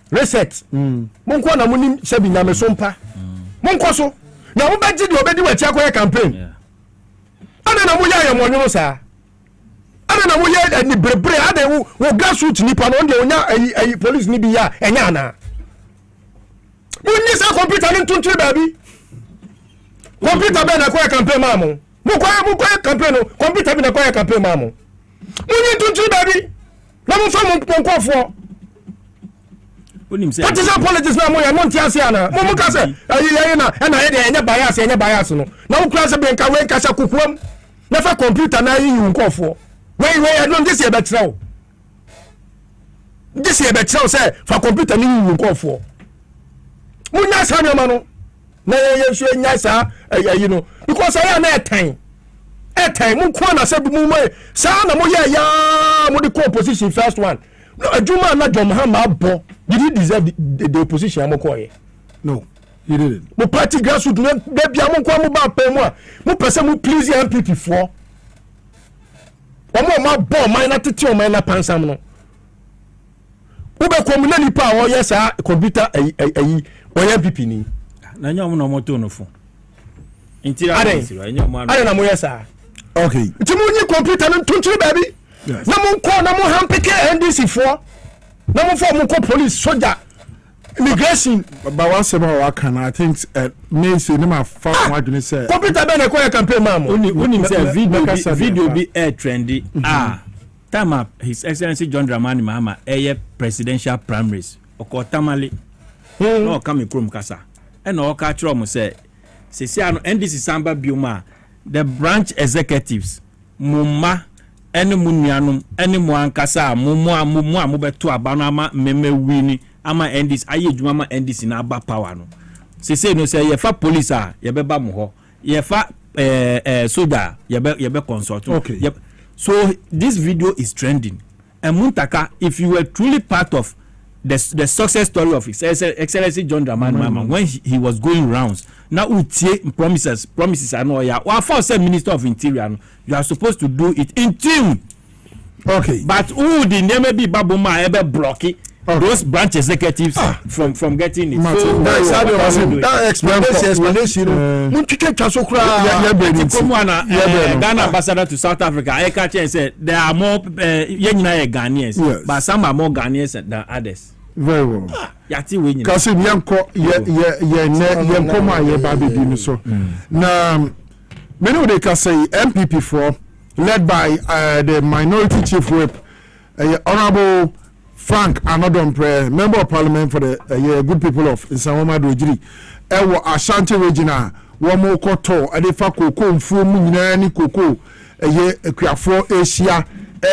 reset monko na munim sebi nyame so mpa monko so na mo beji de obedi wa chia campaign ana na mo ya monyo sa ana na mo ya ni brebre ada wo grassroots nipa no de onya ayi police ni bi ya enya na munyi sa computer ni tuntun baby computer be na ko campaign ma mo ko campaign no computer be na ko campaign ma mo munyi tuntun baby na mo fa mo nkofo what is apologies na mo ya no ntiase ana mo ka se ayi na na ye de enya bias no na wo kura se be nka we nka sha kukuam na fa computer na yi nkofo we no this e betrao say fa computer ni yi nkofo mo nya sa nyoma no na ye so nya sa ayi no because I na etan mo kwa na se bi mo sa na mo ya mo the co-opposition first one no adwuma na John Mahama abo did he deserve the opposition amokoye no he didn't mo party grassroots no be bia mo kwa mo ba pa mu a mo pese mo please MPP for omo ma bo man na tete o man na pansam no wo be ko mu na nipa o yes a computer ayi o MPP ni na nyom no moto no fo intira ade na mo yes a okay ti mo nyi computer no tuntun baby na mo ko na mo hampeke NDC for na mo for mo ko police soldier immigration but one sema wa kan I think me say na ma fa mo adwene say computer be na ko campaign ma mo oni say video be air trendy time up His Excellency John Dramani Mahama presidential primaries oko tamale no come krom kasa e na oka kire omo say NDC samba bioma the branch executives mumma ene munuanum ene mu ankasa mumu amubeto abano ama meme wini ama NDC aye adwuma ama NDC na aba power no say no say ye fa police ye beba mo ho ye fa soda ye be consult. Okay. Yep. So this video is trending. And Muntaka, if you were truly part of the success story of His Excellency John Dramani Mahama when he was going rounds, now promises are no ya. Or for say Minister of Interior, you are supposed to do it in tune. Okay. But who the name be Babuma ever block it? Those branch executives from getting it. So that explanation. Ghana ambassador to South Africa, I catch and said there are more Ghanaians, yes, but some are more Ghanaians than others. Very well. Kasim yanko ye baby so. Now, many they can say MPP4 led by the minority chief whip, Honorable Frank Anodompe, member of parliament for the good people of Nsanwoma Dojiri. Ewo Ashanti regional, womo koto, adefa koko mfu mu nyina ni koko ekuafo Asia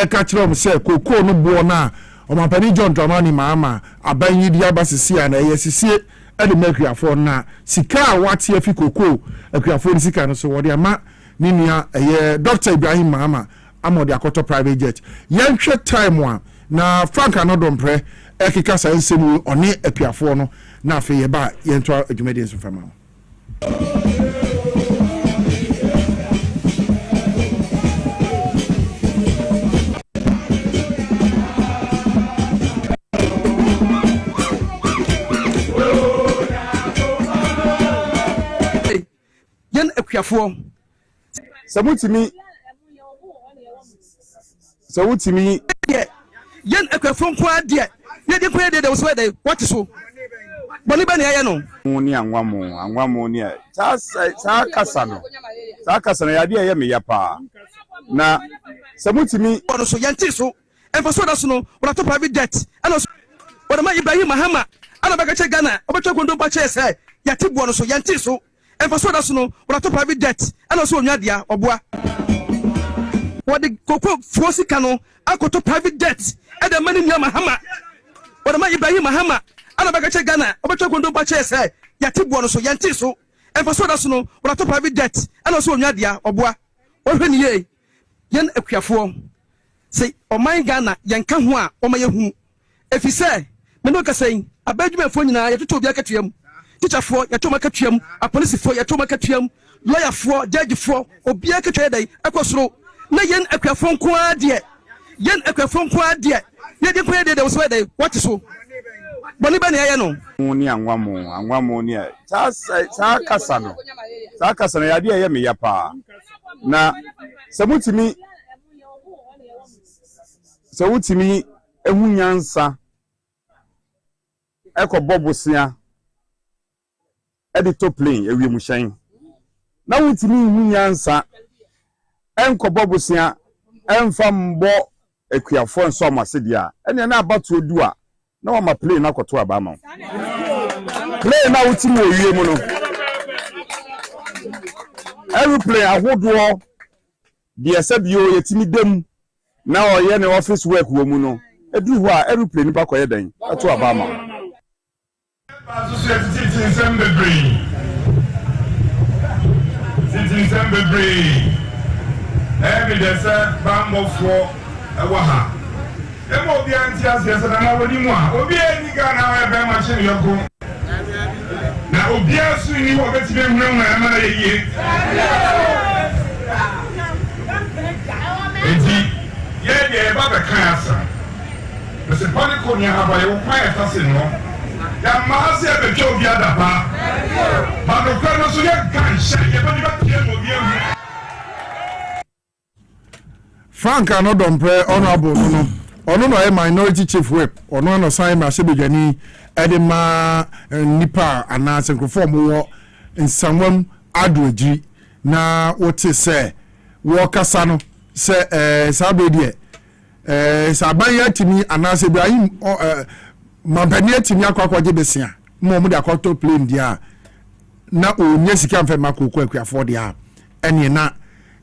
kachira om se koko no bo na omapani John Dramani Mahama abanyi dia basisi na sisie ade mekuafo na sika wati afi koko ekuafo ni sika no so wode ama ninia Dr. Ibrahim Mahama amode akoto private jet yenhwe time one na Frank Anodompe ekika sa nsemu one apiafo no na afi ye ba yento adwumadi nso fama yen apiafo Sawutimi yen akwafo kwa de ye de kwa de so de what so boni ba ne ya no ni anwamo ni sa kasa no ya de ye me ya pa na samutimi ono so yanti so enfo so da so no wona to private jet ana so wona ma Ibrahim Mahama ana ba ka che Ghana obetwa kondo ba che se yati bo ono so yanti so enfo so da so no wona to private jet ana so onwa dia oboa wodi koko fosi kanu akoto private jet e de mani nya Mahama wodi ma Ibrahim Mahama ana ba che Ghana obetwa kondo ba che se yati bo no so yanti so enfo so da so no wodi to private jet ana so onwa dia oboa ohwe ni ye yen akuafo sei oman Ghana yenka ho a omayehu efise me no kasen abadwumafo nyina yetoto obi akatuam teacherfo yeto makatuam apolisifo yeto makatuam lawyerfo judgefo obi akatwa dai akosoro na yen akuafo nko ade yen akuafo nko ade ye de kwa de so dai what so boni ba ne aye no ni anwamo ni sa kasa no ya de ye me ya pa na samutimi ehunyansa eko bobosia edito plane ewiem hyen na wutimi ehunyansa enko bobosia emfa mbo ekuafo nso amasedia ene na abato odu a na wa ma plane na koto abama plane na wutimi owie mu no aeroplane ahodo de sabio yetimi dem na oye ne office work wo mu no edu ho a aeroplane ba koye dan ato abama evidence bambofo ewaha emo bi anti asiasa na woni mu a obi eni Ghana we be machine yoko na obi asu ni wo beti be hunu na ma yeye enti ye ba be kan asa se poni ko ni aba ye wo kwa e fase no ya ma se be jo obi adapa ba do kwa no so ye kan sha ye ba ni ba tie mo bi ehu Frank Anodompe honorable no a minority chief whip no sign ma sebedwani edema nipa ana senkrofo mo Nsanwam Adwoji na wote se wo kasa no se sabedie Sabaya Timi and as Ibrahim Mampania Timi Aqua Besia, Momu da Coto plane dia. Na o nyesi kan fe makoko akua for dia. Ene na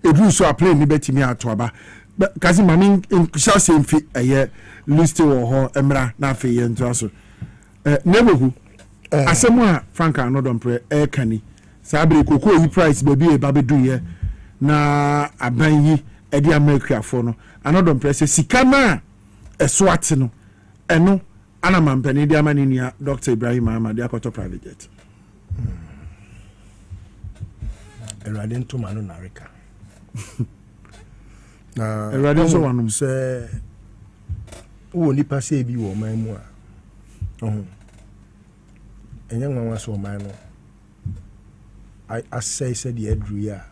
edu so a plane ni betimi atoaba. Kasi mami shall say fi eye list wo ho emra na fe ye nto so. Nebehu asemu a Franka no don pre kani. Sabre koko yi price baby e ba bedu ye na aban yi e dia makua for no. Anodon pre se sika na eso ate no. Eno ana mampani dia mani nia Dr. Ibrahim Ahmad akoto private jet. Erade ntoma no nareka na erade so wanum se wo nipa se bi wo man mu a enya nwanwa so man no asai se de adru ya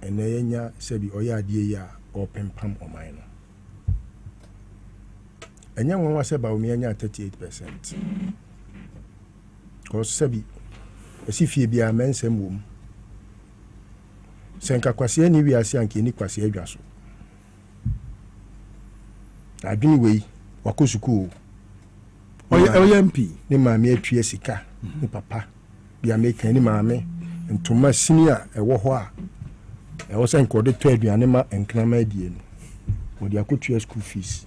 ene yenya se bi oya ade ya opempam o man no enya nwanwa se ba o me enya 38% ko se bi esifie bi a mensem wo senka kwase ni wiase anke ni kwase adwa so adwini wei wakosuku oye MP ni maame atue sika ni papa bia meka ni maame ntoma senior ewo ho a ewo senka de to aduane ma enkrama adie no wodi akotue school fees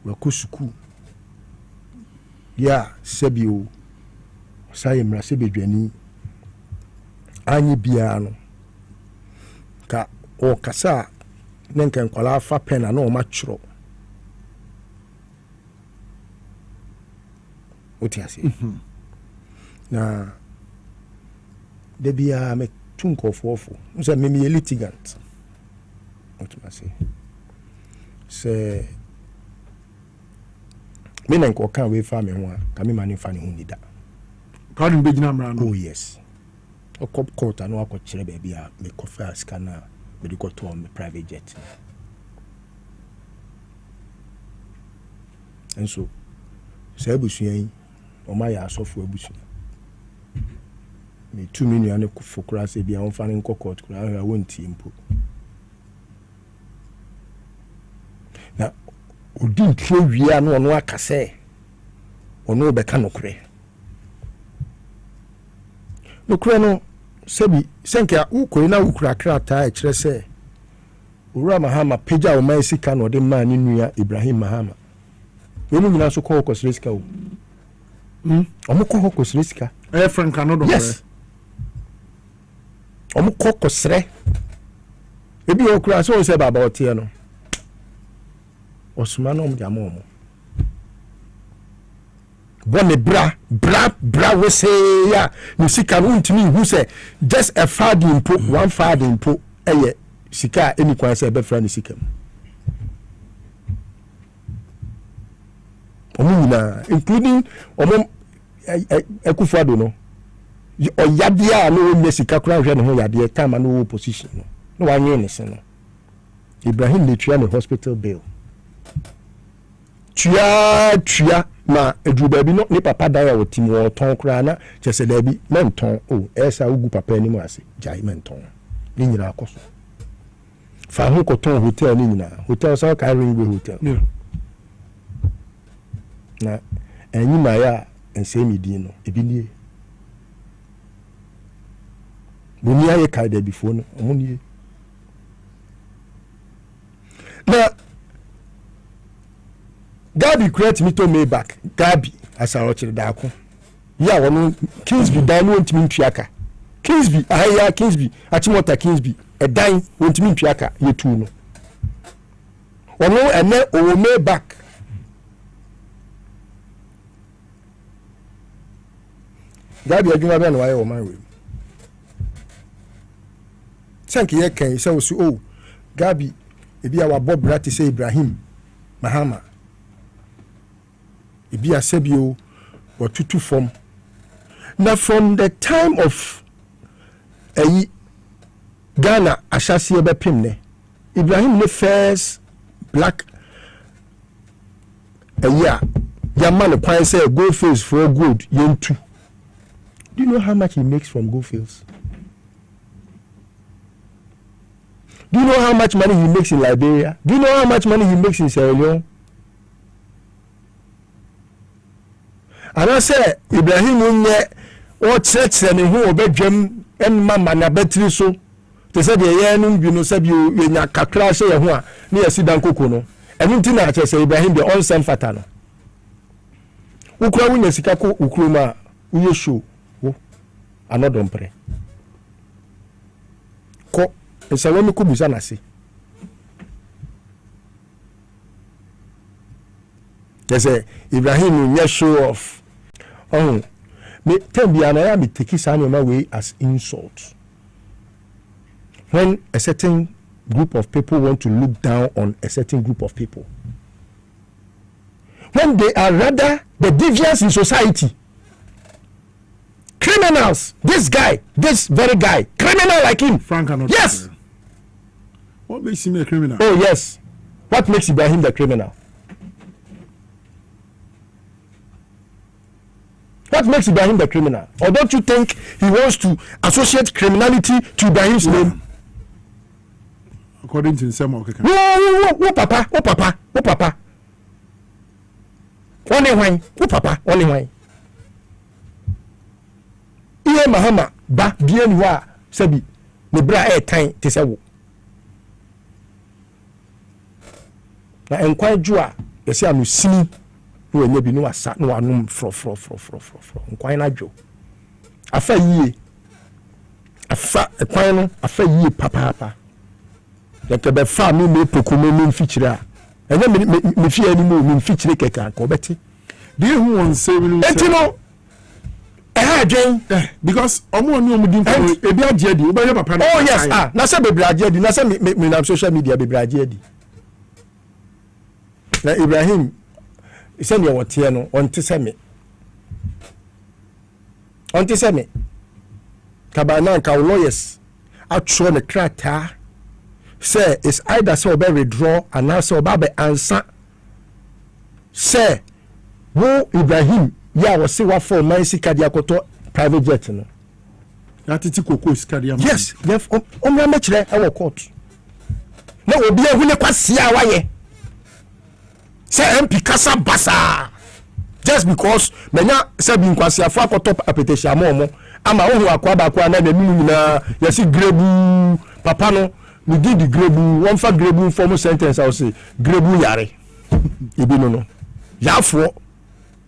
wakosuku ya sebio saye mra sebedwani anyi bia no ka o kasa nenka nkwala fa pena na o ma tworo otiase na de bia me tunkofofo nse me me litigant otiase se me nenka kan we fa me ho a ka me mani fa ne ho nida ka ni begina mra no oh yes o cop court anu akọkire ba bia me kofa scanner me di to me private jet enso se abusuan o ma ya asofo abusuan me 2 million ne fokura se bia on fa ne court kura ha wonti mpo na odin tire wi anu ono akase ono be ka nokure nokure no sebi senka ukoi na ukura krata e kire se owura mahama peja o man sika no de man ni nua Ibrahim Mahama wonu nyina so ko sika o omo ko sika Frank no do yes omo ko sre ebi okura so se baba otie no osuma no mo jamo omo bone bra we say ya ni sika no ntimi hu se just a fad impo one fad impo eye sika eni kwan se be fra ni sika omo na including omo ekufado no oyade a no me sika kura hwe ne ho yade time no opposition no wa nyen ne se no Ibrahim le tua ne hospital bill tua ma edruba bi no ni papa da ya otim wo ton kura na chese da bi menton o esa ugu papa ni mu ase jai menton ni nyina akoso fa ho ko ton hotel ni nyina hotel so ka ring hotel na enyi ma ya ensemi di no ebi nie boni aye ka da bifo no omo nie na Gabi create me to me back. Gabi as I watch the dako. Ya wonu Kingsby dan won't mean Piaka. Kingsby aya Kingsby achimota Kingsby e dan won't mean Piaka ye tu no. Ono ene o me back. Gabi adwuma be no waye o man we. Sanki ye kan se osu o Gabi ebi a wa Bob Brati say Ibrahim Mahama ibi asebio or tutu form. Now from the time of Ghana ashasi ebe pimne Ibrahim the first black Yaman kwan say gold fields for good yentu. Do you know how much he makes from gold fields? Do you know how much money he makes in Liberia? Do you know how much money he makes in Sierra Leone? And I say Ibrahim Unye or church and who obey Jim and Mamma na betri so. They said the year you know said you na kakra say ho a near Sidan Kokono. And until I say Ibrahim the all send fatano. Ukra wunya sika ko ukroma uye show. Another mpre. Ko esawemi kubuza nasi. There's a Ibrahim Unye show off. Oh, me tell me anaya me take his way as insult. When a certain group of people want to look down on a certain group of people, when they are rather the deviants in society, criminals. This guy, this very guy, criminal like him. Frank cannot. Yes. What makes him a criminal? Oh yes. What makes Ibrahim the criminal? What makes Ibrahim the criminal? Or don't you think he wants to associate criminality to Ibrahim's name? According to some okay. Oh, papa. Only wine. Oh, papa. Only wine. Iye Mahama ba bien wa sabi ne bra e tan te se wo. Na enkwan ju a yesi anu sini no enye bi no asa no anum fro nkwan na dwo afa yie afa ekwan no afa yie papa ya ke be fa mi me pokume mi mfikyire a enye me fi ani mo mi mfikyire keka ko beti do you want say we etino because omo oni omo din for ebi agye di obo papa oh yes na say bebre agye di na say me na social media bebre agye di na Ibrahim ise ne wote no onte se me kabana ka lawyers atro ne krata say is either so be withdraw and now so be answer say wo Ibrahim ya wo se wa for man sika dia koto private jet no na titi koko sika dia yes o me amechire e wo court na obi ehu ne kwase a waye say MP kasa basa just because menya say bi nkwase afo akoto apetition amomo ama ohu akwa ba kwa na na minu nyina yesi grebu papa no we did the grebu one for grebu formal sentence I will say grebu yare ibi no yafo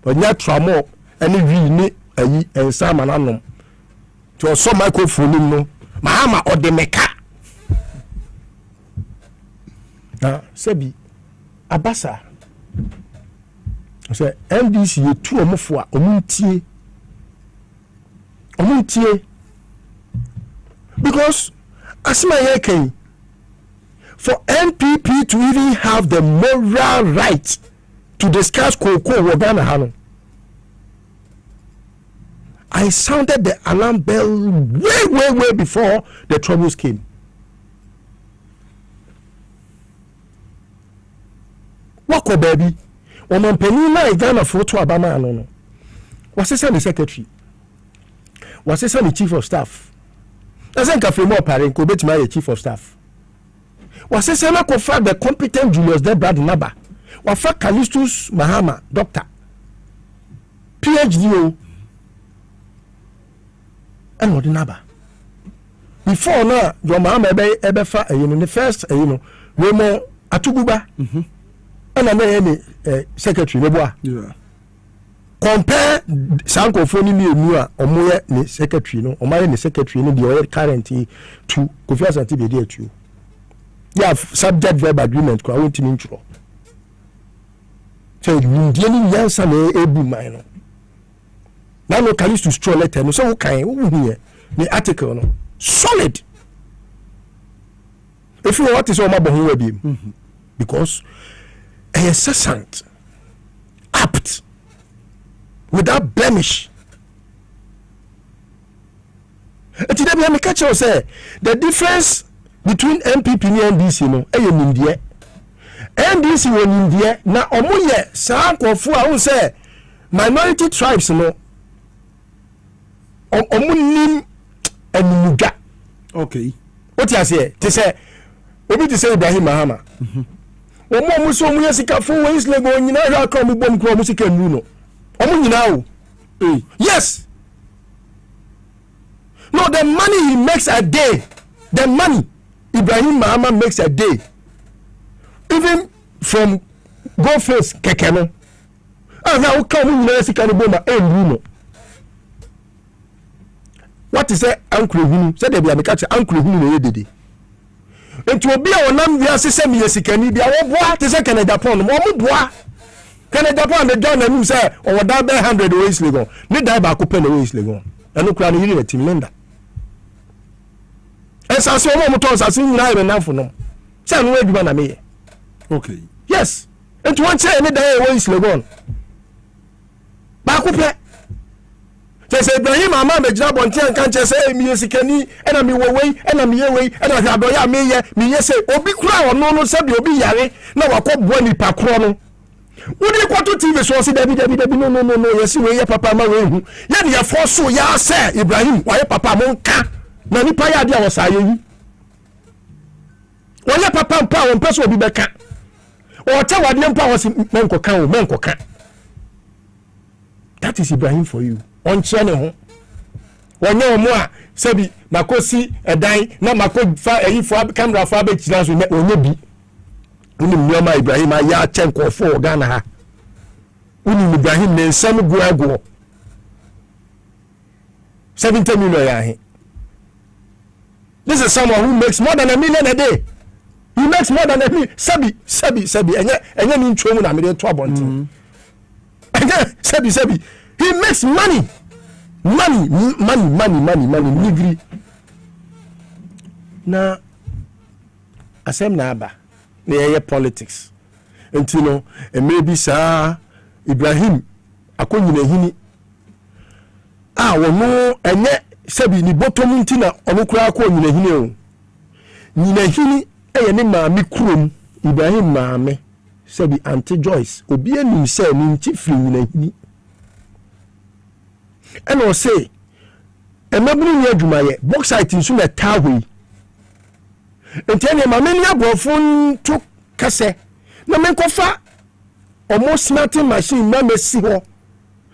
onya tramo ene wi ni ayi ensa mananom to so microphone no mahama odemeka sebi abasa say NDC ye tu omofo a omuntie because asma ye kan for NPP to even have the moral right to discuss Koko Wogana Hanon. I sounded the alarm bell way before the troubles came. Wako baby, woman penina Ghana photo Abama anono. Was this the secretary? Was this the chief of staff? Doesn't cafe more parent go bet my chief of staff. Was this the competent Julius Debrad Naba? Wafa Callistus Mahama, doctor, PhD, and what naba. Before now, your Mahama ebefa, the first, Remo Atububa, and any secretary, Neboa. Compare Sanko Phony Mua or Moya, the secretary, no, or my secretary, no, the currently to Kofias and TBD to you. You have subject verb agreement, I want to intro. So Indian Yansa ebu mine. Now no can use to straw letter no so kind here the article no solid. If you what is all my beam because a incessant apt without blemish. Today we catch you say the difference between MPP and NDC no in India. NDC won India na omoye saa nkofo a won say minority tribes no omunim enuga. Okay. What you say? They say obi ti say Ibrahim Mahama omo mu so mu yesika fo we is lego nyina hwa ka mu bom kro mu sika nu no omo nyina o yes no the money he makes a day the money Ibrahim Mahama makes a day even from go face keke no now come mu nyina sika no bom a nu no what is say uncle hunu say dey be ameka che uncle hunu no yedede enti obi a wonam wi asese me yesikani bia wo boa te say Canada pon mo boa Canada pon me don na nu say o da be 100 ways lego ni dai ba ko pe na ways lego eno kura no yiri team lenda esa so mo to sa sin nyina e na fo no say no adwuma na me okay yes enti won say ni dai ways lego ba ko pe say Ibrahim Mahama me jira bontia kan che say mi yesikani ena mi wowei ena mi yewei ena hwado ya me ye say obi kura ono no se bi obi yare na wakoboa ni pakro no wodi kwato TV so se dabi no yesi we ye papa ma we hu ye ne ye forso ya say Ibrahim wa ye papa mo nka na ni pa ya dia wo sa ye yi wo ye papa mpa wo mpa so obi beka o che wade mpa wo se menkoka that is Ibrahim for you on chene ho wonye omo a sabi makosi edan na makofa eyifo camera fa be chira so onye bi uni mnyoma Ibrahim ya chenko fo Ghana ha uni Ibrahim ne nsam guago 70 million ya he this is someone who makes more than $1 million a day he makes more than $1 million sabi enye ni ntwo mu na me de to abontin sabi he makes money nigri na asem na aba na ye politics enti no maybe sa Ibrahim akonyina hini wono enye sabi ni bottom nti na onokura akonyina hini o nyina hini eye ne maame kurom Ibrahim maame sabi Auntie Joyce obi anim se ni nti firi nyina hini and o say emaburu ni adwuma ye bauxite nso na tawei enti ma meni abrofo to kase na menkofa almost smelting machine na mesi ho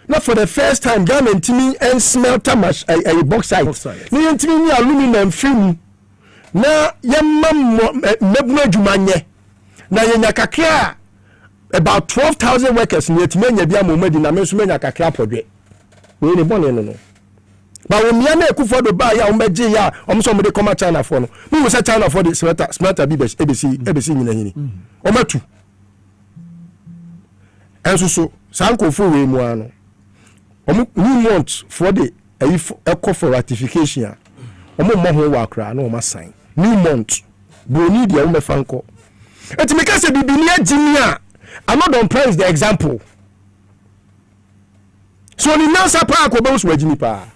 na for the first time government ntimi and smelter machine a bauxite ni ntimi ni aluminum film na yemma maburu adwuma nye na yenya kakra about 12,000 workers ni etimenya bia momadi na menso menya kakra podwe we ne bone no ba wo mia na ekufo do ba ya o meje ya o mso mo de koma China for no we say China for the smarter bibes ebesi nyina hini o matu enso so sankofo we mu ano o mu want for the eco for ratification o mo ho wa kra na o ma sign new month bro need ya o me fanko etimika se bibini agimi a another praise the example so ni nansa pa ko be so agimi pa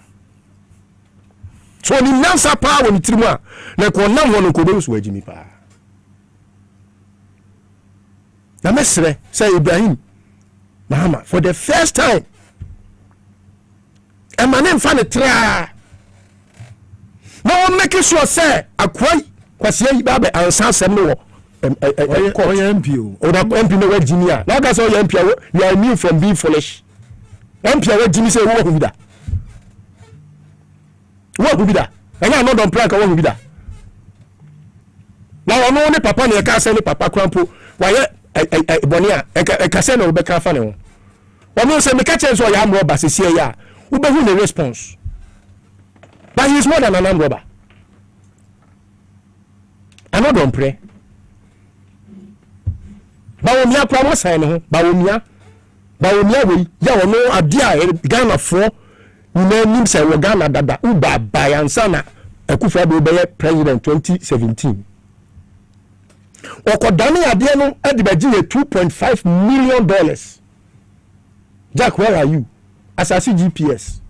so ni nansa pa woni tirimu a na ko nam ho no ko be so agimi pa na mesre say Ibrahim Mahama for the first time e manem fa ne tra no make sure say akwai kwase yi ba be ansa sem no oye MPO o da MP no we agimi a na ga say oye MP you are immune from being foolish empia we dimi say wo hu bida enya no don prank wo hu bida na ono ne papa ne ka say ne papa krampo wa ye bonia e ka say no be ka fa ne ho ono say me ka chen so ya amro ba sesie ya wo be hu ne response but he is more than an armed robber ano don pray ba wo mia kwa mo sai ne ho ba wo mia we ya wono ade a Ghana for nyina nim say wo Ghana dada uba bayansa na Akufo Addo be president 2017 okodane ade no ade baji $2.5 million. Jack, where are you? Asasi GPS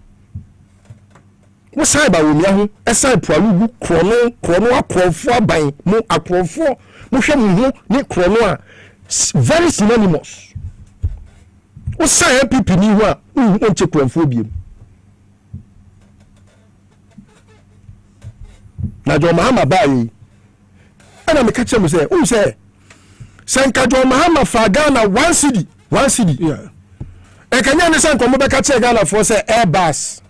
wo sai ba wo mia ho esai poalugu krono akrofo aban mo akrofo mo hwe mo ho ni krono a very synonymous. O say people ni ho a on che kronfo biem na jo Mahama bai And I'm catching me say, who say? Sankajo Mahama for Ghana 1 city. Yeah. And can you understand? Come back catch Ghana for say Airbus.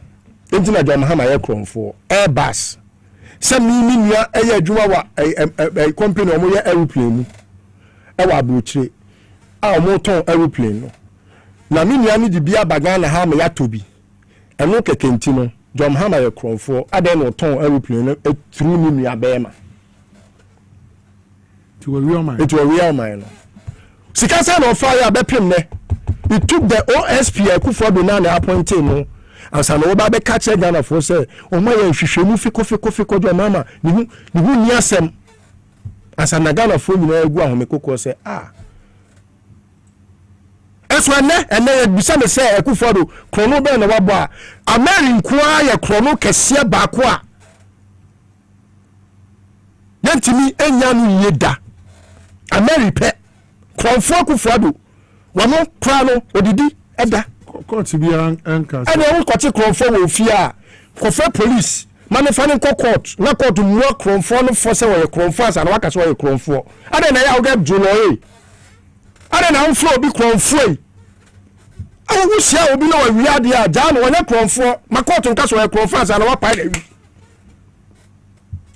Internet John Mahama aircraft for Airbus. Some meaning a Juma a company or more aeroplane. Our butchery. Our motor aeroplane. Na mini ani di bia bagana ha me yatobi. Eno kekenti no John Mahama aircraft for aden no ton aeroplane through ni nua bema. To a real man. It was a real man. Sikasa no fire bepem ne. It took the OSP Akufo-Addo na na appointed no. As an oba be catch Ghana for say, "O my hwehwemu fiko John Mahama, ni hu ni asem." As an Ghana for me na egu ahomekoko say, "Ah. Eso ne ene bisa me say Akufo-Addo krono be na wabo a American kwa ya krono kese ba ko a. Yantimi enya no yeda. America kronfo Akufo-Addo wano krano odidi eda court bi anka and they want to kronfo wo fia kofa police manifani court na court mu kronfo no for say we kronfo as na waka so we kronfo ade na ya get julo ade na mfo bi kronfo yi awu wusia obi na wa wiade a ja no wona kronfo ma court nka so we kronfo as na wa pa na wi.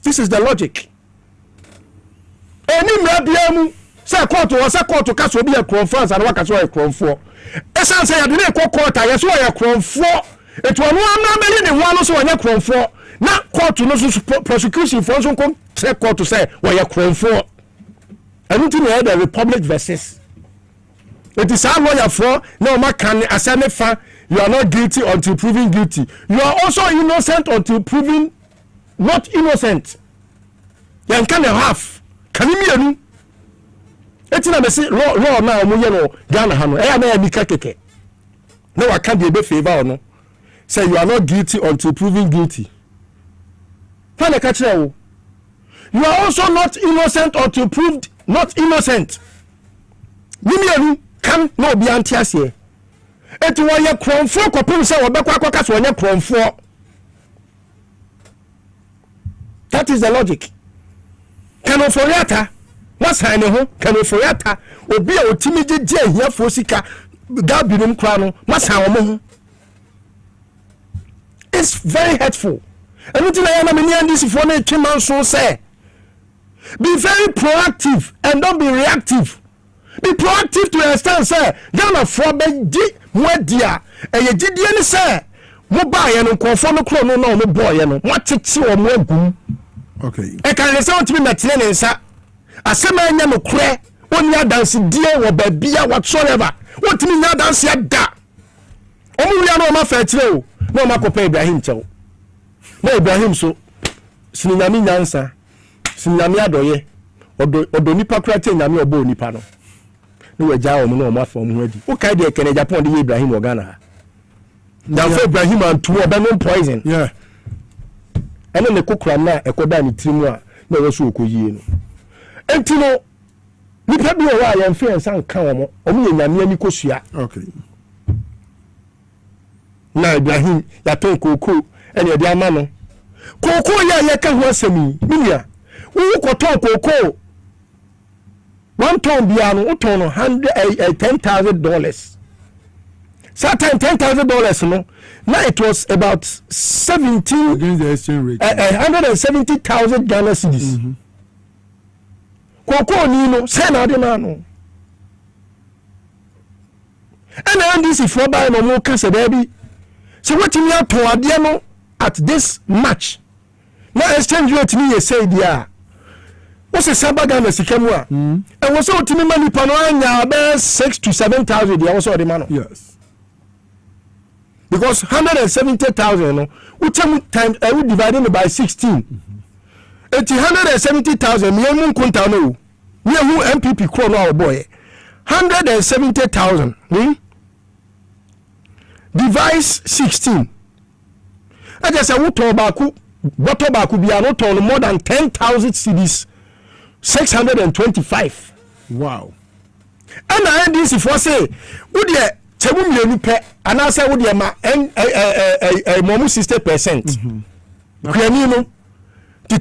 This is the logic. Any media mu say court was a court ka so bi e kronfo as na waka so we kronfo. Esan say ade na court ayeso we kronfo etu onu amameli ne ho no so we kronfo na court no so prosecution for so come say court to say we kronfo. Anything na the republic versus it is our lawyer for no man can asane fa you are not guilty until proven guilty. You are also innocent until proven not innocent. Yan can half can you etina me say law na omo ye no Ghana ha no e na mika keke no wa can be favor no say you are not guilty until proven guilty. Fan e ka kire wo you are also not innocent until proved not innocent. Nimienu kan no obi antiase eti wo ye kronfo kopim say wo bekwa akaka so onye kronfo. That is the logic. Can oforiata what's hane ho can oforiata obi a otimi jeje ahiafo sika da binum kra no masa wo ho. It's very hurtful. Anything I am in this for na twema so say be very proactive and don't be reactive. Be proactive to understand say Ghana for be di modia e ye gidie ni say mo ba ye no konfo no kro no na mo boy ye no mo tete o mo agum. Okay. E kan le say o timi metene ne nsa asema anya no kre oni adanse die wo ba bia whatsoever o timi nya adanse ada o mu ya no ma fa kire o no ma ko pa Ibrahim chew na Ibrahim so sininyami nyansa sininyami adoye odo nipa krate nyame obo nipa no ni we ja o mu no ma fa mu adi o kai de kene Japan de Ibrahim o Ghana ha na for Ibrahim antu o be no poison yeah ene ne kokura na ekoda ni tirimu a na we so okoyie no enti no nipa bi o wa ya mfe nsan kan o mo ye nyame ani kosua. Okay. Na Ibrahim ya ton koko ene de ama no koko ya ka ho asemi minia wo ko ton koko one ton bia no ton no $10,000 certain $10,000 no now it was about 17 against the exchange rate $170,000 Ghana cedis. Koko ni no say na de na no and NDC for buy no mo ka se baby. So what you have to no at this match. Now exchange rate me you say there. What's a sabaga na sikemwa? And was so to me money panoanya be 6,000 to 7,000 there also the man. Yes. Because 170,000 no we times we dividing it by 16. 170,000 me mun kunta no. Me who MPP kro no boy. 170,000. Device 16. I just say we talk about bottle back be no turn more than 10,000 cedis 625. Wow. And I this for say we dey chebu mienu pe and I say we dey ma momu 60%. Okay no the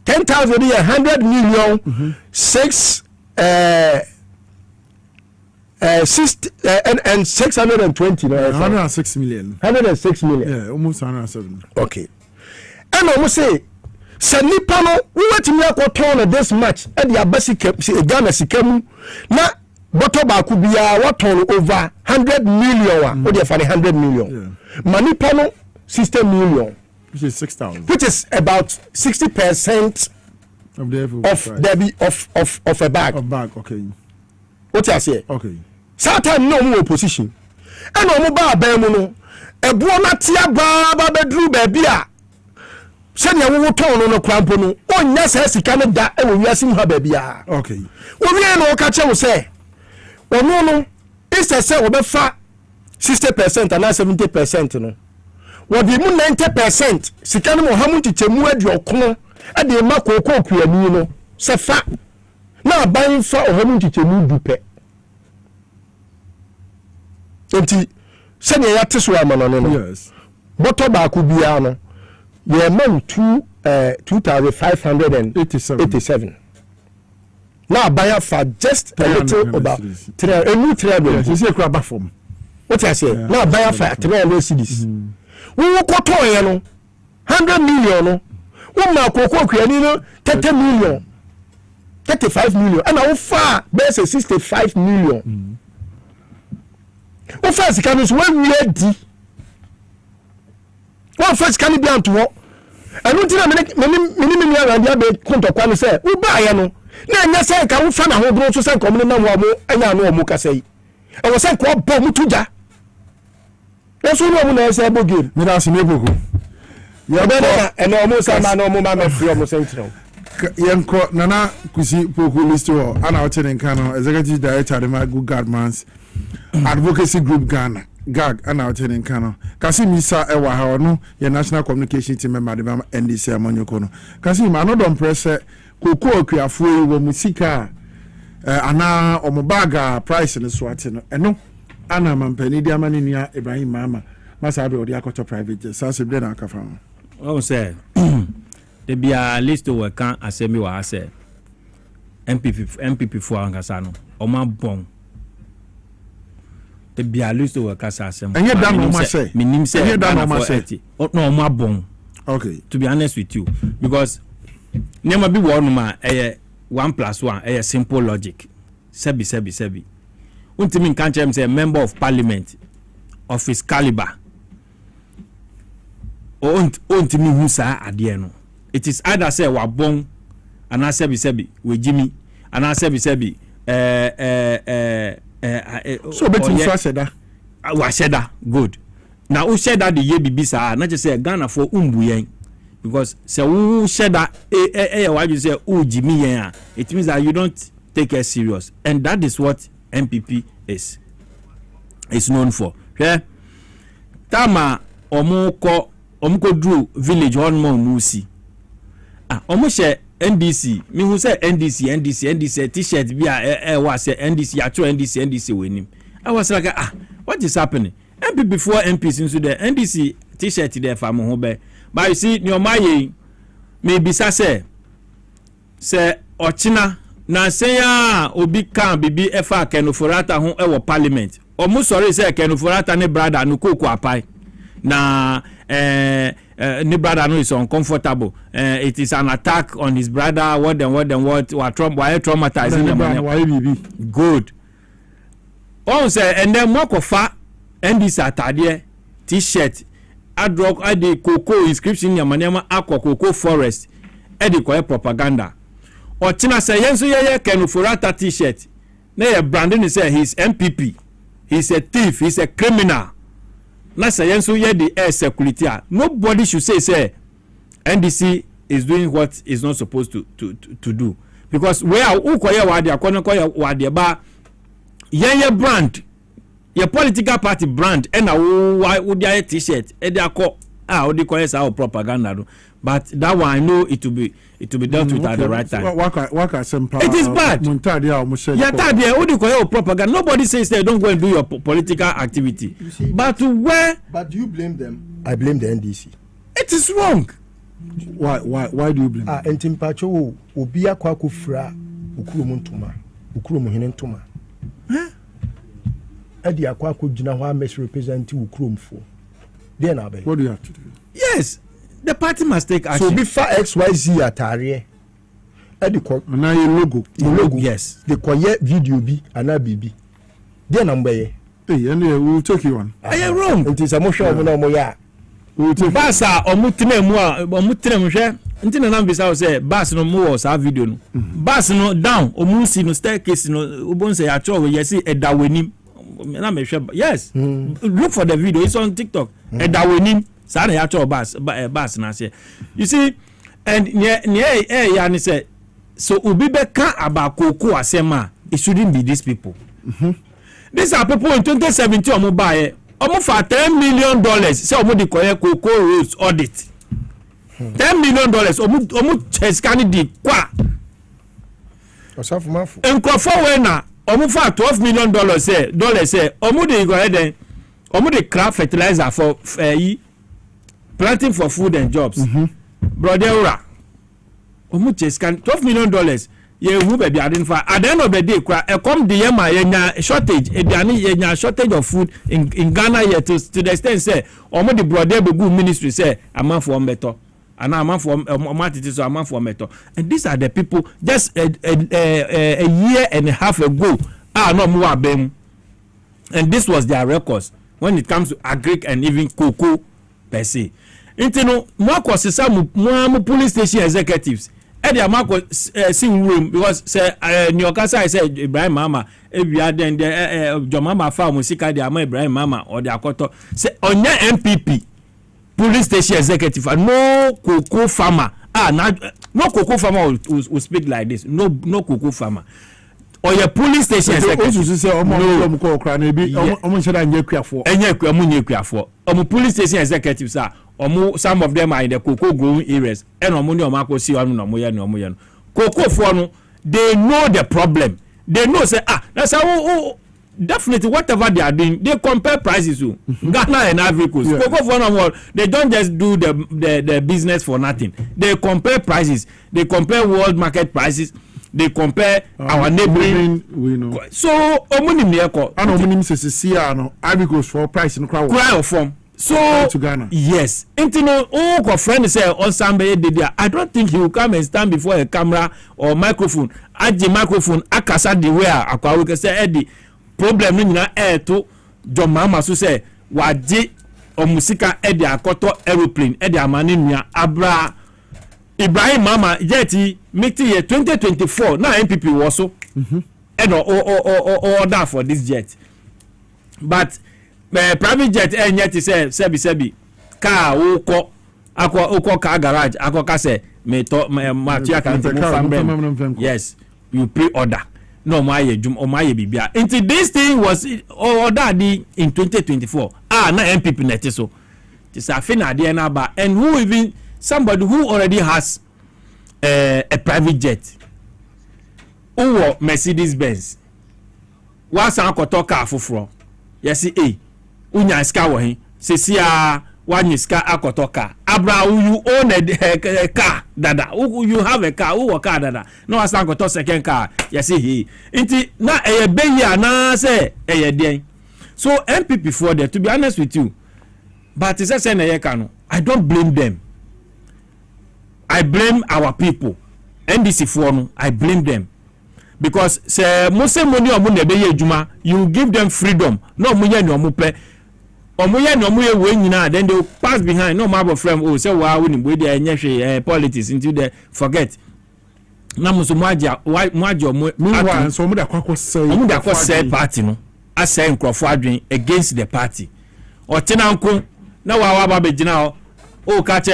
10,000 a 100 million, 620. 106 million. 106 million. Yeah, almost 107. Okay. And almost say, Sanipano, we went to Miako this much at the basic Ghana Sikamu. Now, Botoba could be what over 100 million. What do you find 100 million? Manipano, 60 million. Which is 6,000. Which is about 60% of a bag. Of bag, okay. What I say? Okay. Satan no more opposition. And no more bemuno. A buona tia baba bedru babia. Send your woman on a crampono. Oh, yes, he can da and we are seeing her babia. Okay. We no catch will say. Oh, no. It's a say over 60% and not 70%. No. What the 90%? Sikana Mohammed to Chemu at your corner at the Mako Pianino. Safa. Now buying for Mohammed to Chemu dupe. Enti sɛnea yɛate so ama no no yes bɔtɔ baako biara no yɛma 2,587 na abaya for just a little about 300 yes you kura ba from what I say na abaya for 300 cedis wo kɔtɔ yɛ no 100 million no wo ma kokɔ kuani no 30 million 35 million and wo fa bɛsɛ 65 million o first can is when we ready one first can be anto ho enu ti na me around there be konto kwa no say wo ba ya no na nya say ka wo fa na ho bro so say kom na mo anya no mo ka say e wo say ko bo mu tuja e so no mo na say bo game me da se me boko ya be na eno mo say ma no mo ma me free mo say ntiro yenko nana kusi poku list ho ana o chene nka no executive director de my good godmans advocacy group Ghana gag and out in Kano Kasim Misa Ewa no your national communication team member NDC Amonyoko no Kasim anodon press koko okuafo wo musika ana omobaga price no so ate no eno ana mampani dia mani nia Ibrahim Mama masa be odi akoto private sase be na akafa o say the bia list we kan asemi wa say MPP for ankasa no o ma bon the bialist will cast us. And you don't know what say. Meaning say you don't know what say. Oh no, more bon. Okay. To be honest with you, because never be one ma 1+1 a simple logic. Sebi. Untimin can't say member of parliament of his caliber. Or untimin who sa adieno. It is either say wa bon and I sebi with Jimmy and I sebi so betin so aseda wa sheda good now who said that the year bibisa not just say Ghana for umbuyen because say who said that why you say Jimmy yen it means that you don't take it serious and that is what MPP is known for yeah tama omuko drew village one more musi omo she NDC me who say NDC t-shirt be was say NDC actual NDC winning. I was like what is happening? MP before MPs into the NDC t-shirt there for Mohobe. But you see your my maybe say Ochina na say obi kan bibi efa Kenufurata ho e wo parliament. Omo sorry say Kenufurata ne brother no koku apai. Na ni brother no is uncomfortable. It is an attack on his brother. What traumatizing them. Good. On say and then Mokofa NDC atade t-shirt adrock ade cocoa inscription yamanema akwa cocoa forest ede ko propaganda. Ochina say yenso ye Kenufurata t-shirt. Na ye branding say he's MPP. He's a thief, he's a criminal. Na say yenso ye the air security. Nobody should say NDC is doing what is not supposed to do because where ukoye wade akona koye wade ba ye brand your political party brand and wo dia t-shirt e dia ko odi koye sa propaganda do but that one I know it will be dealt with at the right time. It is bad. Yeah, odi koye propaganda. Nobody says they don't go and do your political activity. But where? But do you blame them? I blame the NDC. It is wrong. Why do you blame? Entimpacho obi akwa kufra ukurum ntoma. Ukurum hene ntoma. Edi akwa kugina ho misrepresent ukurum fo. There na be. What do you have to do? Yes. The party must take action. So before XYZ atare. Edi ko na your logo. Yes. The koye video bi ana bibi. There na mbe. Hey, and we'll take you one. I am wrong. It is a motion na mo ya. Basa omutine mu a omutine mu hwe ntina na mbisa say bas no mu wo sa video no bas no down omusi no staircase no ubonse ya cho yes edawenim na me hwe yes look for the video, it's on TikTok. Edawenim sa na ya cho bas na say you see, and ya ni say so obi be kan abakoko asema, it shouldn't be these people. These are people in 2017 omo buy almost for $10 million. Say omo di koye Cocoa Roads audit. $10 million. Omo cheskani di kwa. Osafu mafu. Enkofo we na omo for $12 million say omo di go ahead omo di craft fertilizer for planting for food and jobs. Brother ura. Omo cheskani $12 million. Ye who be identify at the end of the day come the yema yenya shortage yenya shortage of food in Ghana here to the extent say omo the brother be good ministry say amount for meto and amount for so amount for meto, and these are the people just a year and a half ago no more abem, and this was their records when it comes to agric and even cocoa per se. Intino more kwasisa mu police station executives Eddie Amako sing room because say Nyokasa I said Ibrahim Mama ebia den John Mama fa musika de ama Ibrahim Mama or the akoto say onya MPP police station executive no cocoa farmer no cocoa farmer will speak like this, no cocoa farmer or your police station executive say omo ko okra na bi omo nse da nya kuafo omo police station executives sir. Some of them are in the cocoa growing areas. And cocoa for they know the problem. They know say that's how definitely whatever they are doing, they compare prices to Ghana and Ivory Coast. Cocoa for they don't just do the business for nothing. They compare prices. They compare world market prices. They compare our neighboring. We know. So omunim neko. And omunim se no Ivory Coast for price no cry of form. So to Ghana. Yes. Intino friend say on Sunday I don't think he will come and stand before a camera or microphone. Aji microphone akasa the way akwa we say Eddie problem ni na to John Mama so say waje omusika Eddie akoto aeroplane Eddie amani nua abra Ibrahim Mama yeti meeting year 2024 na MPP was so order for this jet. But private jet yet say sebi car uko car garage akoka say me to matia kan move. Yes, you pre-order no my bibia until this thing was ordered in 2024 na MPP net so it's a fin idea na ba, and who even somebody who already has a private jet or Mercedes Benz was an car fufro yes unya ska wo he sesia wanye ska akotoka abra you own a car dada you have a car who car dada no asa akoto second car yes he inti na be here na say den so MPP for there, to be honest with you, but it's say na ye no I don't blame them. I blame our people. NDC for no I blame them because say mose money omo na be ye adwuma, you give them freedom no omuye no omupe omuye no omuye we nyina, then they will pass behind no matter from say wa we ni we dey enye politics into the forget na muso moaja omo so omo da kwakọ party no asay nkrofo adwen against the party otena nko na wa ba begina o catch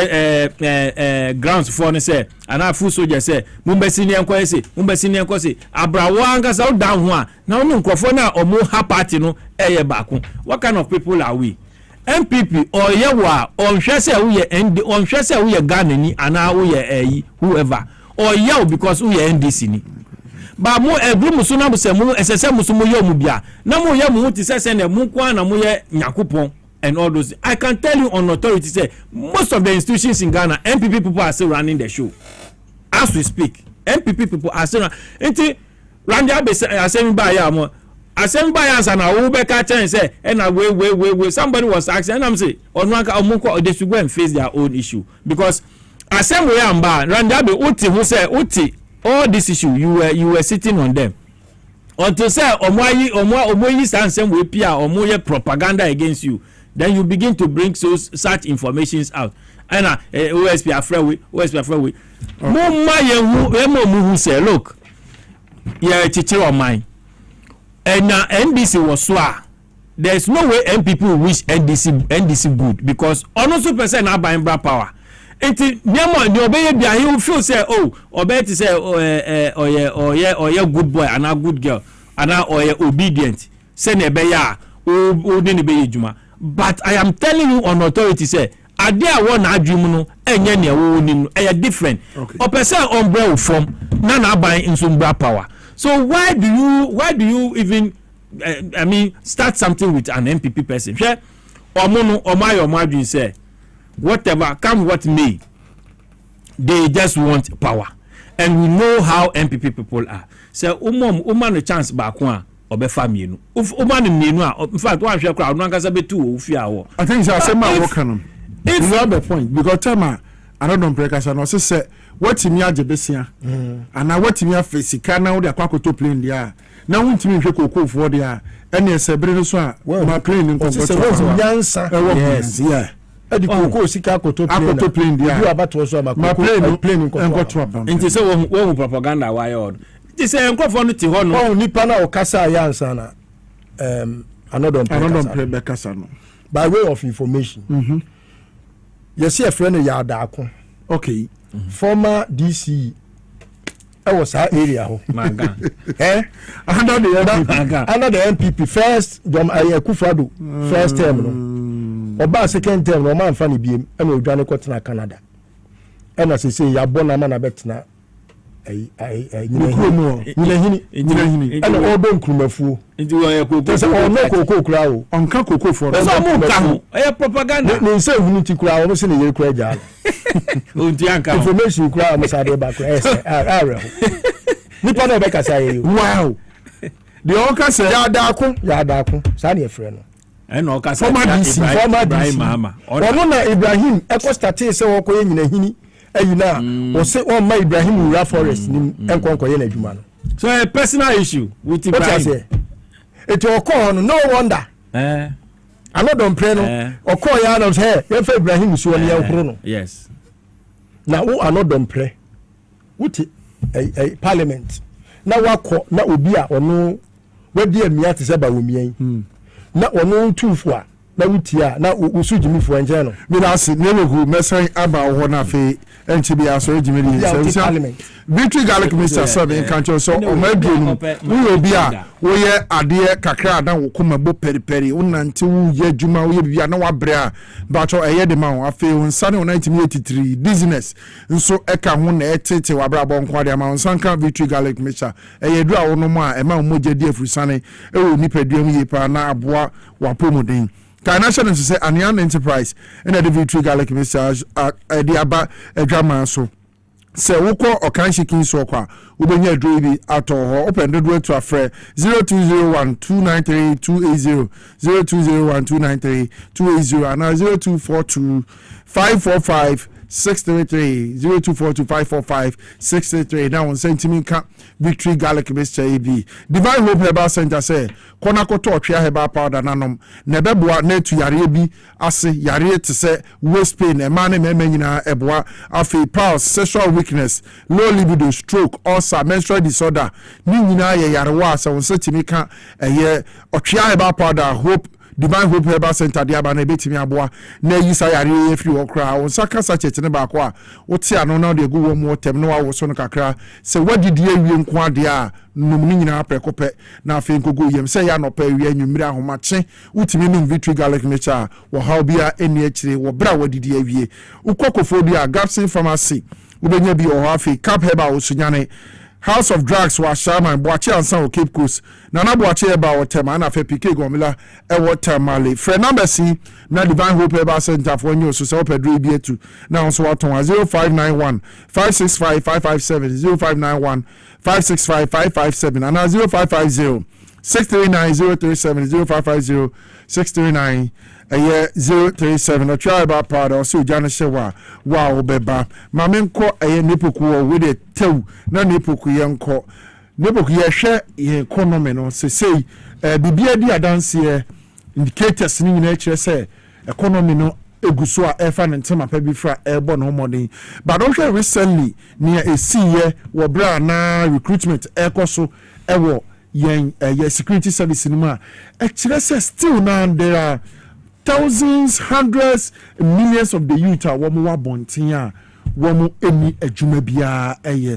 grounds for ne say ana full soldier say mumbesi ne enko say abrawo anga sa down ho a na onu nkrofo na omo ha party no eye baako. What kind of people are we? MPP or yewa on hwese we and on hwese we Ghana ni ana we whoever or yew because we NDC ni ba mo egru muso na musemu esese muso mo ye mu bia na mo ye mu ti sese na mu kwa na mo ye nyakopon and all those. I can tell you on authority say most of the institutions in Ghana, MPP people are still running the show. As we speak, MPP people are still running. Randy Assembly by Yamo. Assembly by us and I will back at and say, and I wait. Somebody was asking, and I'm saying, on one they should go and face their own issue. Because Assembly and Bar, Randy Uti, who said, Uti, all this issue, you were sitting on them. Until say, Omoyi stand same way, Pia, Omoye propaganda against you. Then you begin to bring such informations out. And OSP afraid. Who say, look, yeah, teacher of mine. And now NDC was swa. There's no way MPP will wish NDC good because almost percent are buying bra power. Enti nyamo the obey bia he will feel say obey to say good boy and a good girl and obedient. Say ne be ya o dey be ejuma. But I am telling you on authority say ade a won adwum no enye ne wo nim no different. O person umbrella form na buy in bra power. So why do you even start something with an MPP person? Sure, omo say whatever come what may, they just want power, and we know how MPP people are. So no chance back one or be family. In fact, one share crowd, one can say two. I think so. I say my work on. If you have a point, because Tama, I don't know breakers and also say what in your jebesia, and now what in your face, can now the aqua to play in the air. Now, when Timmy Joko for the air, and yes, a British one, well, my plane in yes, yeah. Go sika to play in the air. You about to also my plane and got to up. It is a propaganda wired. It is a conformity honor. Oh, Nipana or Casa Yansana. Another play by way of information. You see a friend of Yadako. Okay. Former DC. I was our area. Under the MPP first, Kufadu first term. Oba second term, no man funny beam, and we join a Canada. And as I say, ya born a man a betina. And all don't come fool. Into a cocoa crow on cocoa for a propaganda. No, say we need to cry almost in a year. Information crowd must have back. Nippon Becca say, wow. The Oka say, Yadako, Sani a friend. And Oka former Mama. Or no, Ibrahim, Ecostate, so in a hini. You know, or say, oh, my Ibrahim will forest and conquer Jumano. So a personal issue with Ibrahim. It will call no wonder. I'm not on pleno or call Yano's hair. If Ibrahim is one yes. Now, who are not on play? What a parliament. Now, what call that would be or no, where dear Miat is about me. Not one no 2 for. Na wutia na usuji mi fo enje no mi na se ne go mesan aba ho na fe enchi bi aso ejimi ni se victory garlic mr sabe in kancho so o ma bienu wo obi a wo ye ade kakra da wo koma bo periperi unante wo ye adwuma wo ye bibia na wa bre a ba cho eye de ma wo afe wo nsane 1983 business nso eka ho na etete wa bra bo nko de ma nsanka victory garlic mr eye du a wo no mo a e ma mo je di afurusane e wo nipaduam ye pa na aboa wa pomodin National say Anian Enterprise and the Victory Garlic Message the Aba drama so. Say Woko or Kanshi King Soka, Ubenya Dreamy at all open the door to a friend 0201 293 280 0201 293 280 and 0242 545 633 0242 545 633 now on Sentimental Victory Garlic Mr. AB Divine Hope Herbal Center say Konakoto Tria Herbal Powder Nanom Nebeboa ne to yare bi ase yare te say waist pain e man nyina eboa afi pulse sexual weakness low libido stroke ulcer menstrual disorder ni nyina ye yare wa so Sentimental ye Otria Herbal Powder Hope Divine Hope Herbal Center dia ba na betimi aboa na yisa yare ye free okra won saka sachet ne ba ko a wote ano na de go wo mo tem no wa wo so no kakra se wadidi awie nko ade a numni nyina prekope na afi nkogo yem se ya no pa awie anwumire ahomache utimi no Victory Garlic Nature wo how bia eni akire wo bra wadidi awie ukokofo bia Gapsin Pharmacy ubenya bi o afi Cap Herbal osunyane House of Drugs was Shaman, Boachi and San Cape Coast. Nana Boachi about Tema, and Afe PK Gomila, Water Mali. Friend number C, now Divine Hope Eba Center for you, so help a dream to now so what 0591 565 557 0591 565 557 and 0550 639 037 0550 639 037 or try about part or so Jana Shewa wow beba Mamenko a nipoku with a toe na nipoku yanko nipoku ya share economy no say bibia di adanse indicators ni nature say economy no eguso a efa ntema pa bi fra ebo no modern but don't recently near a see wo bra na recruitment ekoso ewo yen security service no ma still now there are thousands, hundreds, millions of the youth are womu wa bontia, womu emi ejuma biya eye.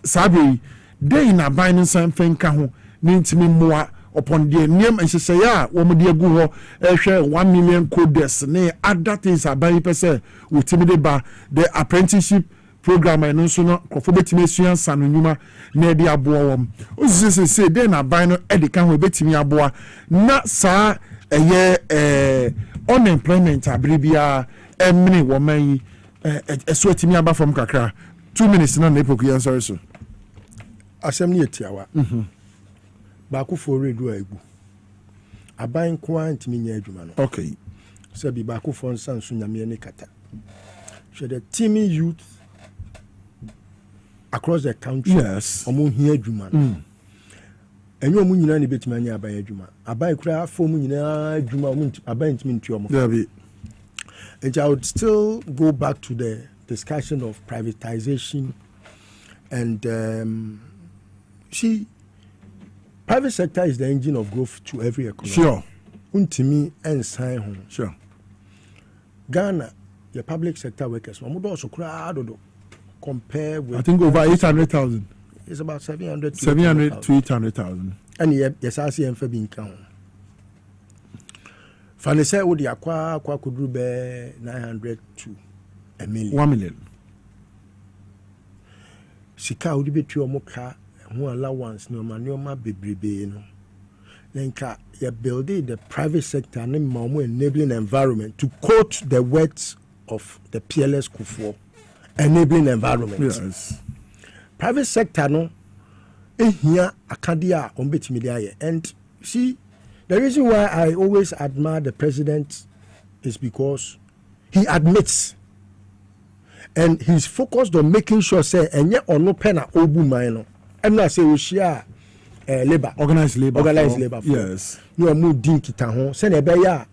Sabi they na binding something kaho nintimi moa upon the name and say ya womu dia guho 1 million coders ne other things are buying person with timide ba the apprenticeship program and also no kofobetime suan sanunuma na dia aboa wom. Say they na binding edika ho betimi aboa na sa unemployment abribia emini woman eswetimi aba from kakra 2 minutes na nepoku yan sorry so asem ni etiawa ba ku for redu egu aban ko antimi nya adwuma no okay so bi ba ku for nsan so nyame ne kata so the teaming youth across the country yes omo hia adwuma no enyo mu nyina ne betima nya aban adwuma aban kura fo mu nyina adwuma aban ntimi ntuomo and I would still go back to the discussion of privatization and see private sector is the engine of growth to every economy. Sure. Untimi ensign home. Sure. Ghana, the public sector workers, also compare with I think over 800,000. It's about 700 to 800,000. And yes, I see for being count. Fanny said, would the aqua could do 900 to a million. 1 million. Sika would be to your mocha, who allowance no manoma be no. Then you building the private sector and enabling environment to quote the words of the PLS Kufuor, enabling environment. Yes. Private sector no here akadia ombetimidia and see the reason why I always admire the president is because he admits and he's focused on making sure say enye ono pena obu man and I say we share labor organized labor yes no mu din kita ho say na be ya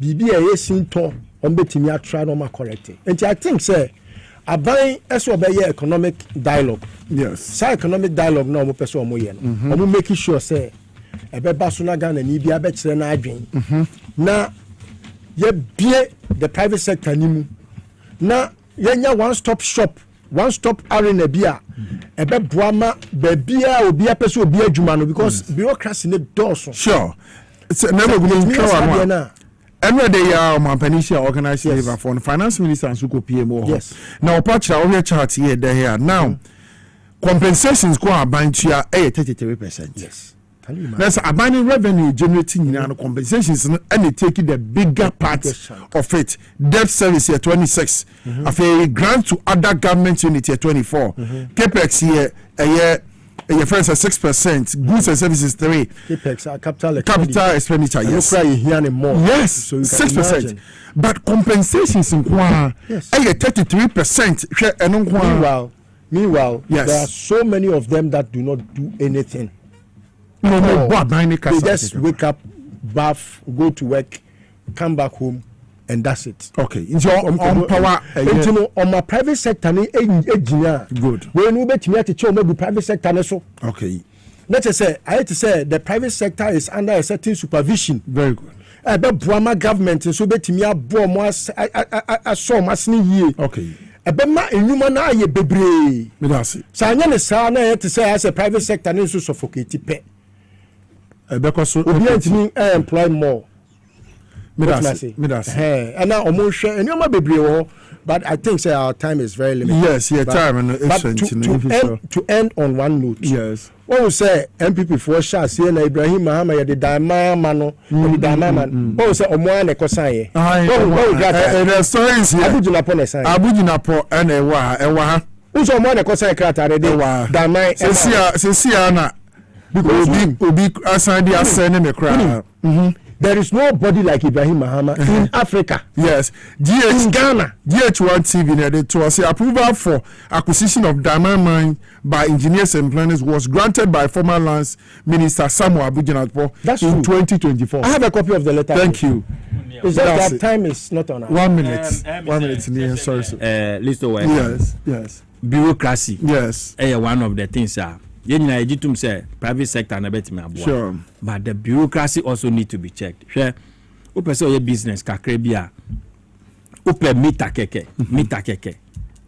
bibi e yesinto ombetimi atra no ma correct and I think say aban eso be ye economic dialogue yes say economic dialogue na omo person omo ye no omo making sure say ebe baso na Ghana ni bia be kire na adwen na ye bie the private sector ni mu na ye nya one stop arena bia ebe boama be bia obi apese obi adwuma no because bureaucracy ne doso sure it's never going to try one and they are Mampanisha organized labor for the finance minister and Suko PMO. Yes. Now, patch our chart here, there. Now, compensations go up by 33%. Yes. Can you imagine? That's a binding revenue generating compensations and it taking the bigger part of it. Debt service here 26. A grant to other government unit here 24. Capex here a year. Your friends are 6%, goods and services 3. Capex, capital expenditure. Yes, more. Yes, so 6%. But compensations in Kwa, yes, 33%. Meanwhile, yes, there are so many of them that do not do anything. No, they just wake up, bath, go to work, come back home, and that's it. Okay. It's your own power. You know, on my private sector, good. When we bet me to show maybe private sector, so okay. Let's say I had to say the private sector is under a certain supervision. Very good. But Brahma government so bet me a bomb was I saw my sneeze. Okay. Ebema enyuma na ye bebre. Me that's it. So anya ne sa na to say as a private sector no so suffocate pe. Because obi antimi employ more. And now almost share and you but I think say our time is very limited. Yes, yeah, time and to end on one note. Yes. What we say MPP for sure say na Ibrahim Mahama the Daimama no the Daimama. What we say omo na kosan the story is here. Abujinapo na sign. Abujinapo and ewa ha. Uso omo na kosan krata de Daimai. Se na because obi asan di asan me kra. There is nobody like Ibrahim Mahama in Africa. Yes. In Ghana. GH1 TV to us approval for acquisition of diamond mine by engineers and planners was granted by former lands minister Samuel Abujinapo in 2024. I have a copy of the letter. Thank you. Is that time is not on. 1 minute. 1 minute. Sorry. Yes. Bureaucracy. Yes. One of the things say private sector na betime aboa. Sure. But the bureaucracy also need to be checked. Sure. Upe so your business kakre bia. Upe mita keke.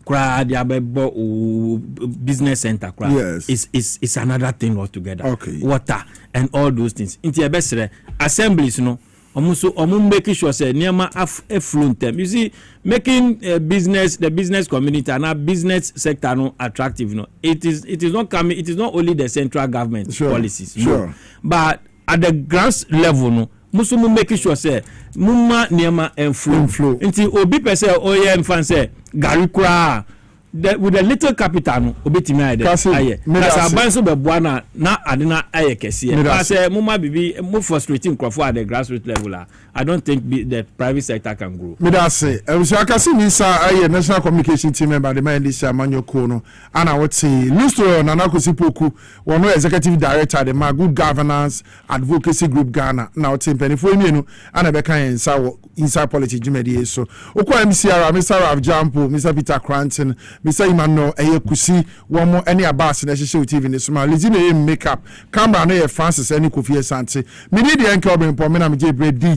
Kra dia bebo business center kra. Yes. It's another thing altogether. Okay. Water and all those things. Inti ebesere assemblies no omu making sure say niema affluent them. You see, making the business community and our business sector no attractive. No, it is not coming. It is not only the central government policies. Sure. No, but at the grass level, no, musumu making sure say muma niema inflow. Until obi pese oye mfan say garikura. With a little capital, no, obetimi aye. That's a banso be buana na adina aye kesi. I say muma bibi more frustrating crowd at the grassroots level. I don't think the private sector can grow. Me da say, so I can see Mr. Aye national communication team member the man this Manyo Kono and I would say Lustro Nana Kosipoku, one executive director the good governance advocacy group Ghana. Now team penny for me no and I be inside politics jumedi so. Oko MCR Mr. Rav Jampo, Mr. Peter Cranton, Mr. Imano Kusi, one more any abas in the show TV in the small Lizine makeup camera no Francis any Kofi Asante. Me need the Obrempong me na me J Bread D